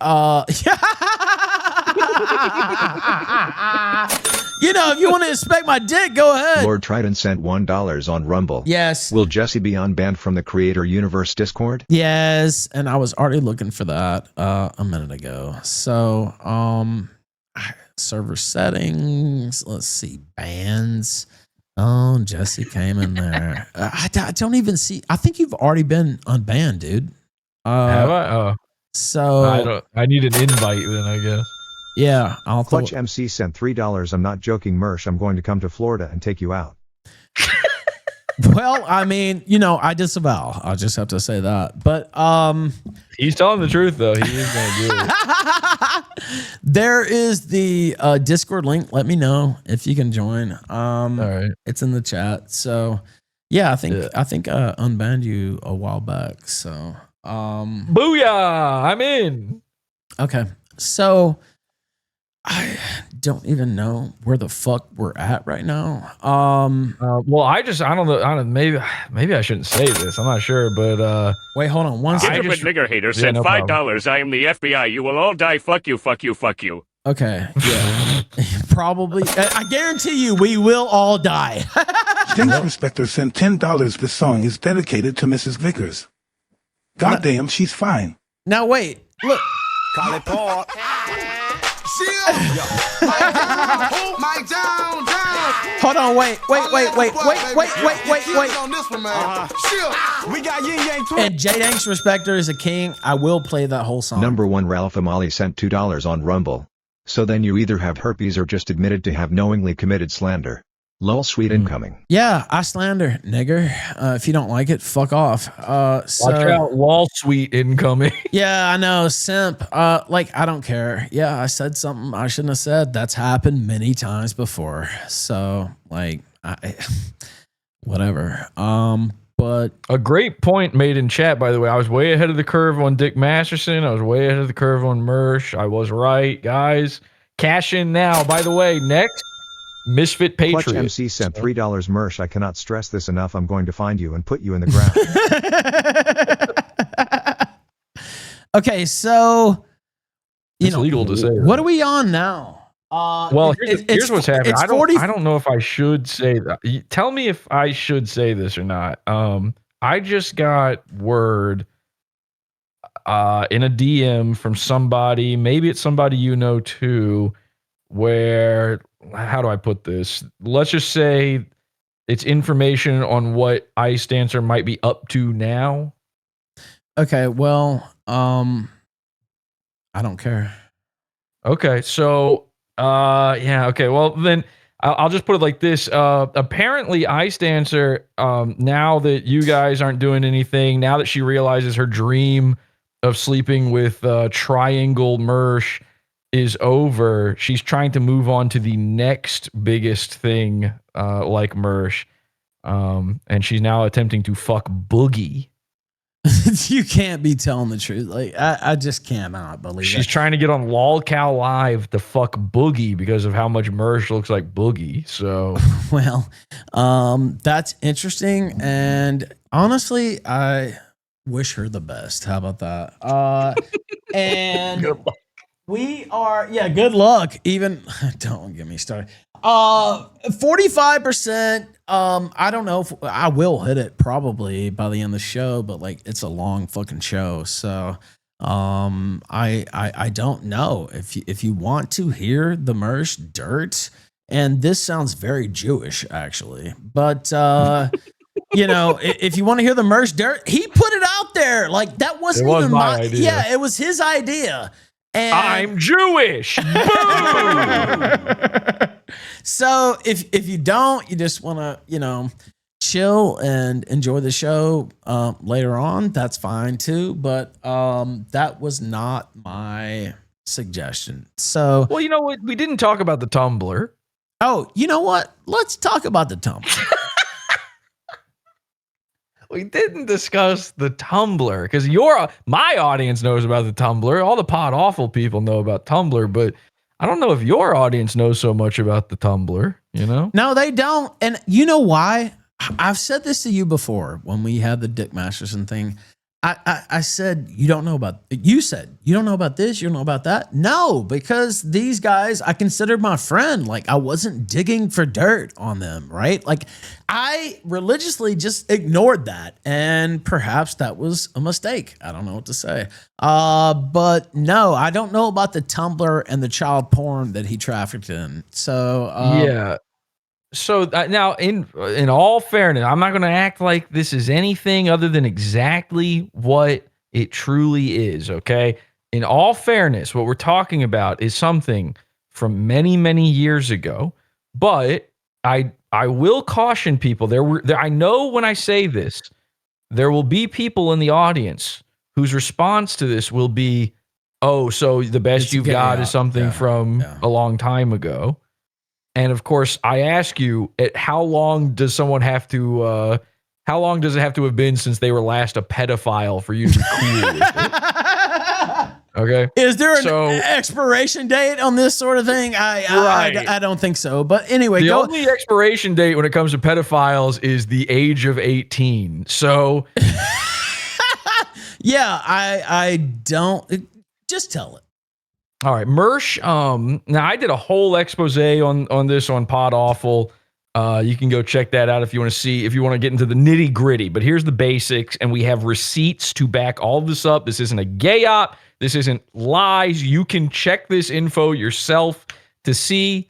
[SPEAKER 1] You know, if you want to inspect my dick, go ahead.
[SPEAKER 6] Lord Trident sent $1 on Rumble.
[SPEAKER 1] Yes.
[SPEAKER 6] Will Jesse be unbanned from the Creator Universe Discord?
[SPEAKER 1] Yes, and I was already looking for that a minute ago. So, server settings. Let's see, bans. Oh, Jesse came in there. I don't even see. I think you've already been unbanned, dude.
[SPEAKER 5] Have I? Oh,
[SPEAKER 1] so
[SPEAKER 5] I need an invite then, I guess.
[SPEAKER 1] Yeah, I'll
[SPEAKER 6] Clutch MC sent $3. I'm not joking, Mersh. I'm going to come to Florida and take you out.
[SPEAKER 1] Well, I mean, you know, I disavow. I'll just have to say that. But
[SPEAKER 5] he's telling the truth though. He is going to do it.
[SPEAKER 1] There is the Discord link. Let me know if you can join.
[SPEAKER 5] All right.
[SPEAKER 1] It's in the chat. So yeah, I think unbanned you a while back. So
[SPEAKER 5] booyah! I'm in.
[SPEAKER 1] Okay. So I don't even know where the fuck we're at right now.
[SPEAKER 5] Well, I don't know. Maybe I shouldn't say this. I'm not sure, but
[SPEAKER 1] wait, hold on. One second.
[SPEAKER 10] Stupid nigger hater said $5. I am the FBI. You will all die. Fuck you. Fuck you. Fuck you.
[SPEAKER 1] Okay. Yeah. Probably. I guarantee you, we will all die.
[SPEAKER 11] Stinks Respector sent $10. This song is dedicated to Mrs. Vickers. Goddamn, she's fine.
[SPEAKER 1] Now wait. Look.
[SPEAKER 12] Call it Paul.
[SPEAKER 1] Hold on, wait.
[SPEAKER 12] We got yin yang too.
[SPEAKER 1] And J-Dank's Respector is a king. I will play that whole song.
[SPEAKER 6] Number 1 Ralph Amali sent $2 on Rumble. So then you either have herpes or just admitted to have knowingly committed slander. Lol, sweet incoming.
[SPEAKER 1] Yeah, I slander, nigger. If you don't like it, fuck off.
[SPEAKER 5] Watch out, wall sweet incoming.
[SPEAKER 1] Yeah, I know, simp. Like, I don't care. Yeah, I said something I shouldn't have said. That's happened many times before. So, like, whatever. But
[SPEAKER 5] a great point made in chat, by the way. I was way ahead of the curve on Dick Masterson. I was way ahead of the curve on Mersh. I was right, guys. Cash in now. By the way, next. Misfit Patriot.
[SPEAKER 6] Clutch MC sent $3. Mersh, I cannot stress this enough. I'm going to find you and put you in the ground.
[SPEAKER 1] Okay, so
[SPEAKER 5] it's legal to say.
[SPEAKER 1] What are we on now?
[SPEAKER 5] Well, here's what's happening. I don't know if I should say that. Tell me if I should say this or not. I just got word in a DM from somebody, maybe it's somebody you know too, where, how do I put this? Let's just say it's information on what Ice Dancer might be up to now.
[SPEAKER 1] Okay, well, I don't care.
[SPEAKER 5] Okay, so yeah, okay. Well, then I'll just put it like this. Apparently Ice Dancer, now that you guys aren't doing anything, now that she realizes her dream of sleeping with Triangle Mersh is over, she's trying to move on to the next biggest thing, like Mersh, and she's now attempting to fuck Boogie.
[SPEAKER 1] You can't be telling the truth. Like, I just cannot believe
[SPEAKER 5] she's trying to get on LOLcow Live to fuck Boogie because of how much Mersh looks like Boogie. So,
[SPEAKER 1] well, that's interesting, and honestly, I wish her the best. How about that? And we are, yeah, good luck. Even, don't get me started. 45%. I don't know if I will hit it probably by the end of the show, but like, it's a long fucking show. So, I don't know if you want to hear the Mersh dirt, and this sounds very Jewish actually, but, you know, if you want to hear the Mersh dirt, he put it out there. Like, that wasn't even my idea. Yeah, it was his idea. And
[SPEAKER 5] I'm Jewish. Boom.
[SPEAKER 1] So if you don't, you just want to, you know, chill and enjoy the show later on, that's fine too. But that was not my suggestion. So,
[SPEAKER 5] well, you know what? We didn't talk about the Tumblr.
[SPEAKER 1] Oh, you know what? Let's talk about the Tumblr.
[SPEAKER 5] We didn't discuss the Tumblr because my audience knows about the Tumblr. All the PowAwful people know about Tumblr, but I don't know if your audience knows so much about the Tumblr, you know?
[SPEAKER 1] No, they don't. And you know why? I've said this to you before when we had the Dick Masterson thing. I said, you don't know about, you said, you don't know about this, you don't know about that. No, because these guys, I considered my friend. Like, I wasn't digging for dirt on them, right? Like, I religiously just ignored that. And perhaps that was a mistake. I don't know what to say. But no, I don't know about the Tumblr and the child porn that he trafficked in. So,
[SPEAKER 5] yeah. So now, in all fairness, I'm not going to act like this is anything other than exactly what it truly is, okay? In all fairness, what we're talking about is something from many, many years ago. But I will caution people. I know when I say this, there will be people in the audience whose response to this will be, "Oh, so the best you've got is something from a long time ago." And of course, I ask you, how long does it have to have been since they were last a pedophile for you to be cool with it? Okay.
[SPEAKER 1] Is there an expiration date on this sort of thing? I don't think so. But anyway,
[SPEAKER 5] the only expiration date when it comes to pedophiles is the age of 18. So
[SPEAKER 1] yeah, I don't just tell it.
[SPEAKER 5] All right, Mersh. Now I did a whole expose on this on PowAwful. You can go check that out if you want to get into the nitty gritty. But here's the basics, and we have receipts to back all this up. This isn't a gay op. This isn't lies. You can check this info yourself to see.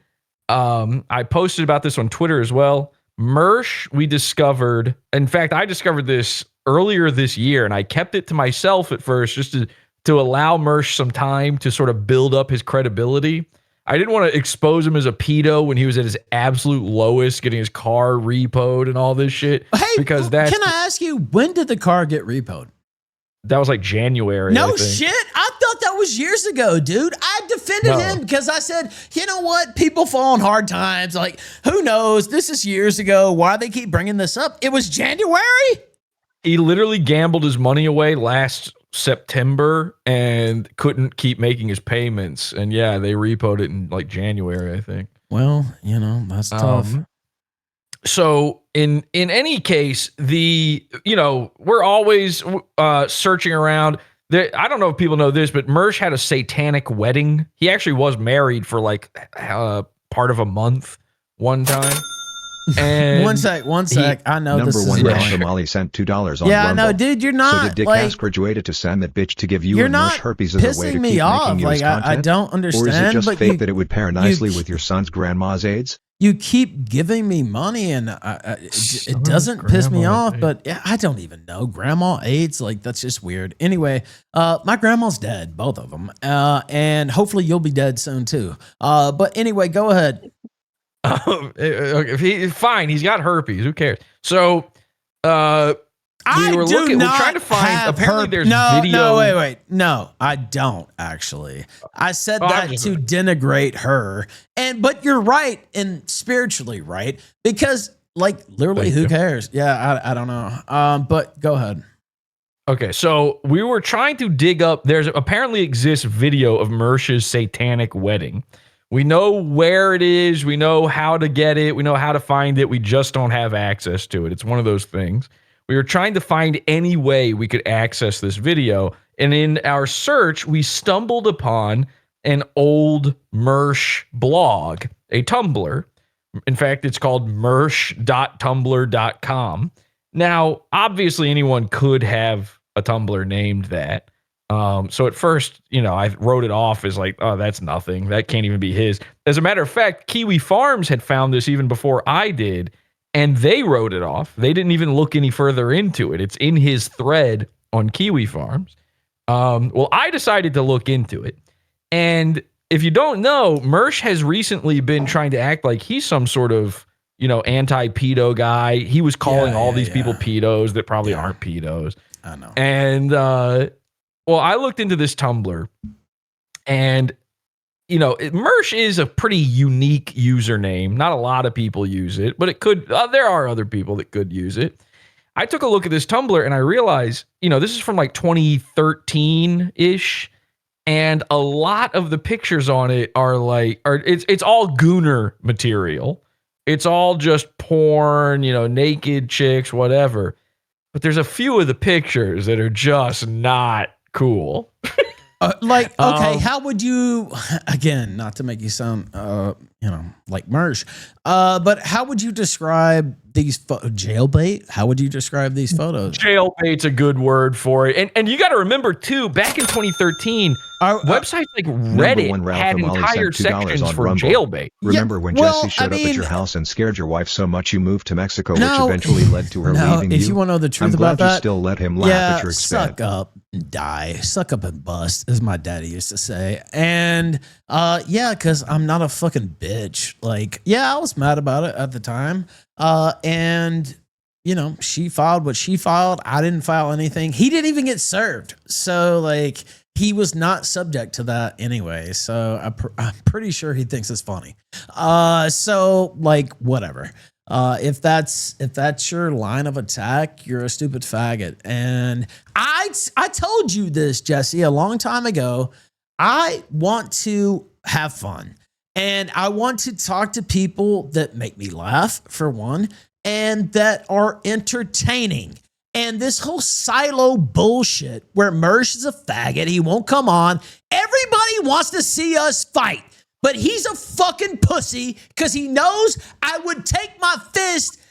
[SPEAKER 5] I posted about this on Twitter as well. Mersh, we discovered. In fact, I discovered this earlier this year, and I kept it to myself at first just to allow Mersh some time to sort of build up his credibility. I didn't want to expose him as a pedo when he was at his absolute lowest, getting his car repoed and all this shit.
[SPEAKER 1] Hey, can I ask you, when did the car get repoed?
[SPEAKER 5] That was like January.
[SPEAKER 1] No shit. I thought that was years ago, dude. I defended him because I said, you know what? People fall on hard times. Like, who knows? This is years ago. Why they keep bringing this up? It was January?
[SPEAKER 5] He literally gambled his money away last September and couldn't keep making his payments. And yeah, they repoed it in like January, I think.
[SPEAKER 1] Well, that's tough.
[SPEAKER 5] So in any case, we're always searching around. I don't know if people know this, but Mersh had a satanic wedding. He actually was married for like part of a month one time. And
[SPEAKER 1] one sec. I know
[SPEAKER 6] number
[SPEAKER 1] this
[SPEAKER 6] one
[SPEAKER 1] is
[SPEAKER 6] Rash Somali sent $2 on Rumble.
[SPEAKER 1] Yeah, I know, dude. You're not.
[SPEAKER 6] So did Dick Ass graduated to send that bitch to give you and Mersh herpes as a way to keep making you his content?
[SPEAKER 1] I don't understand.
[SPEAKER 6] Or is it just fake that it would pair nicely with your son's grandma's AIDS?
[SPEAKER 1] You keep giving me money, and it doesn't piss me off. But I don't even know grandma AIDS. Like, that's just weird. Anyway, my grandma's dead, both of them, and hopefully you'll be dead soon too. But anyway, go ahead.
[SPEAKER 5] Fine, he's got herpes. Who cares? So, we're trying to find. Apparently, there's video.
[SPEAKER 1] No, wait. No, I don't actually. I said that to denigrate her, but you're right, and spiritually right, because like literally, who cares? Yeah, I don't know. But go ahead.
[SPEAKER 5] Okay, so we were trying to dig up. There's apparently exists video of Mersh's satanic wedding. We know where it is. We know how to get it. We know how to find it. We just don't have access to it. It's one of those things. We were trying to find any way we could access this video. And in our search, we stumbled upon an old Mersh blog, a Tumblr. In fact, it's called mersh.tumblr.com. Now, obviously, anyone could have a Tumblr named that. So at first, I wrote it off as like, oh, that's nothing. That can't even be his. As a matter of fact, Kiwi Farms had found this even before I did, and they wrote it off. They didn't even look any further into it. It's in his thread on Kiwi Farms. Well, I decided to look into it. And if you don't know, Mersh has recently been trying to act like he's some sort of, anti-pedo guy. He was calling all these people pedos that probably aren't pedos.
[SPEAKER 1] I know.
[SPEAKER 5] And, well, I looked into this Tumblr, and, Mersh is a pretty unique username. Not a lot of people use it, but it could. There are other people that could use it. I took a look at this Tumblr, and I realized, this is from like 2013-ish, and a lot of the pictures on it it's all gooner material. It's all just porn, naked chicks, whatever. but there's a few of the pictures that are just not cool.
[SPEAKER 1] Okay, how would you, again, not to make you sound, like Mersh, but how would you describe these jailbait? How would you describe these photos?
[SPEAKER 5] Jailbait's a good word for it. And you got to remember, too, back in 2013, websites like Reddit had entire sections for jailbait.
[SPEAKER 6] Remember when Jesse showed up at your house and scared your wife so much you moved to Mexico, which eventually led to her leaving you?
[SPEAKER 1] If you want to know the truth
[SPEAKER 6] I'm
[SPEAKER 1] about
[SPEAKER 6] glad
[SPEAKER 1] that,
[SPEAKER 6] you still let him laugh at your expense.
[SPEAKER 1] Suck up and die. Suck up and bust, as my daddy used to say. And because I'm not a fucking bitch. Like, I was mad about it at the time. And she filed what she filed. I didn't file anything. He didn't even get served. So like, he was not subject to that anyway. So I'm pretty sure he thinks it's funny. So like, whatever. If that's your line of attack, you're a stupid faggot. And I told you this, Jesse, a long time ago. I want to have fun. And I want to talk to people that make me laugh, for one, and that are entertaining. And this whole silo bullshit where Mersh is a faggot, he won't come on. Everybody wants to see us fight, but he's a fucking pussy because he knows I would take my fist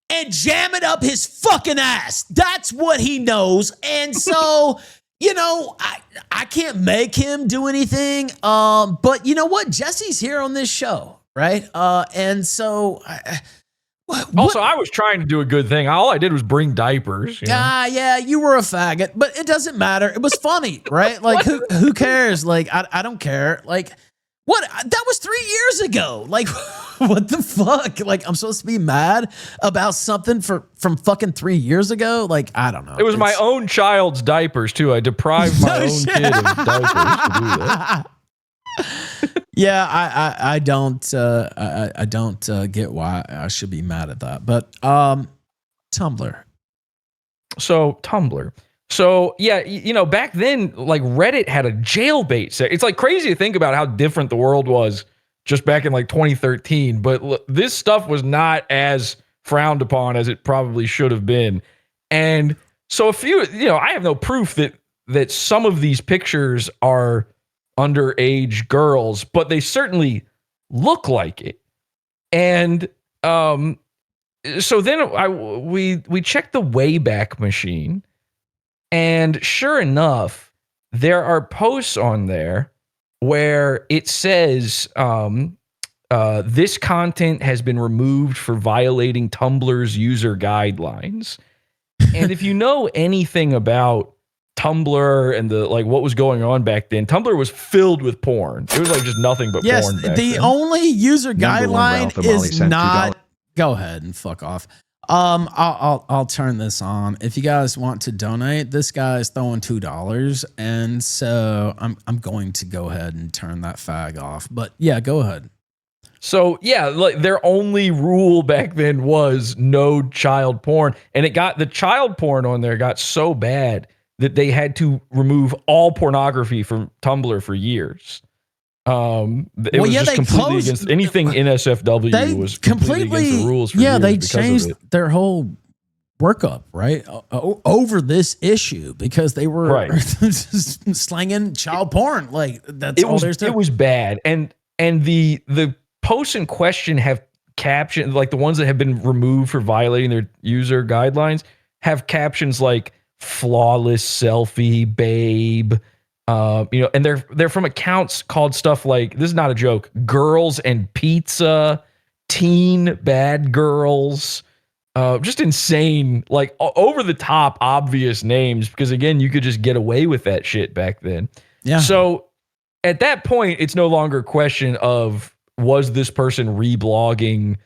[SPEAKER 1] and jam it up his fucking ass. That's what he knows. And so, I can't make him do anything. But you know what? Jesse's here on this show, right? And so...
[SPEAKER 5] Also, I was trying to do a good thing. All I did was bring diapers.
[SPEAKER 1] Yeah, you were a faggot, but it doesn't matter. It was funny, right? Like, who cares? Like, I don't care. Like, what? That was 3 years ago. Like, what the fuck? Like, I'm supposed to be mad about something from fucking 3 years ago? Like, I don't know.
[SPEAKER 5] It was my own child's diapers, too. I deprived my own kid of diapers to do that.
[SPEAKER 1] Yeah, I don't get why I should be mad at that. But Tumblr.
[SPEAKER 5] So yeah, back then, like Reddit had a jailbait. It's like crazy to think about how different the world was just back in like 2013. But this stuff was not as frowned upon as it probably should have been. And so I have no proof that some of these pictures are underage girls, but they certainly look like it. And so then we checked the Wayback Machine, and sure enough, there are posts on there where it says this content has been removed for violating Tumblr's user guidelines. And if you know anything about Tumblr and what was going on back then, Tumblr was filled with porn. It was like just nothing but porn back
[SPEAKER 1] the
[SPEAKER 5] then.
[SPEAKER 1] only user guideline is not. Go ahead and fuck off. I'll turn this on. If you guys want to donate, this guy's throwing $2, and so I'm going to go ahead and turn that fag off. But yeah, go ahead.
[SPEAKER 5] So yeah, like their only rule back then was no child porn, and the child porn on there got so bad that they had to remove all pornography from Tumblr for years. It was just completely against anything NSFW was completely against the rules for years.
[SPEAKER 1] They changed their whole workup, right? Over this issue because they were slanging child porn. Like that's all there's to it.
[SPEAKER 5] It was bad. And the posts in question have captions, like the ones that have been removed for violating their user guidelines, have captions like flawless selfie, babe, and they're from accounts called stuff like, this is not a joke, girls and pizza, teen bad girls, just insane, like over the top obvious names, because again, you could just get away with that shit back then.
[SPEAKER 1] Yeah.
[SPEAKER 5] So at that point, it's no longer a question of, was this person reblogging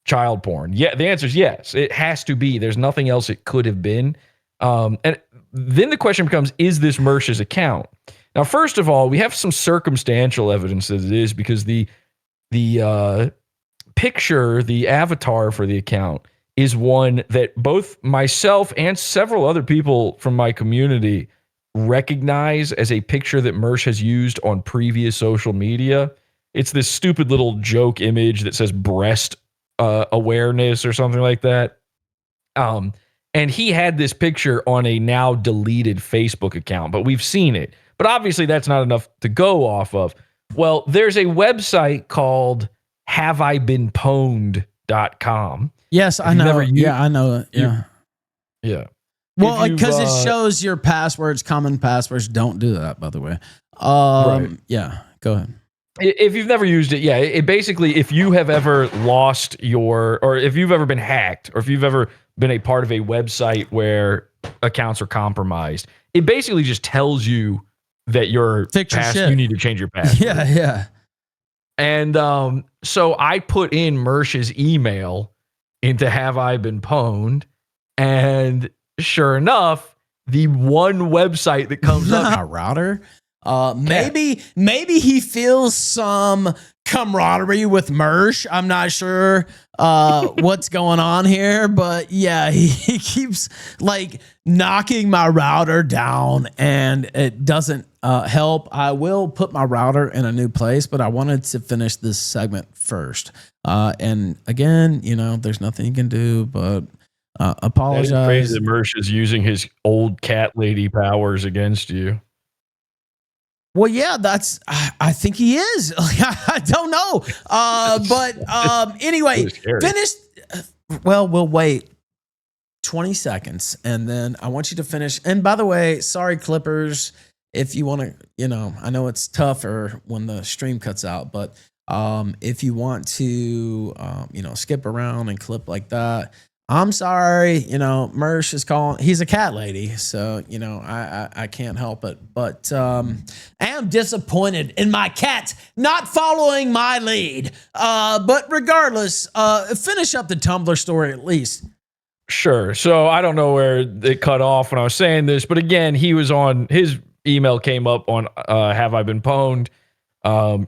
[SPEAKER 5] child porn? Yeah, the answer is yes. It has to be. There's nothing else it could have been. And then the question becomes, is this Mersh's account? Now, first of all, we have some circumstantial evidence that it is, because the picture, the avatar for the account, is one that both myself and several other people from my community recognize as a picture that Mersh has used on previous social media. It's this stupid little joke image that says breast awareness or something like that. And he had this picture on a now deleted Facebook account, but we've seen it. But obviously that's not enough to go off of. Well, there's a website called haveibeenpwned.com.
[SPEAKER 1] Yes, I know. Yeah, I know it. Yeah.
[SPEAKER 5] Yeah.
[SPEAKER 1] Well, because it shows your passwords, common passwords. Don't do that, by the way.
[SPEAKER 5] Right.
[SPEAKER 1] Yeah, go ahead.
[SPEAKER 5] If you've never used it, yeah, it basically, if you have ever lost or if you've ever been hacked, or if you've ever been a part of a website where accounts are compromised, it basically just tells you that you need to change your password.
[SPEAKER 1] Yeah.
[SPEAKER 5] And so I put in Mersh's email into Have I Been Pwned, and sure enough, the one website that comes up,
[SPEAKER 1] a router. Maybe he feels some camaraderie with Mersh. I'm not sure what's going on here, but yeah, he keeps like knocking my router down, and it doesn't help. I will put my router in a new place, but I wanted to finish this segment first. And again, there's nothing you can do but apologize.
[SPEAKER 5] That is crazy that Mersh is using his old cat lady powers against you.
[SPEAKER 1] Well, yeah, I think he is. I don't know. But anyway, finished. Well, we'll wait 20 seconds and then I want you to finish. And by the way, sorry, Clippers, if you want to, I know it's tougher when the stream cuts out, but if you want to, skip around and clip like that, I'm sorry, Mersh is calling. He's a cat lady, so I can't help it. But I am disappointed in my cat not following my lead. But regardless, finish up the Tumblr story at least.
[SPEAKER 5] Sure. So I don't know where it cut off when I was saying this, but again, his email came up on Have I Been Pwned,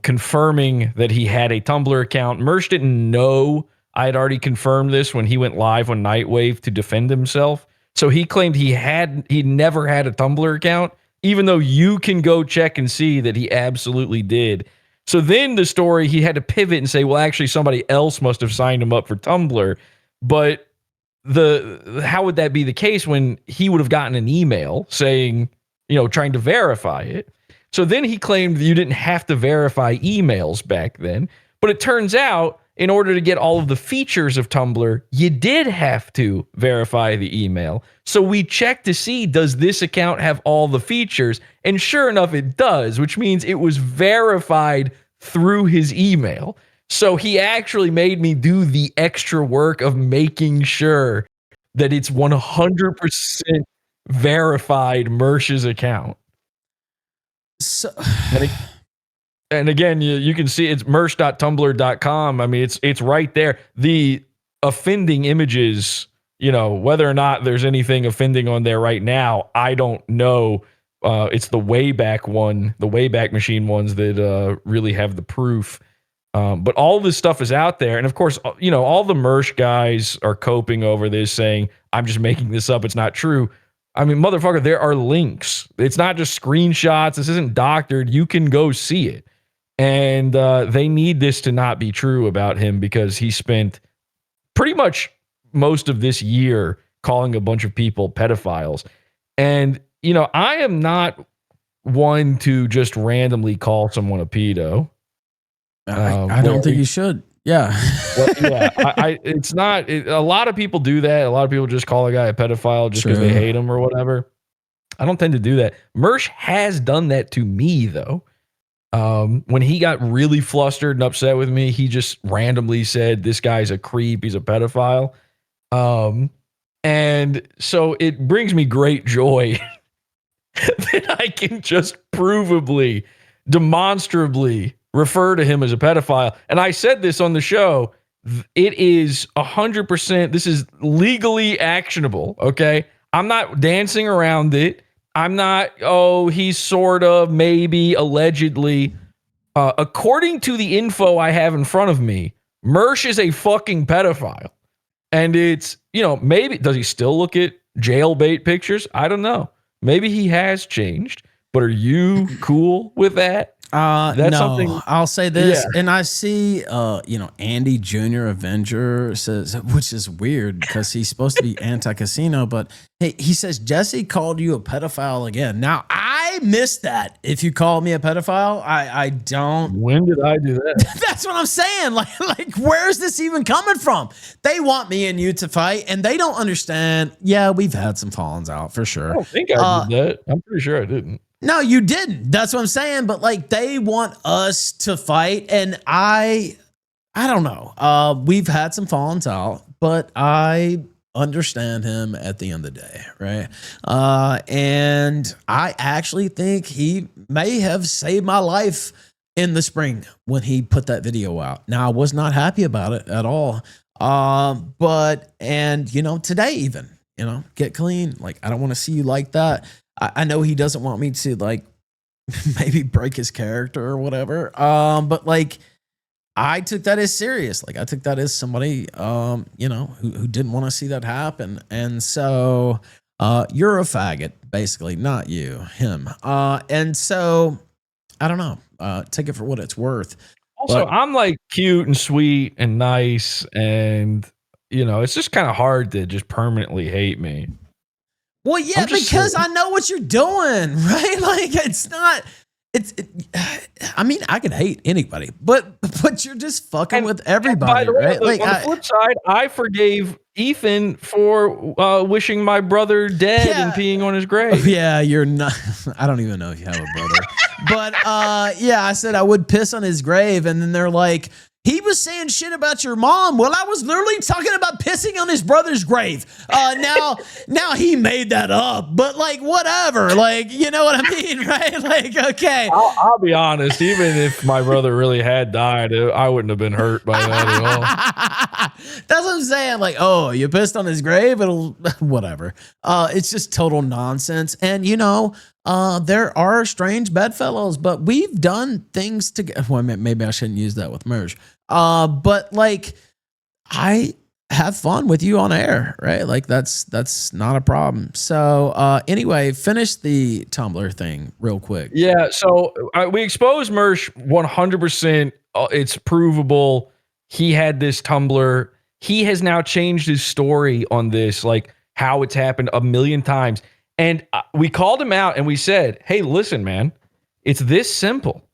[SPEAKER 5] confirming that he had a Tumblr account. Mersh didn't know I had already confirmed this when he went live on Nightwave to defend himself. So he claimed he never had a Tumblr account, even though you can go check and see that he absolutely did. So then the story, he had to pivot and say, well, actually somebody else must have signed him up for Tumblr. But how would that be the case when he would have gotten an email saying, trying to verify it? So then he claimed that you didn't have to verify emails back then. But it turns out, in order to get all of the features of Tumblr, you did have to verify the email. So we checked to see, does this account have all the features? And sure enough, it does, which means it was verified through his email. So he actually made me do the extra work of making sure that it's 100% verified Mersh's account.
[SPEAKER 1] So...
[SPEAKER 5] And again, you can see it's mersh.tumblr.com. I mean, it's right there. The offending images, whether or not there's anything offending on there right now, I don't know. It's the Wayback Machine ones that really have the proof. But all this stuff is out there. And of course, all the Mersh guys are coping over this, saying, I'm just making this up. It's not true. I mean, motherfucker, there are links. It's not just screenshots. This isn't doctored. You can go see it. And they need this to not be true about him, because he spent pretty much most of this year calling a bunch of people pedophiles. And, I am not one to just randomly call someone a pedo.
[SPEAKER 1] I don't think you should. Yeah.
[SPEAKER 5] Well, yeah. It's not. A lot of people do that. A lot of people just call a guy a pedophile just because they hate him or whatever. I don't tend to do that. Mersh has done that to me, though. When he got really flustered and upset with me, he just randomly said, this guy's a creep, he's a pedophile. And so it brings me great joy that I can just provably, demonstrably refer to him as a pedophile. And I said this on the show, it is 100%, this is legally actionable, okay? I'm not dancing around it. I'm not, he's sort of, maybe, allegedly. According to the info I have in front of me, Mersh is a fucking pedophile. And it's, maybe, does he still look at jailbait pictures? I don't know. Maybe he has changed. But are you cool with that? That's
[SPEAKER 1] no,
[SPEAKER 5] something.
[SPEAKER 1] I'll say this,
[SPEAKER 5] Yeah.
[SPEAKER 1] and I see, Andy Jr. Avenger says, which is weird because he's supposed to be anti-casino, but he says Jesse called you a pedophile again. Now I missed that. If you call me a pedophile, I don't.
[SPEAKER 5] When did I do that?
[SPEAKER 1] That's what I'm saying. Like, where's this even coming from? They want me and you to fight, and they don't understand. Yeah, we've had some fallings out for sure.
[SPEAKER 5] I don't think I did that. I'm pretty sure I didn't.
[SPEAKER 1] No, you didn't. That's what I'm saying. But like, they want us to fight, and I don't know. We've had some fallings out, but I understand him at the end of the day, right? And I actually think he may have saved my life in the spring when he put that video out. Now, I was not happy about it at all. And today even, get clean. Like, I don't want to see you like that. I know he doesn't want me to like maybe break his character or whatever. But like, I took that as serious. Like, I took that as somebody, who didn't want to see that happen. And so, you're a faggot, basically, not you, him. And so I don't know, take it for what it's worth.
[SPEAKER 5] Also, I'm like cute and sweet and nice. And, it's just kind of hard to just permanently hate me.
[SPEAKER 1] Well, yeah, because I know what you're doing, right? Like, I mean, I could hate anybody, but you're just fucking with everybody,
[SPEAKER 5] by the way,
[SPEAKER 1] right? Like,
[SPEAKER 5] on the flip side, I forgave Ethan for wishing my brother dead and peeing on his grave.
[SPEAKER 1] Yeah, you're not. I don't even know if you have a brother, but yeah, I said I would piss on his grave, and then they're like, he was saying shit about your mom. Well, I was literally talking about pissing on his brother's grave. Now he made that up, but like, whatever. Like, you know what I mean, right? Like, okay.
[SPEAKER 5] I'll be honest. Even if my brother really had died, I wouldn't have been hurt by that at all.
[SPEAKER 1] That's what I'm saying. Like, oh, you pissed on his grave? It'll whatever. It's just total nonsense. And there are strange bedfellows, but we've done things together. Well, maybe I shouldn't use that with Mersh. But like, I have fun with you on air, right? Like, that's not a problem. So anyway, finish the Tumblr thing real quick.
[SPEAKER 5] Yeah. So we exposed Mersh 100%. It's provable. He had this Tumblr. He has now changed his story on this, like how it's happened a million times. And we called him out and we said, hey, listen, man, it's this simple.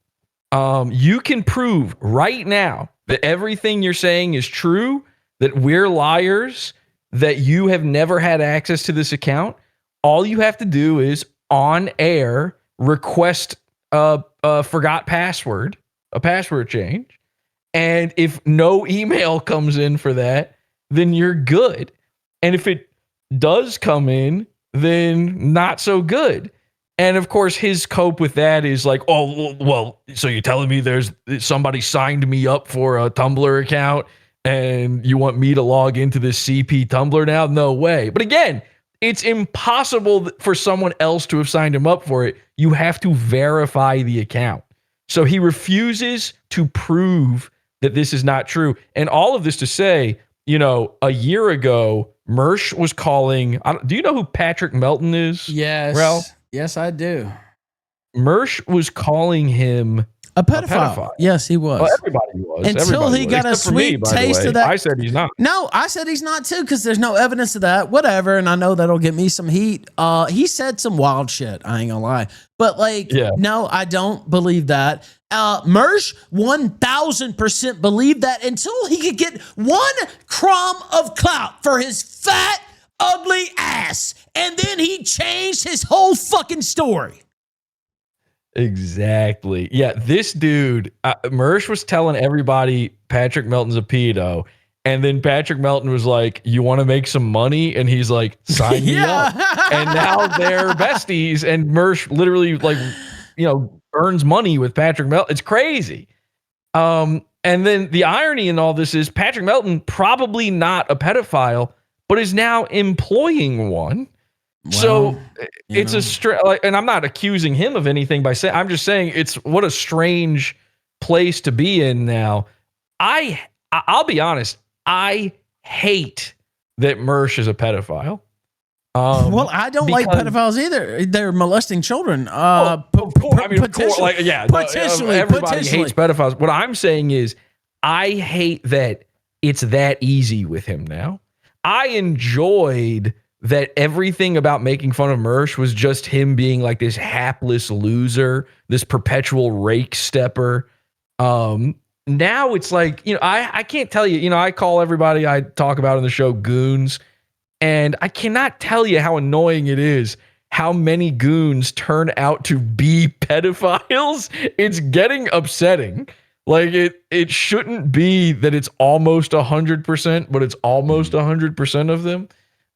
[SPEAKER 5] You can prove right now that everything you're saying is true, that we're liars, that you have never had access to this account. All you have to do is on air request a forgot password, a password change. And if no email comes in for that, then you're good. And if it does come in, then not so good. And of course, his cope with that is like, oh, well, so you're telling me there's somebody signed me up for a Tumblr account and you want me to log into this CP Tumblr now? No way. But again, it's impossible for someone else to have signed him up for it. You have to verify the account. So he refuses to prove that this is not true. And all of this to say, a year ago, Mersh was calling. Do you know who Patrick Melton is?
[SPEAKER 1] Yes.
[SPEAKER 5] Ralph?
[SPEAKER 1] Yes, I do.
[SPEAKER 5] Mersh was calling him
[SPEAKER 1] a pedophile. Yes, he was.
[SPEAKER 5] Well, everybody was.
[SPEAKER 1] Until he got a sweet taste of that.
[SPEAKER 5] I said he's not.
[SPEAKER 1] No, I said he's not too, because there's no evidence of that. Whatever. And I know that'll get me some heat. He said some wild shit. I ain't gonna lie. But no, I don't believe that. Mersh 1000% believed that until he could get one crumb of clout for his fat, ugly ass. And then he changed his whole fucking story.
[SPEAKER 5] Exactly. Yeah, this dude, Mersh was telling everybody Patrick Melton's a pedo. And then Patrick Melton was like, you want to make some money? And he's like, sign me up. And now they're besties. And Mersh literally earns money with Patrick Melton. It's crazy. And then the irony in all this is Patrick Melton, probably not a pedophile, but is now employing one. Well, so it's and I'm not accusing him of anything by saying, I'm just saying it's what a strange place to be in now. I'll be honest. I hate that Mersh is a pedophile.
[SPEAKER 1] Well, I don't like pedophiles either. They're molesting children.
[SPEAKER 5] Of course, like, yeah,
[SPEAKER 1] potentially.
[SPEAKER 5] Everybody hates pedophiles. What I'm saying is, I hate that it's that easy with him now. I enjoyed that everything about making fun of Mersh was just him being like this hapless loser, this perpetual rake stepper. Now it's like, I can't tell you, I call everybody I talk about on the show goons. And I cannot tell you how annoying it is how many goons turn out to be pedophiles. It's getting upsetting. Like it shouldn't be that it's almost 100%, but it's almost 100% of them.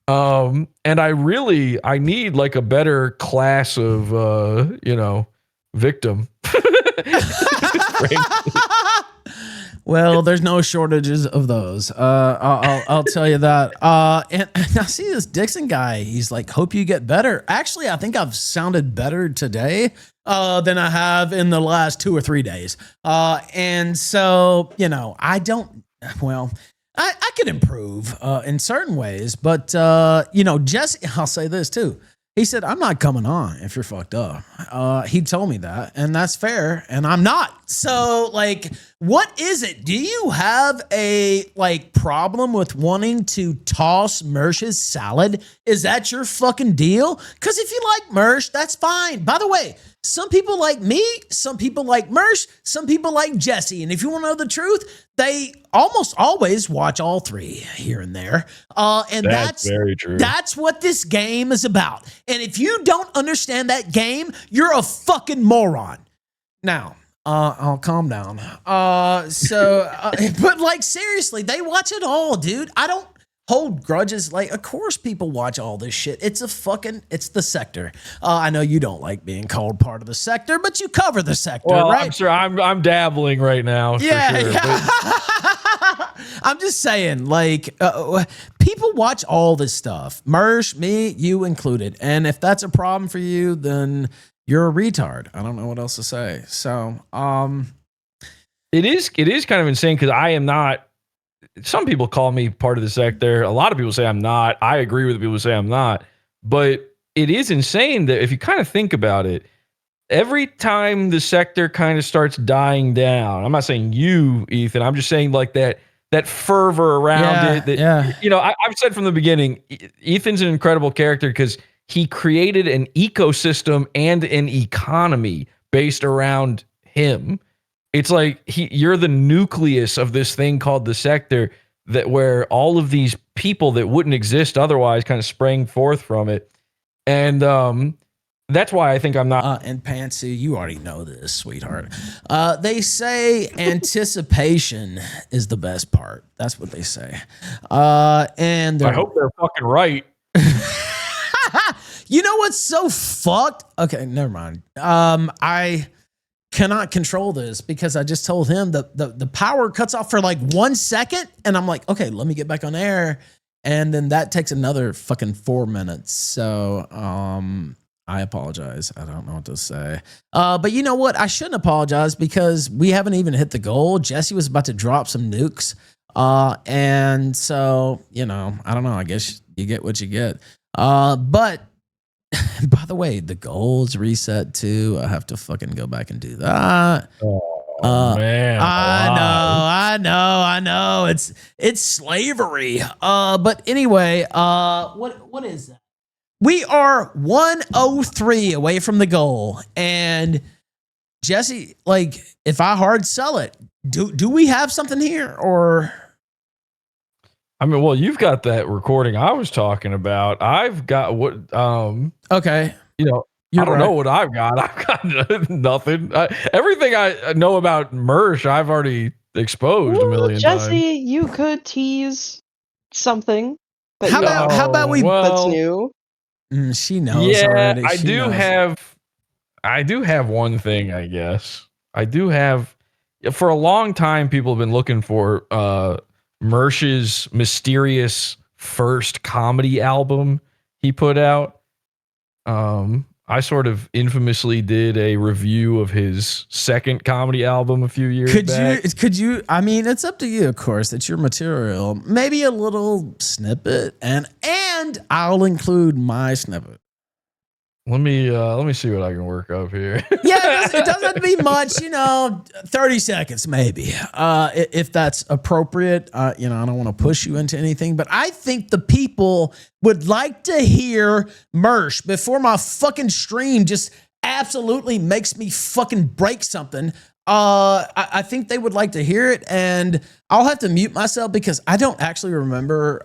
[SPEAKER 5] And I need like a better class of, victim.
[SPEAKER 1] Well, there's no shortages of those. I'll tell you that. And I see this Dixon guy. He's like, hope you get better. Actually, I think I've sounded better today than I have in the last 2 or 3 days. And so, I could improve in certain ways. But, Jesse, I'll say this too. He said, I'm not coming on if you're fucked up. He told me that, and that's fair, and I'm not. So, like, what is it? Do you have a, problem with wanting to toss Mersh's salad? Is that your fucking deal? Because if you like Mersh, that's fine. By the way, some people like me, some people like Mersh, some people like Jesse. And if you want to know the truth, they almost always watch all three here and there. And that's
[SPEAKER 5] very true.
[SPEAKER 1] That's what this game is about. And if you don't understand that game, you're a fucking moron. Now, I'll calm down. But seriously, they watch it all, dude. I don't hold grudges. Like, of course people watch all this shit. It's the sector. I know you don't like being called part of the sector, but you cover the sector, right?
[SPEAKER 5] I'm sure I'm dabbling right now.
[SPEAKER 1] Yeah.
[SPEAKER 5] For sure,
[SPEAKER 1] Yeah. I'm just saying, people watch all this stuff. Mersh, me, you included. And if that's a problem for you, then you're a retard. I don't know what else to say. So,
[SPEAKER 5] it is kind of insane because I am not. Some people call me part of the sector. A lot of people say I'm not. I agree with the people who say I'm not. But it is insane that if you kind of think about it, every time the sector kind of starts dying down, I'm not saying you, Ethan, I'm just saying like that fervor around it. I've said from the beginning, Ethan's an incredible character because he created an ecosystem and an economy based around him. It's like you're the nucleus of this thing called the sector, that where all of these people that wouldn't exist otherwise kind of sprang forth from it. And that's why I think I'm not.
[SPEAKER 1] And Pantsu, you already know this, sweetheart. They say anticipation is the best part. That's what they say. And
[SPEAKER 5] I hope they're fucking right.
[SPEAKER 1] You know what's so fucked? Okay, never mind. I cannot control this because I just told him the power cuts off for like 1 second, and I'm like, okay, let me get back on air, and then that takes another fucking 4 minutes. So I apologize. I don't know what to say. But you know what? I shouldn't apologize because we haven't even hit the goal. Jesse was about to drop some nukes. And so, I don't know. I guess you get what you get. But by the way, the goal's reset too. I have to fucking go back and do that.
[SPEAKER 5] Man.
[SPEAKER 1] I know. It's slavery. But anyway, what is that? We are 103 away from the goal. And Jesse, if I hard sell it, do we have something here or?
[SPEAKER 5] I mean, well, you've got that recording I was talking about. I've got what?
[SPEAKER 1] Okay.
[SPEAKER 5] I don't know what I've got. I've got nothing. Everything I know about Mersh, I've already exposed a million times.
[SPEAKER 8] Jesse, you could tease something.
[SPEAKER 1] How about we?
[SPEAKER 8] That's new.
[SPEAKER 1] She knows.
[SPEAKER 5] Yeah,
[SPEAKER 1] already.
[SPEAKER 5] I do have one thing. I guess I do have. For a long time, people have been looking for Mersh's mysterious first comedy album he put out. I sort of infamously did a review of his second comedy album a few years back.
[SPEAKER 1] Could you, I mean, it's up to you, of course. It's your material. Maybe a little snippet and I'll include my snippet.
[SPEAKER 5] Let me see what I can work up here.
[SPEAKER 1] Yeah, it doesn't have to be much, 30 seconds maybe, if that's appropriate. I don't want to push you into anything, but I think the people would like to hear Mersh before my fucking stream just absolutely makes me fucking break something. I think they would like to hear it, and I'll have to mute myself because I don't actually remember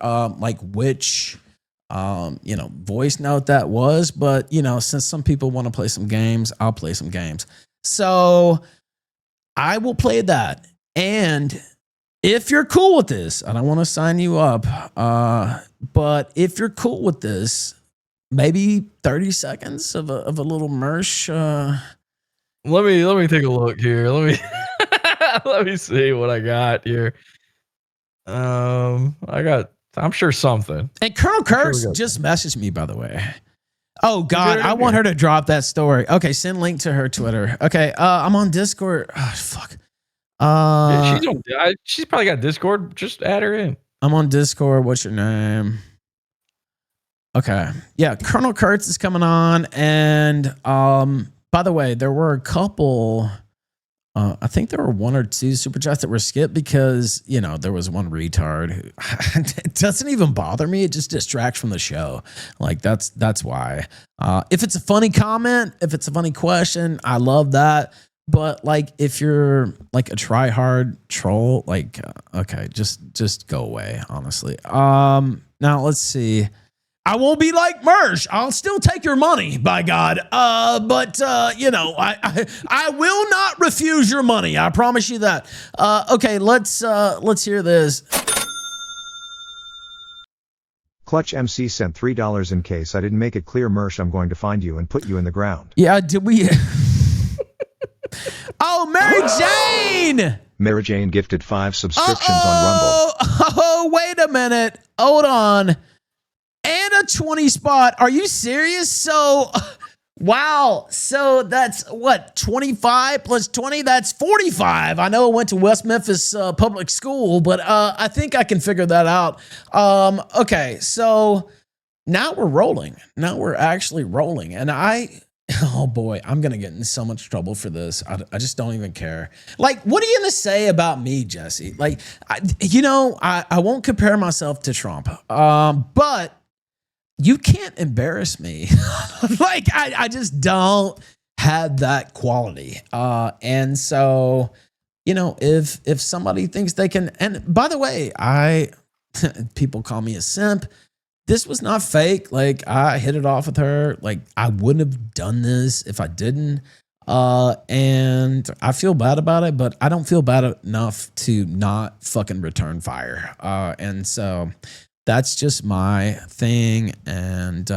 [SPEAKER 1] which voice note that was, but since some people want to play some games, I'll play some games. So I will play that. And if you're cool with this, I don't want to sign you up. But if you're cool with this, maybe 30 seconds of a little Mersh.
[SPEAKER 5] Let me take a look here. Let me see what I got here. I'm sure something.
[SPEAKER 1] And Colonel Kurtz just messaged me, by the way. Oh, God. I want her to drop that story. Okay, send link to her Twitter. Okay, I'm on Discord. Oh, fuck.
[SPEAKER 5] She's probably got Discord. Just add her in.
[SPEAKER 1] I'm on Discord. What's your name? Okay. Yeah, Colonel Kurtz is coming on. And by the way, there were a couple... I think there were one or two super chats that were skipped because, there was one retard who it doesn't even bother me. It just distracts from the show. Like that's why. If it's a funny comment, if it's a funny question, I love that. But if you're like a try hard troll, okay, just go away, honestly. Now let's see. I won't be like Mersh. I'll still take your money, by God. But I will not refuse your money. I promise you that. Okay, let's hear this.
[SPEAKER 6] Clutch MC sent $3 in case I didn't make it clear, Mersh. I'm going to find you and put you in the ground.
[SPEAKER 1] Yeah, did we? Oh, Mary Jane!
[SPEAKER 6] Mary Jane gifted 5 subscriptions on Rumble.
[SPEAKER 1] Oh, wait a minute. Hold on. And a 20 spot. Are you serious? So, wow. So that's what? 25 plus 20? That's 45. I know I went to West Memphis public school, but I think I can figure that out. Okay. So now we're rolling. Now we're actually rolling. And oh boy, I'm going to get in so much trouble for this. I just don't even care. What are you going to say about me, Jesse? I won't compare myself to Trump. But you can't embarrass me. I just don't have that quality. And so, if somebody thinks they can, and by the way, people call me a simp. This was not fake. I hit it off with her. I wouldn't have done this if I didn't. And I feel bad about it, but I don't feel bad enough to not fucking return fire. And so that's just my thing. And,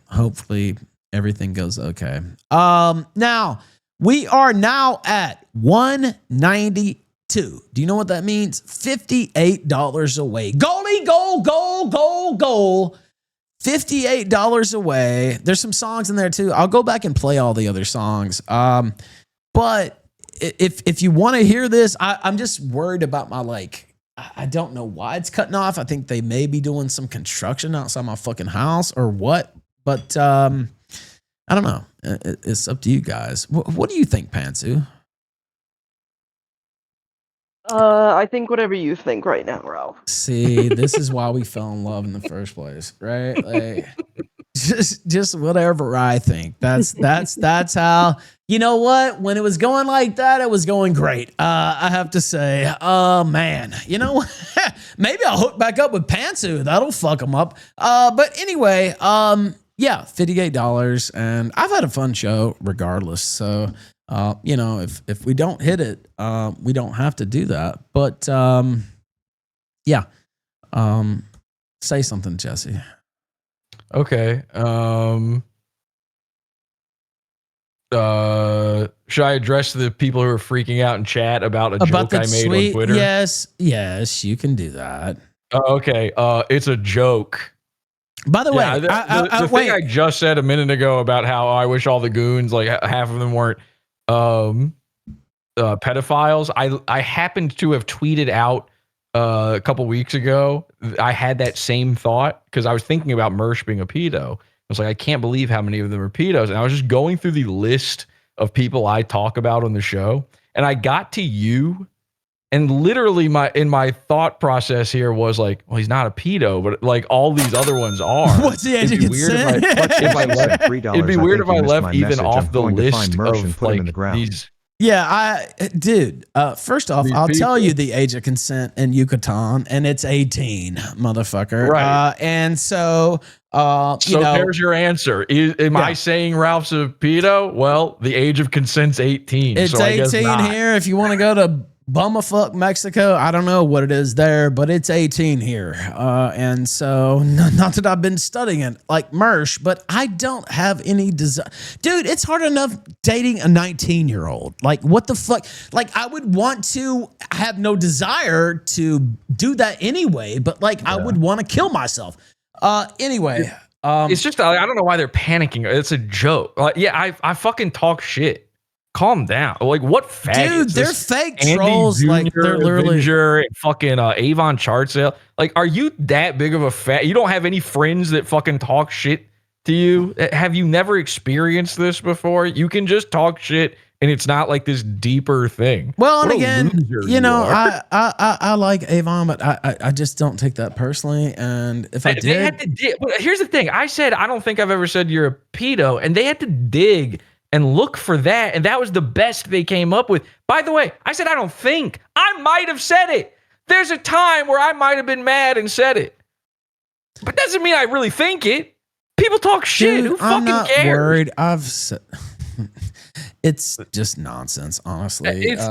[SPEAKER 1] hopefully everything goes okay. Now we are now at 192. Do you know what that means? $58 away. Goalie, goal. $58 away. There's some songs in there too. I'll go back and play all the other songs. But if you want to hear this, I'm just worried about my I don't know why it's cutting off. I think they may be doing some construction outside my fucking house or what. But I don't know. It's up to you guys. What do you think, Pantsu?
[SPEAKER 8] I think whatever you think right now, Ralph.
[SPEAKER 1] See, this is why we fell in love in the first place, right? Just whatever I think. That's how. You know what? When it was going like that, it was going great. I have to say, man, maybe I'll hook back up with Pantsu. That'll fuck them up. But anyway, yeah, $58, and I've had a fun show regardless. So, if we don't hit it, we don't have to do that. But yeah, say something, Jesse.
[SPEAKER 5] Okay. Should I address the people who are freaking out in chat about a joke I made on Twitter?
[SPEAKER 1] Yes, you can do that.
[SPEAKER 5] Okay. It's a joke.
[SPEAKER 1] By the way,
[SPEAKER 5] the thing I just said a minute ago about how I wish all the goons, like half of them weren't pedophiles. I happened to have tweeted out a couple weeks ago. I had that same thought because I was thinking about Mersh being a pedo. I was like, I can't believe how many of them are pedos. And I was just going through the list of people I talk about on the show, and I got to you. And literally my thought process here was like, well, he's not a pedo, but like all these other ones are.
[SPEAKER 1] What's the age of consent?
[SPEAKER 5] It'd be weird if I left even off the list of like these.
[SPEAKER 1] Yeah, dude, first off, I'll tell you the age of consent in Yucatan, and it's 18, motherfucker.
[SPEAKER 5] Right.
[SPEAKER 1] And so,
[SPEAKER 5] so there's your answer. Am I saying Ralph's a pedo? Well, the age of consent's 18.
[SPEAKER 1] It's
[SPEAKER 5] so
[SPEAKER 1] 18 here. If you want to go to Bummerfuck, Mexico, I don't know what it is there, but it's 18 here. And so, not that I've been studying it like Mersh, but I don't have any desire. Dude, it's hard enough dating a 19-year-old. Like, what the fuck? Like, I would want to have no desire to do that anyway, but like, I would want to kill myself. Anyway.
[SPEAKER 5] It's just, I don't know why they're panicking. It's a joke. Like, yeah, I fucking talk shit. Calm down. Like, what faggots?
[SPEAKER 1] Dude, they're fake
[SPEAKER 5] Andy
[SPEAKER 1] trolls.
[SPEAKER 5] Jr.,
[SPEAKER 1] like, they're literally
[SPEAKER 5] and fucking Avon Chartsale. Like, are you that big of a fat? You don't have any friends that fucking talk shit to you? Have you never experienced this before? You can just talk shit, and it's not like this deeper thing.
[SPEAKER 1] Well, and again, you know, I like Avon, but I just don't take that personally. And if I
[SPEAKER 5] they had to dig. Here's the thing. I said I don't think I've ever said you're a pedo, and they had to dig and look for that, and that was the best they came up with. By the way, I said I don't think. I might have said it. There's a time where I might have been mad and said it. But doesn't mean I really think it. People talk shit.
[SPEAKER 1] Dude,
[SPEAKER 5] Who fucking
[SPEAKER 1] I'm not
[SPEAKER 5] cares?
[SPEAKER 1] worried. It's just nonsense, honestly.
[SPEAKER 5] It's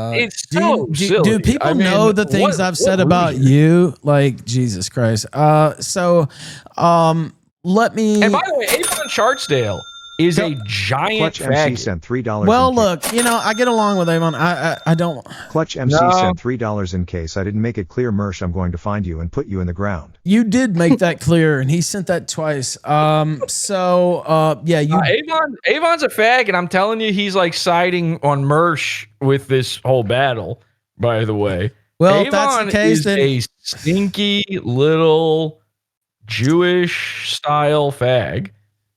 [SPEAKER 5] so silly.
[SPEAKER 1] Do people know the things I've said about you? Like, Jesus Christ. Let me...
[SPEAKER 5] And by the way, Avon Chartsdale is a giant
[SPEAKER 6] Clutch
[SPEAKER 5] faggot.
[SPEAKER 6] MC sent $3.
[SPEAKER 1] Well, look, you know, I get along with Avon. I don't.
[SPEAKER 6] Clutch MC sent $3 in case I didn't make it clear, Mersh. I'm going to find you and put you in the ground.
[SPEAKER 1] You did make that clear, and he sent that twice. Yeah, you.
[SPEAKER 5] Avon's a fag, and I'm telling you, he's like siding on Mersh with this whole battle. By the way,
[SPEAKER 1] well,
[SPEAKER 5] Avon
[SPEAKER 1] if that's the case,
[SPEAKER 5] is
[SPEAKER 1] then
[SPEAKER 5] a stinky little Jewish style fag.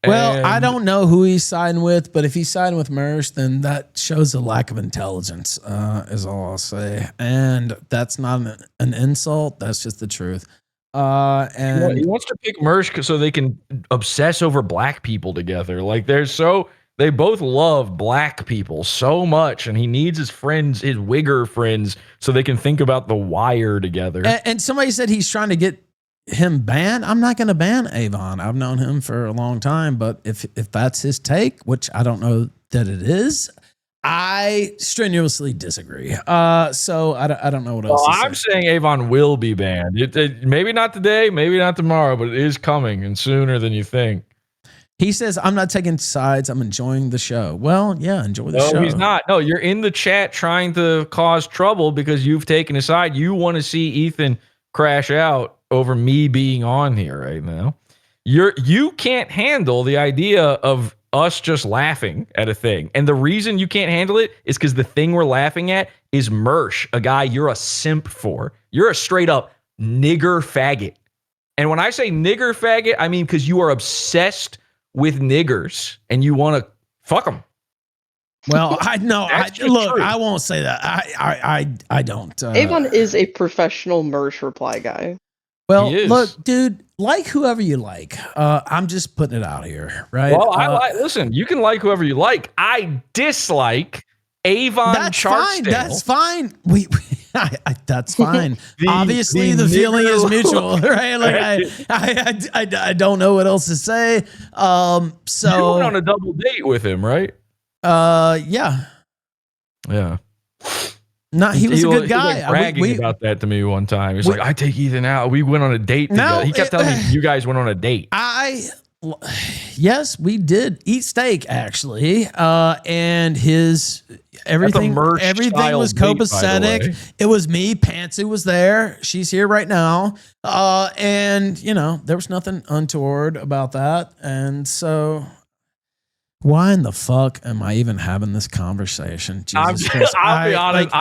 [SPEAKER 1] Well, I don't know who he's siding with, but if he's siding with Mersh, then that shows a lack of intelligence, is all I'll say. And that's not an insult. That's just the truth. And
[SPEAKER 5] he wants to pick Mersh so they can obsess over black people together. Like they both love black people so much, and he needs his friends, his wigger friends, so they can think about The Wire together.
[SPEAKER 1] And somebody said he's trying to get him banned. I'm not going to ban Avon. I've known him for a long time, but if that's his take, which I don't know that it is, I strenuously disagree. So I don't know what else.
[SPEAKER 5] I'm saying Avon will be banned. Maybe not today, maybe not tomorrow, but it is coming and sooner than you think.
[SPEAKER 1] He says, I'm not taking sides. I'm enjoying the show. Well, yeah, enjoy the show.
[SPEAKER 5] No, he's not. No, you're in the chat trying to cause trouble because you've taken a side. You want to see Ethan crash out over me being on here right now. You can't handle the idea of us just laughing at a thing. And the reason you can't handle it is because the thing we're laughing at is Mersh, a guy you're a simp for. You're a straight up nigger faggot. And when I say nigger faggot, I mean because you are obsessed with niggers and you want to fuck them.
[SPEAKER 1] Well, I know. Look, I won't say that. I don't.
[SPEAKER 8] Avon is a professional Mersh reply guy.
[SPEAKER 1] Well, look, dude, like whoever you like. I'm just putting it out here, right?
[SPEAKER 5] Well, listen, you can like whoever you like. I dislike Avon Chartsdale.
[SPEAKER 1] That's fine. That's fine. Obviously, the feeling is mutual, right? Like I don't know what else to say. So
[SPEAKER 5] you went on a double date with him, right?
[SPEAKER 1] Yeah. He was a good guy.
[SPEAKER 5] He was bragging about that to me one time. He's like, I take Ethan out. We went on a date together. He kept telling me you guys went on a date.
[SPEAKER 1] Yes, we did eat steak actually. And his everything
[SPEAKER 5] Mersh
[SPEAKER 1] was
[SPEAKER 5] style weight, by the
[SPEAKER 1] copacetic.
[SPEAKER 5] way.
[SPEAKER 1] It was me. Pantsu was there. She's here right now. And there was nothing untoward about that. And so why in the fuck am I even having this conversation? Jesus Christ.
[SPEAKER 5] I'll be honest.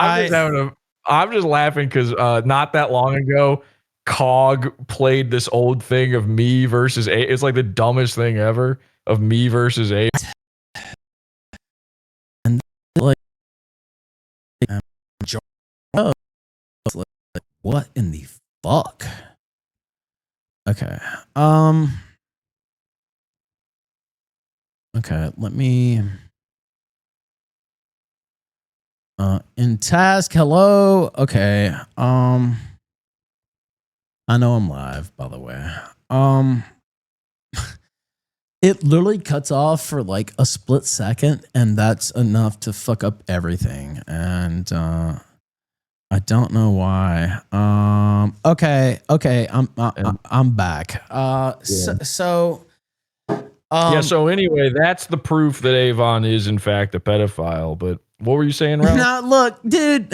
[SPEAKER 5] I'm just laughing because not that long ago, Cog played this old thing of me versus A. It's like the dumbest thing ever of me versus A.
[SPEAKER 1] And like, what in the fuck? Okay. Okay, let me in task, hello. Okay. I know I'm live, by the way. It literally cuts off for like a split second, and that's enough to fuck up everything. And I don't know why. Okay, I'm back. So
[SPEAKER 5] anyway, that's the proof that Avon is in fact a pedophile. But what were you saying, Ralph?
[SPEAKER 1] Now look, dude.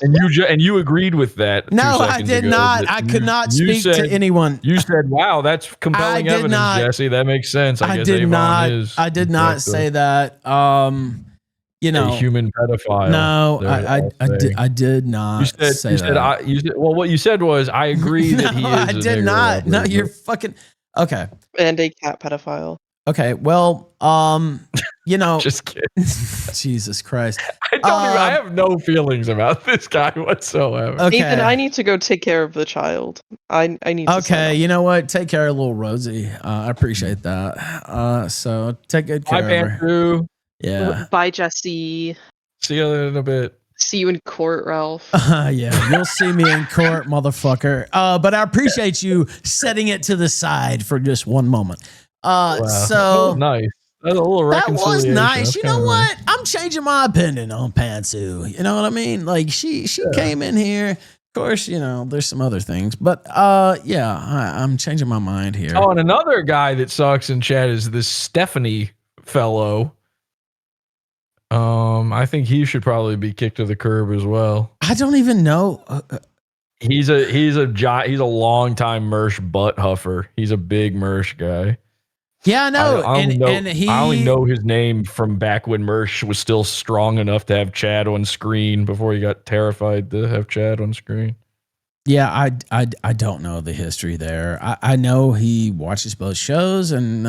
[SPEAKER 5] And you agreed with that.
[SPEAKER 1] No, I did not. I could not speak to anyone.
[SPEAKER 5] You said, "Wow, that's compelling evidence, Jesse. That makes sense." I did
[SPEAKER 1] not say that.
[SPEAKER 5] A human pedophile.
[SPEAKER 1] No, I did not say that.
[SPEAKER 5] What you said was, I agree that he is.
[SPEAKER 1] I did not. No, you're fucking okay.
[SPEAKER 8] And a cat pedophile.
[SPEAKER 1] Okay, well,
[SPEAKER 5] just kidding.
[SPEAKER 1] Jesus Christ.
[SPEAKER 5] I have no feelings about this guy whatsoever.
[SPEAKER 1] Okay.
[SPEAKER 8] Ethan, I need to go take care of the child. I need to
[SPEAKER 1] Okay, you know what? Take care of little Rosie. I appreciate that. So take good care of her. Yeah.
[SPEAKER 8] Bye, Jesse.
[SPEAKER 5] See you in a bit.
[SPEAKER 8] See you in court, Ralph.
[SPEAKER 1] Yeah, you'll see me in court, motherfucker. But I appreciate you setting it to the side for just one moment.
[SPEAKER 5] Wow.
[SPEAKER 1] So
[SPEAKER 5] that was nice. That
[SPEAKER 1] was nice. You know what? I'm changing my opinion on Pantsu. You know what I mean? Like she came in here. Of course, there's some other things, but I'm changing my mind here.
[SPEAKER 5] Oh, and another guy that sucks in chat is this Stephanie fellow. I think he should probably be kicked to the curb as well.
[SPEAKER 1] I don't even know.
[SPEAKER 5] He's a long time Mersh butt huffer. He's a big Mersh guy.
[SPEAKER 1] Yeah, I know.
[SPEAKER 5] I only know his name from back when Mersh was still strong enough to have Chad on screen before he got terrified to have Chad on screen.
[SPEAKER 1] Yeah, I don't know the history there. I know he watches both shows, and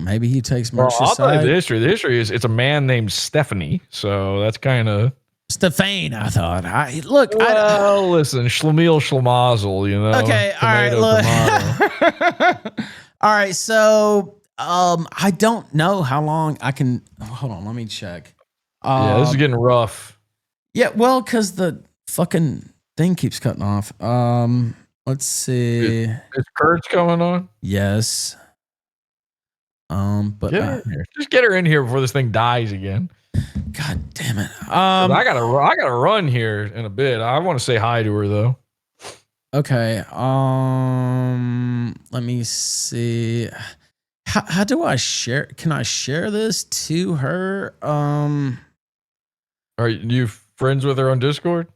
[SPEAKER 1] maybe he takes Mersh's side.
[SPEAKER 5] I'll tell you the history. The history is it's a man named Stephanie, so that's kind of
[SPEAKER 1] Stephane. I thought.
[SPEAKER 5] Listen, Schlemiel Schlemazel,
[SPEAKER 1] Okay, all right, look. All right, so I don't know how long I can. Hold on, let me check.
[SPEAKER 5] This is getting rough.
[SPEAKER 1] Yeah, well, because the fucking thing keeps cutting off. Let's see.
[SPEAKER 5] Is Kurt's coming on?
[SPEAKER 1] Yes. But
[SPEAKER 5] just get her in here before this thing dies again.
[SPEAKER 1] God damn it.
[SPEAKER 5] I gotta run here in a bit. I want to say hi to her though.
[SPEAKER 1] Okay. Let me see. How do I share? Can I share this to her?
[SPEAKER 5] Are you friends with her on Discord?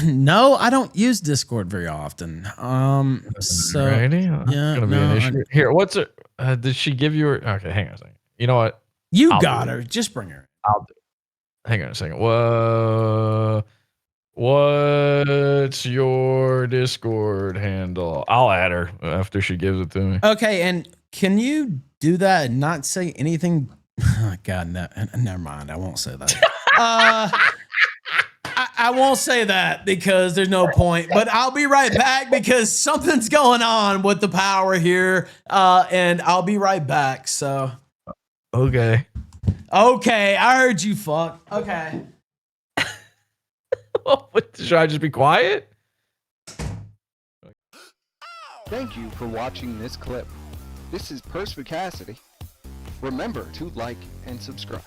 [SPEAKER 1] No, I don't use Discord very often. So
[SPEAKER 5] Alrighty.
[SPEAKER 1] Yeah,
[SPEAKER 5] gonna be an issue. Here, what's it? Did she give you her? Okay, hang on a second. You know what?
[SPEAKER 1] You got her. Just bring her.
[SPEAKER 5] I'll do it. Hang on a second. What's your Discord handle? I'll add her after she gives it to me.
[SPEAKER 1] Okay, and can you do that and not say anything? Oh, God, no, never mind. I won't say that. I won't say that because there's no point. But I'll be right back because something's going on with the power here, and I'll be right back. So,
[SPEAKER 5] okay,
[SPEAKER 1] I heard you. Fuck. Okay.
[SPEAKER 5] Should I just be quiet?
[SPEAKER 13] Thank you for watching this clip. This is Perspicacity. Remember to like and subscribe.